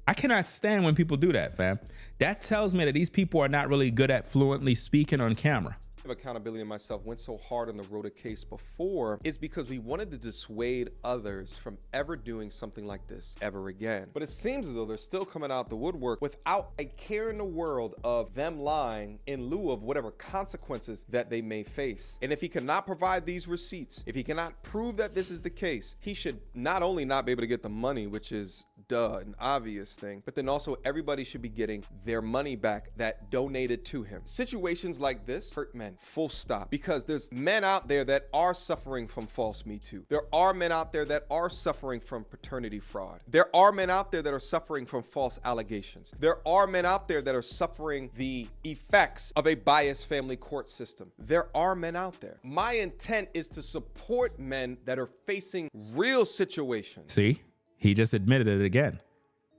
I cannot stand when people do that, fam. That tells me that these people are not really good at fluently speaking on camera. Accountability and myself went so hard on the Rhoda case before is because we wanted to dissuade others from ever doing something like this ever again. But it seems as though they're still coming out the woodwork without a care in the world of them lying in lieu of whatever consequences that they may face. And if he cannot provide these receipts, if he cannot prove that this is the case, he should not only not be able to get the money, which is an obvious thing, but then also everybody should be getting their money back that donated to him. Situations like this hurt men. full stop. Because there's men out there that are suffering from false Me Too. There are men out there that are suffering from paternity fraud. There are men out there that are suffering from false allegations. There are men out there that are suffering the effects of a biased family court system. There are men out there. My intent is to support men that are facing real situations. See, he just admitted it again.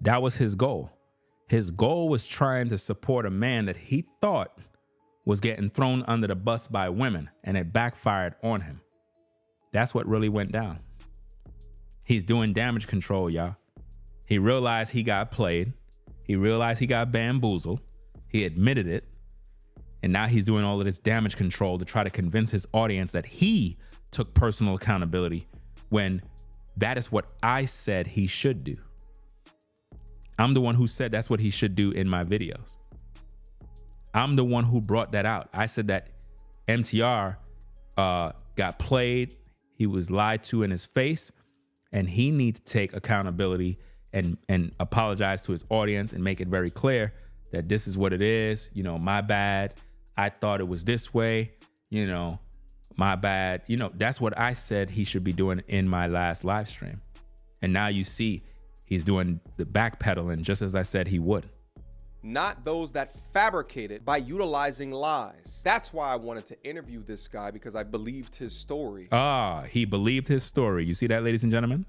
That was his goal. His goal was trying to support a man that he thought was getting thrown under the bus by women, and it backfired on him. That's what really went down. He's doing damage control, y'all. He realized he got played. He realized he got bamboozled. He admitted it. And now he's doing all of this damage control to try to convince his audience that he took personal accountability when that is what I said he should do. I'm the one who said that's what he should do in my videos. I'm the one who brought that out. I said that MTR got played. He was lied to in his face, and he needs to take accountability and apologize to his audience and make it very clear that this is what it is. You know, my bad. I thought it was this way. You know, my bad. You know, that's what I said he should be doing in my last live stream. And now you see he's doing the backpedaling just as I said he would. Not those that fabricate it by utilizing lies. That's why I wanted to interview this guy, because I believed his story. He believed his story. You see that, ladies and gentlemen?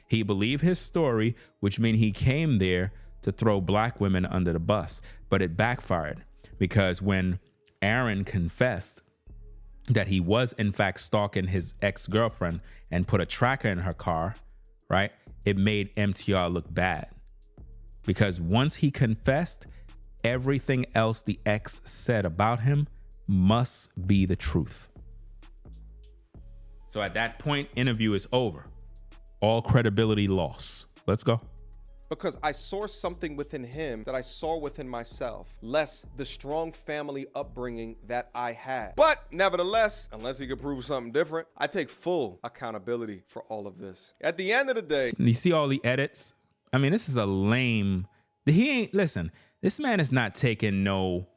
He believed his story, which means he came there to throw black women under the bus. But it backfired, because when Aaron confessed that he was in fact stalking his ex-girlfriend and put a tracker in her car, right? It made MTR look bad, because once he confessed, everything else the ex said about him must be the truth. So at that point, interview is over. All credibility lost. Let's go. Because I saw something within him that I saw within myself, less the strong family upbringing that I had. But nevertheless, unless he could prove something different, I take full accountability for all of this. At the end of the day, You see all the edits? I mean, this is a lame. Listen, this man is not taking no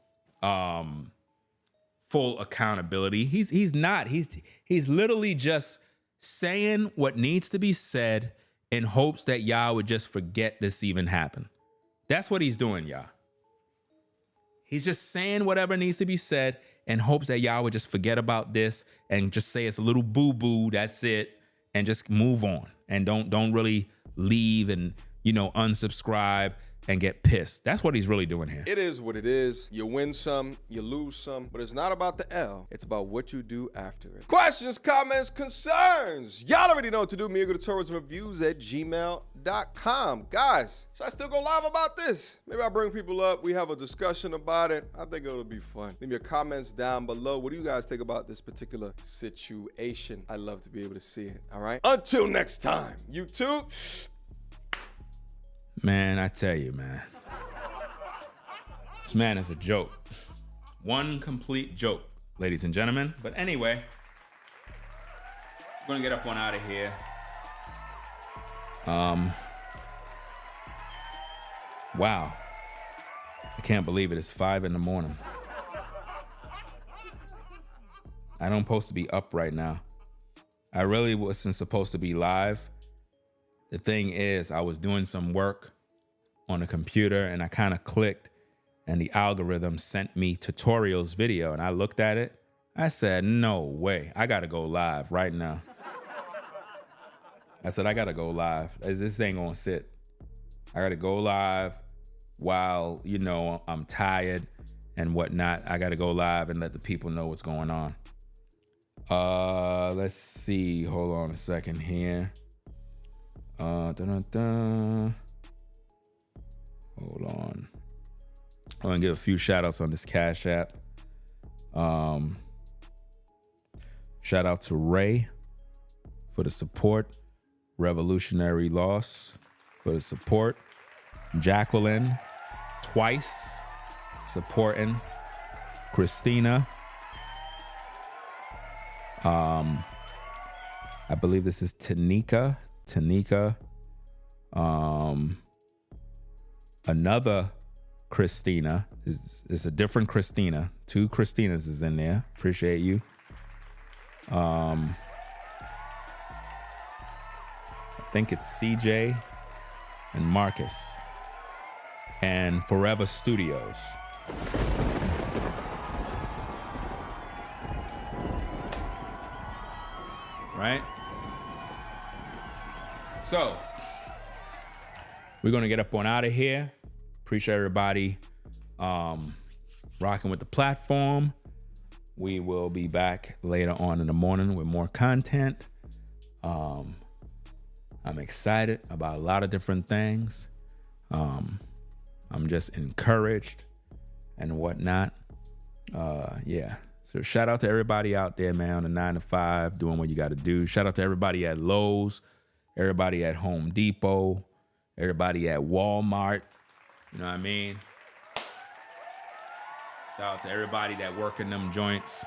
full accountability. He's not. He's literally just saying what needs to be said in hopes that y'all would just forget this even happened. That's what he's doing, y'all. He's just saying whatever needs to be said in hopes that y'all would just forget about this and just say it's a little boo-boo, that's it, and just move on. And don't really leave and, you know, unsubscribe and get pissed. That's what he's really doing here. it is what it is. You win some, you lose some, but it's not about the L. It's about what you do after it. Questions, comments, concerns. Y'all already know what to do. Me, @gmail.com. Guys, should I still go live about this? Maybe I'll bring people up. We have a discussion about it. I think it'll be fun. Leave your comments down below. What do you guys think about this particular situation? I'd love to be able to see it. All right. Until next time, YouTube. Man, I tell you, man. This man is a joke. One complete joke, ladies and gentlemen. But anyway, we're gonna get up on out of here. Wow. I can't believe it. It's 5 in the morning. I don't supposed to be up right now. I really wasn't supposed to be live. The thing is, I was doing some work on the computer and I kind of clicked and the algorithm sent me tutorials video and I looked at it. I said, no way. I got to go live right now. I said, I got to go live. This ain't going to sit. I got to go live while, you know, I'm tired and whatnot. I got to go live and let the people know what's going on. Let's see. Hold on a second here. Hold on. I'm gonna give a few shout outs on this Cash App. Shout out to Ray for the support. Revolutionary Loss for the support. Jacqueline twice supporting. Christina. I believe this is Tanika. Another Christina. It's a different Christina. 2 Christinas is in there. Appreciate you. I think it's CJ and Marcus and Forever Studios. Right? So, we're going to get up on out of here. Appreciate everybody rocking with the platform. We will be back later on in the morning with more content. I'm excited about a lot of different things. I'm just encouraged and whatnot. Yeah. So shout out to everybody out there, man, on the 9 to 5, doing what you got to do. Shout out to everybody at Lowe's, everybody at Home Depot, everybody at Walmart. You know what I mean? Shout out to everybody that work in them joints.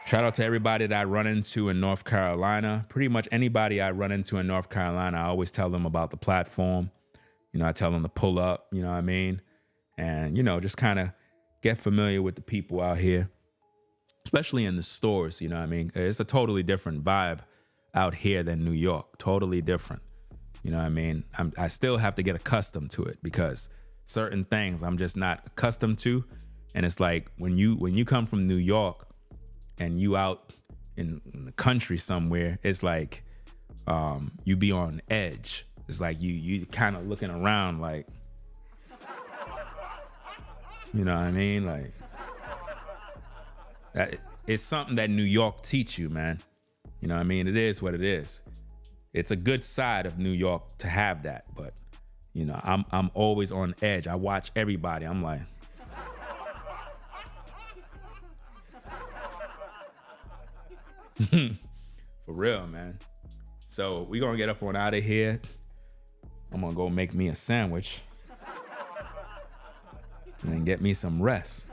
Shout out to everybody that I run into in North Carolina. Pretty much anybody I run into in North Carolina, I always tell them about the platform. You know, I tell them to pull up, you know what I mean? And, you know, just kind of get familiar with the people out here, especially in the stores, you know what I mean? It's a totally different vibe out here than New York, totally different. You know what I mean? I still have to get accustomed to it because certain things I'm just not accustomed to. And it's like when you come from New York and you out in the country somewhere, it's like you be on edge. It's like you kind of looking around like, you know what I mean? Like, it's something that New York teach you, man. You know what I mean? It is what it is. It's a good side of New York to have that, but you know, I'm always on edge. I watch everybody. I'm like, for real, man. So we're gonna get up on out of here. I'm gonna go make me a sandwich and then get me some rest.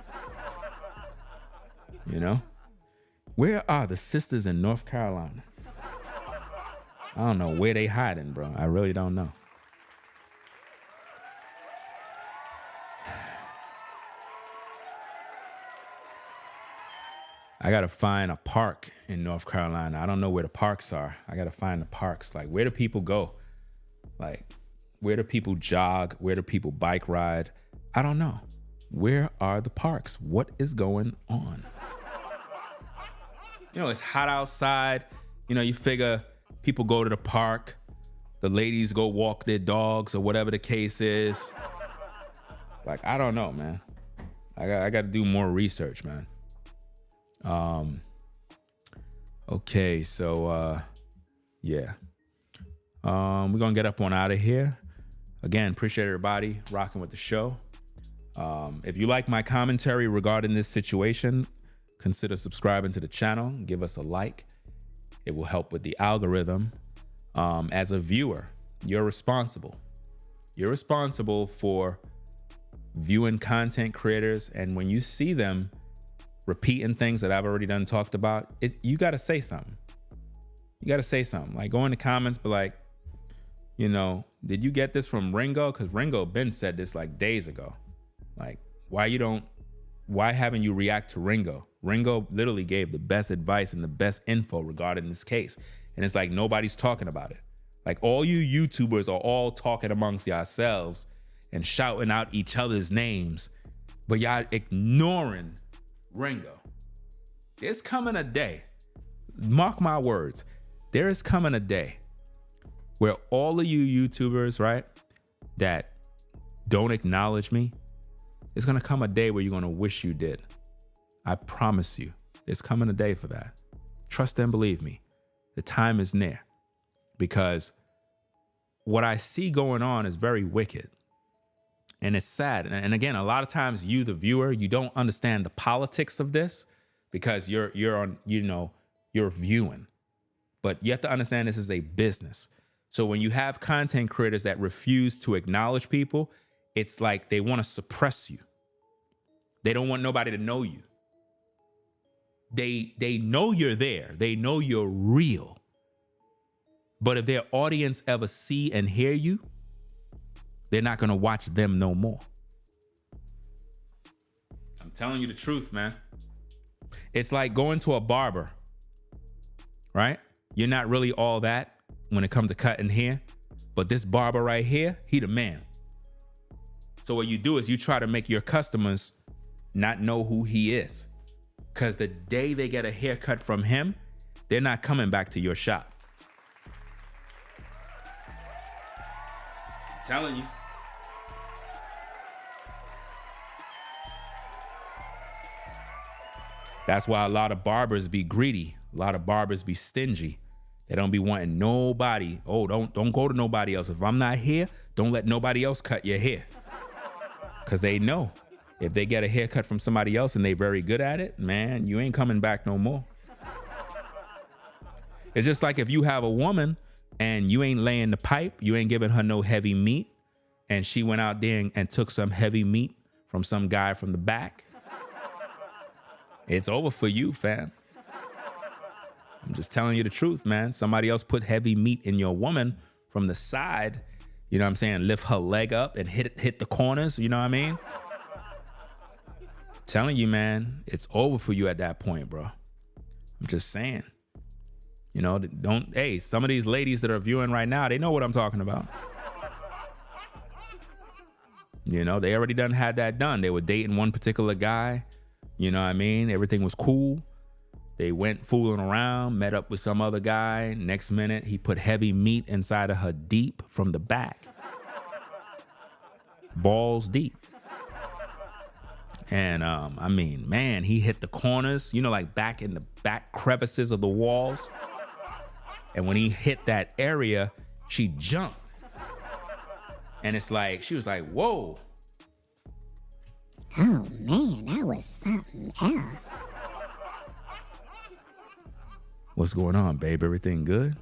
You know? Where are the sisters in North Carolina? I don't know where they hiding, bro. I really don't know. I gotta find a park in North Carolina. I don't know where the parks are. I gotta find the parks. Like, where do people go? Like, where do people jog? Where do people bike ride? I don't know. Where are the parks? What is going on? You know, it's hot outside. You know, you figure people go to the park. The ladies go walk their dogs or whatever the case is. Like, I don't know, man. I got to do more research, man. Okay, so, yeah. We're going to get up on out of here. Again, appreciate everybody rocking with the show. If you like my commentary regarding this situation, consider subscribing to the channel. Give us a like. It will help with the algorithm. As a viewer, you're responsible. You're responsible for viewing content creators. And when you see them repeating things that I've already done talked about, you got to say something. You got to say something. Like, go in the comments, but like, you know, did you get this from Ringo? Because Ringo Ben said this like days ago. Like, why haven't you react to Ringo? Ringo literally gave the best advice and the best info regarding this case. And it's like, nobody's talking about it. Like, all you YouTubers are all talking amongst yourselves and shouting out each other's names, but y'all ignoring Ringo. There's coming a day, mark my words, there is coming a day where all of you YouTubers, right, that don't acknowledge me, it's gonna come a day where you're gonna wish you did. I promise you, there's coming a day for that. Trust and believe me, the time is near, because what I see going on is very wicked. And it's sad. And again, a lot of times you, the viewer, you don't understand the politics of this because you're on, you know, you're viewing. But you have to understand this is a business. So when you have content creators that refuse to acknowledge people, it's like they want to suppress you. They don't want nobody to know you. They know you're there. They know you're real. But if their audience ever see and hear you, they're not going to watch them no more. I'm telling you the truth, man. It's like going to a barber, right? You're not really all that when it comes to cutting hair, but this barber right here, he the man. So what you do is you try to make your customers not know who he is, because the day they get a haircut from him, they're not coming back to your shop. I'm telling you. That's why a lot of barbers be greedy. A lot of barbers be stingy. They don't be wanting nobody. Oh, don't go to nobody else. If I'm not here, don't let nobody else cut your hair. Because they know if they get a haircut from somebody else and they very good at it, man, you ain't coming back no more. It's just like if you have a woman and you ain't laying the pipe, you ain't giving her no heavy meat, and she went out there and took some heavy meat from some guy from the back, it's over for you, fam. I'm just telling you the truth, man. Somebody else put heavy meat in your woman from the side, you know what I'm saying? Lift her leg up and hit the corners, you know what I mean? Telling you, man, it's over for you at that point, bro. I'm just saying. You know, hey, some of these ladies that are viewing right now, they know what I'm talking about. You know, they already done had that done. They were dating one particular guy. You know what I mean? Everything was cool. They went fooling around, met up with some other guy. Next minute, he put heavy meat inside of her deep from the back. Balls deep. And I mean, man, he hit the corners, you know, like back in the back crevices of the walls. And when he hit that area, she jumped. And it's like, she was like, whoa. Oh man, that was something else. What's going on, babe? Everything good?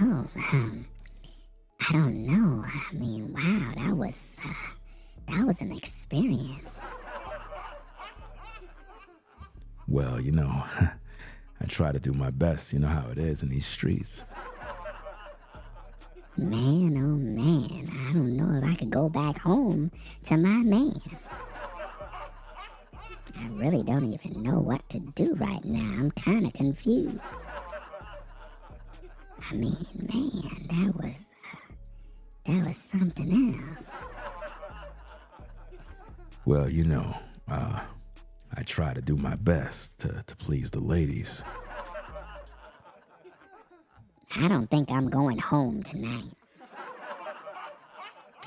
Oh, I don't know. I mean, wow, that was an experience. Well, you know, I try to do my best. You know how it is in these streets. Man, oh man, I don't know if I could go back home to my man. I really don't even know what to do right now. I'm kind of confused. I mean, man, that was something else. Well, you know, I try to do my best to please the ladies. I don't think I'm going home tonight.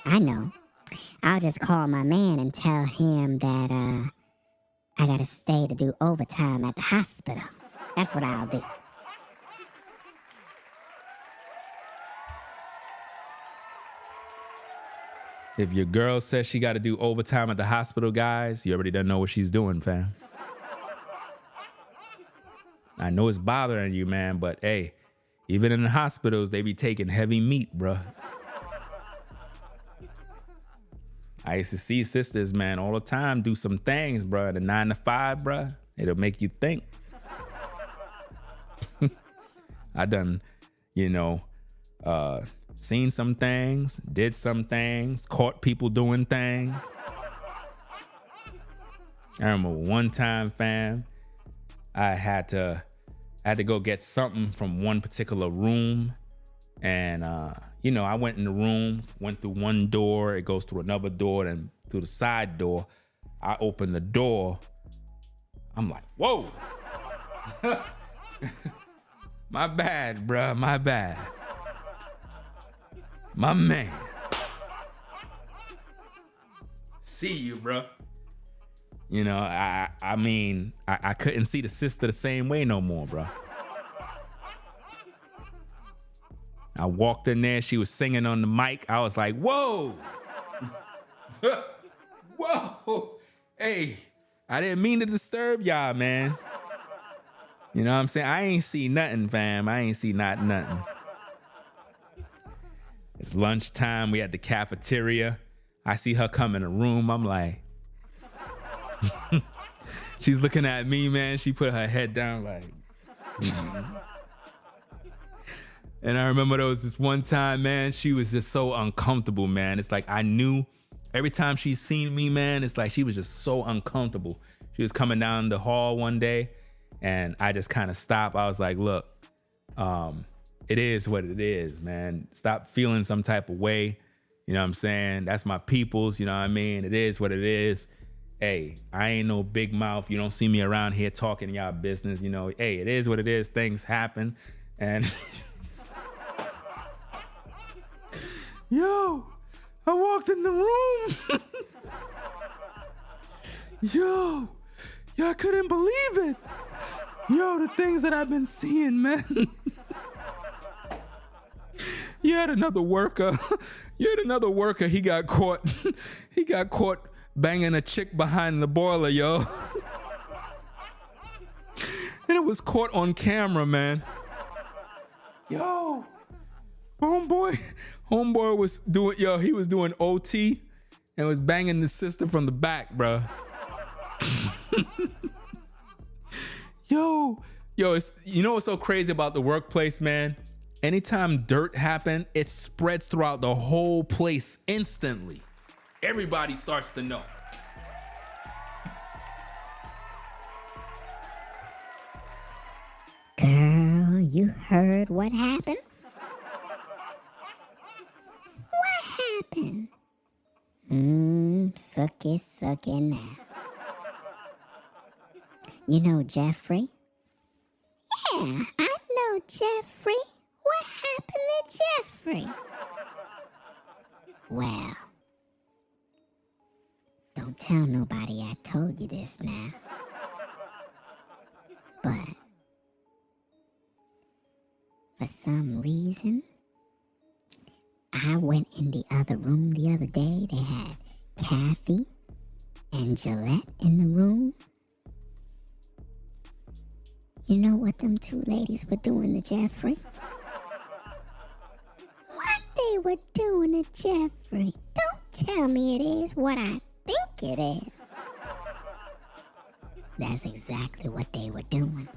I know. I'll just call my man and tell him that I gotta stay to do overtime at the hospital. That's what I'll do. If your girl says she got to do overtime at the hospital, guys, you already don't know what she's doing, fam. I know it's bothering you, man, but hey, even in the hospitals, they be taking heavy meat, bruh. I used to see sisters, man, all the time do some things, bruh. The 9 to 5, bruh, it'll make you think. I done, you know, seen some things, did some things, caught people doing things. I remember one time, fam, I had to go get something from one particular room. And, you know, I went in the room, went through one door, it goes through another door, and through the side door. I opened the door. I'm like, whoa. My bad, bruh, my bad. My man. See you, bruh. You know, I mean, I couldn't see the sister the same way no more, bruh. I walked in there, she was singing on the mic. I was like, whoa. Whoa. Hey, I didn't mean to disturb y'all, man. You know what I'm saying? I ain't see nothing, fam. I ain't see nothing. It's lunchtime. We at the cafeteria. I see her come in the room. I'm like, she's looking at me, man. She put her head down like, And I remember there was this one time, man, she was just so uncomfortable, man. It's like I knew every time she seen me, man, it's like she was just so uncomfortable. She was coming down the hall one day and I just kind of stopped. I was like, look, it is what it is, man. Stop feeling some type of way. You know what I'm saying? That's my peoples, you know what I mean? It is what it is. Hey, I ain't no big mouth. You don't see me around here talking y'all business. You know, hey, it is what it is. Things happen. And yo, I walked in the room. Yo, I couldn't believe it. Yo, the things that I've been seeing, man. You had another worker. He got caught. He got caught banging a chick behind the boiler, yo. And it was caught on camera, man. Yo, homeboy was doing, he was doing OT and was banging the sister from the back, bro. Yo, it's, you know what's so crazy about the workplace, man? Anytime dirt happen, it spreads throughout the whole place instantly. Everybody starts to know. Girl, you heard what happened? What happened? Suck it now. You know Jeffrey? Yeah, I know Jeffrey. What happened to Jeffrey? Well, don't tell nobody I told you this now. But for some reason, I went in the other room the other day. They had Kathy and Gillette in the room. You know what them two ladies were doing to Jeffrey? What they were doing to Jeffrey? Don't tell me it is what I think it is. That's exactly what they were doing.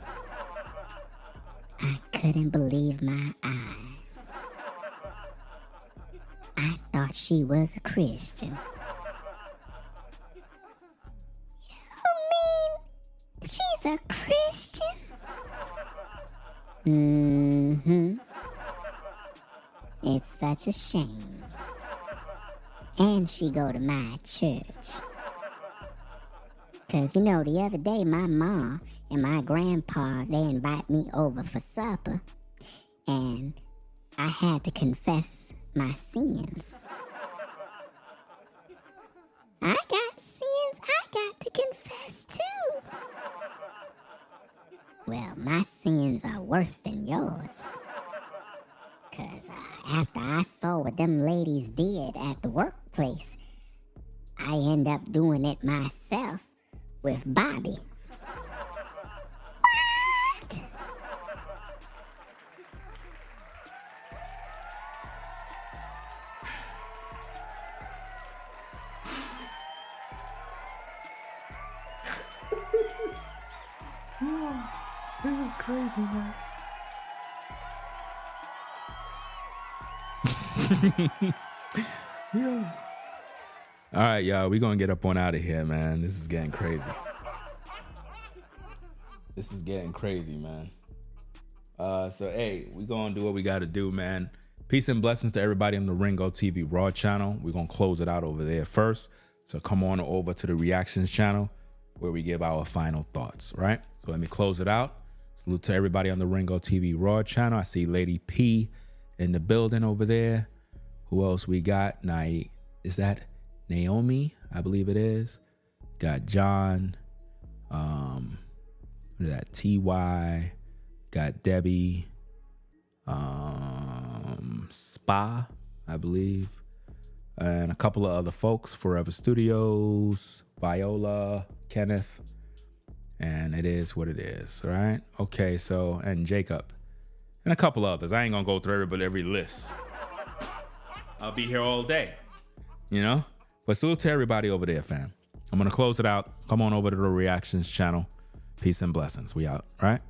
I couldn't believe my eyes. I thought she was a Christian. You mean she's a Christian? It's such a shame. And she go to my church. Cause you know, the other day my mom and my grandpa, they invite me over for supper. And I had to confess my sins. I got sins I got to confess too. Well, my sins are worse than yours. Cause after I saw what them ladies did at the workplace, I end up doing it myself with Bobby. What? Yo, this is crazy, man. Yeah. All right, y'all, we gonna get up on out of here, man. This is getting crazy. Man. So hey, we gonna do what we gotta do, man. Peace and blessings to everybody on the Ringo TV Raw channel. We're gonna close it out over there first. So come on over to the Reactions channel where we give our final thoughts, right? So let me close it out. Salute to everybody on the Ringo TV Raw channel. I see Lady P in the building over there. Who else we got? Is that Naomi? I believe it is. Got John. What is that? TY. Got Debbie. Spa, I believe. And a couple of other folks. Forever Studios. Viola. Kenneth. And it is what it is, right? Okay, so, and Jacob. And a couple others. I ain't gonna go through every list. I'll be here all day, you know? But salute to everybody over there, fam. I'm gonna close it out. Come on over to the Reactions channel. Peace and blessings. We out, right?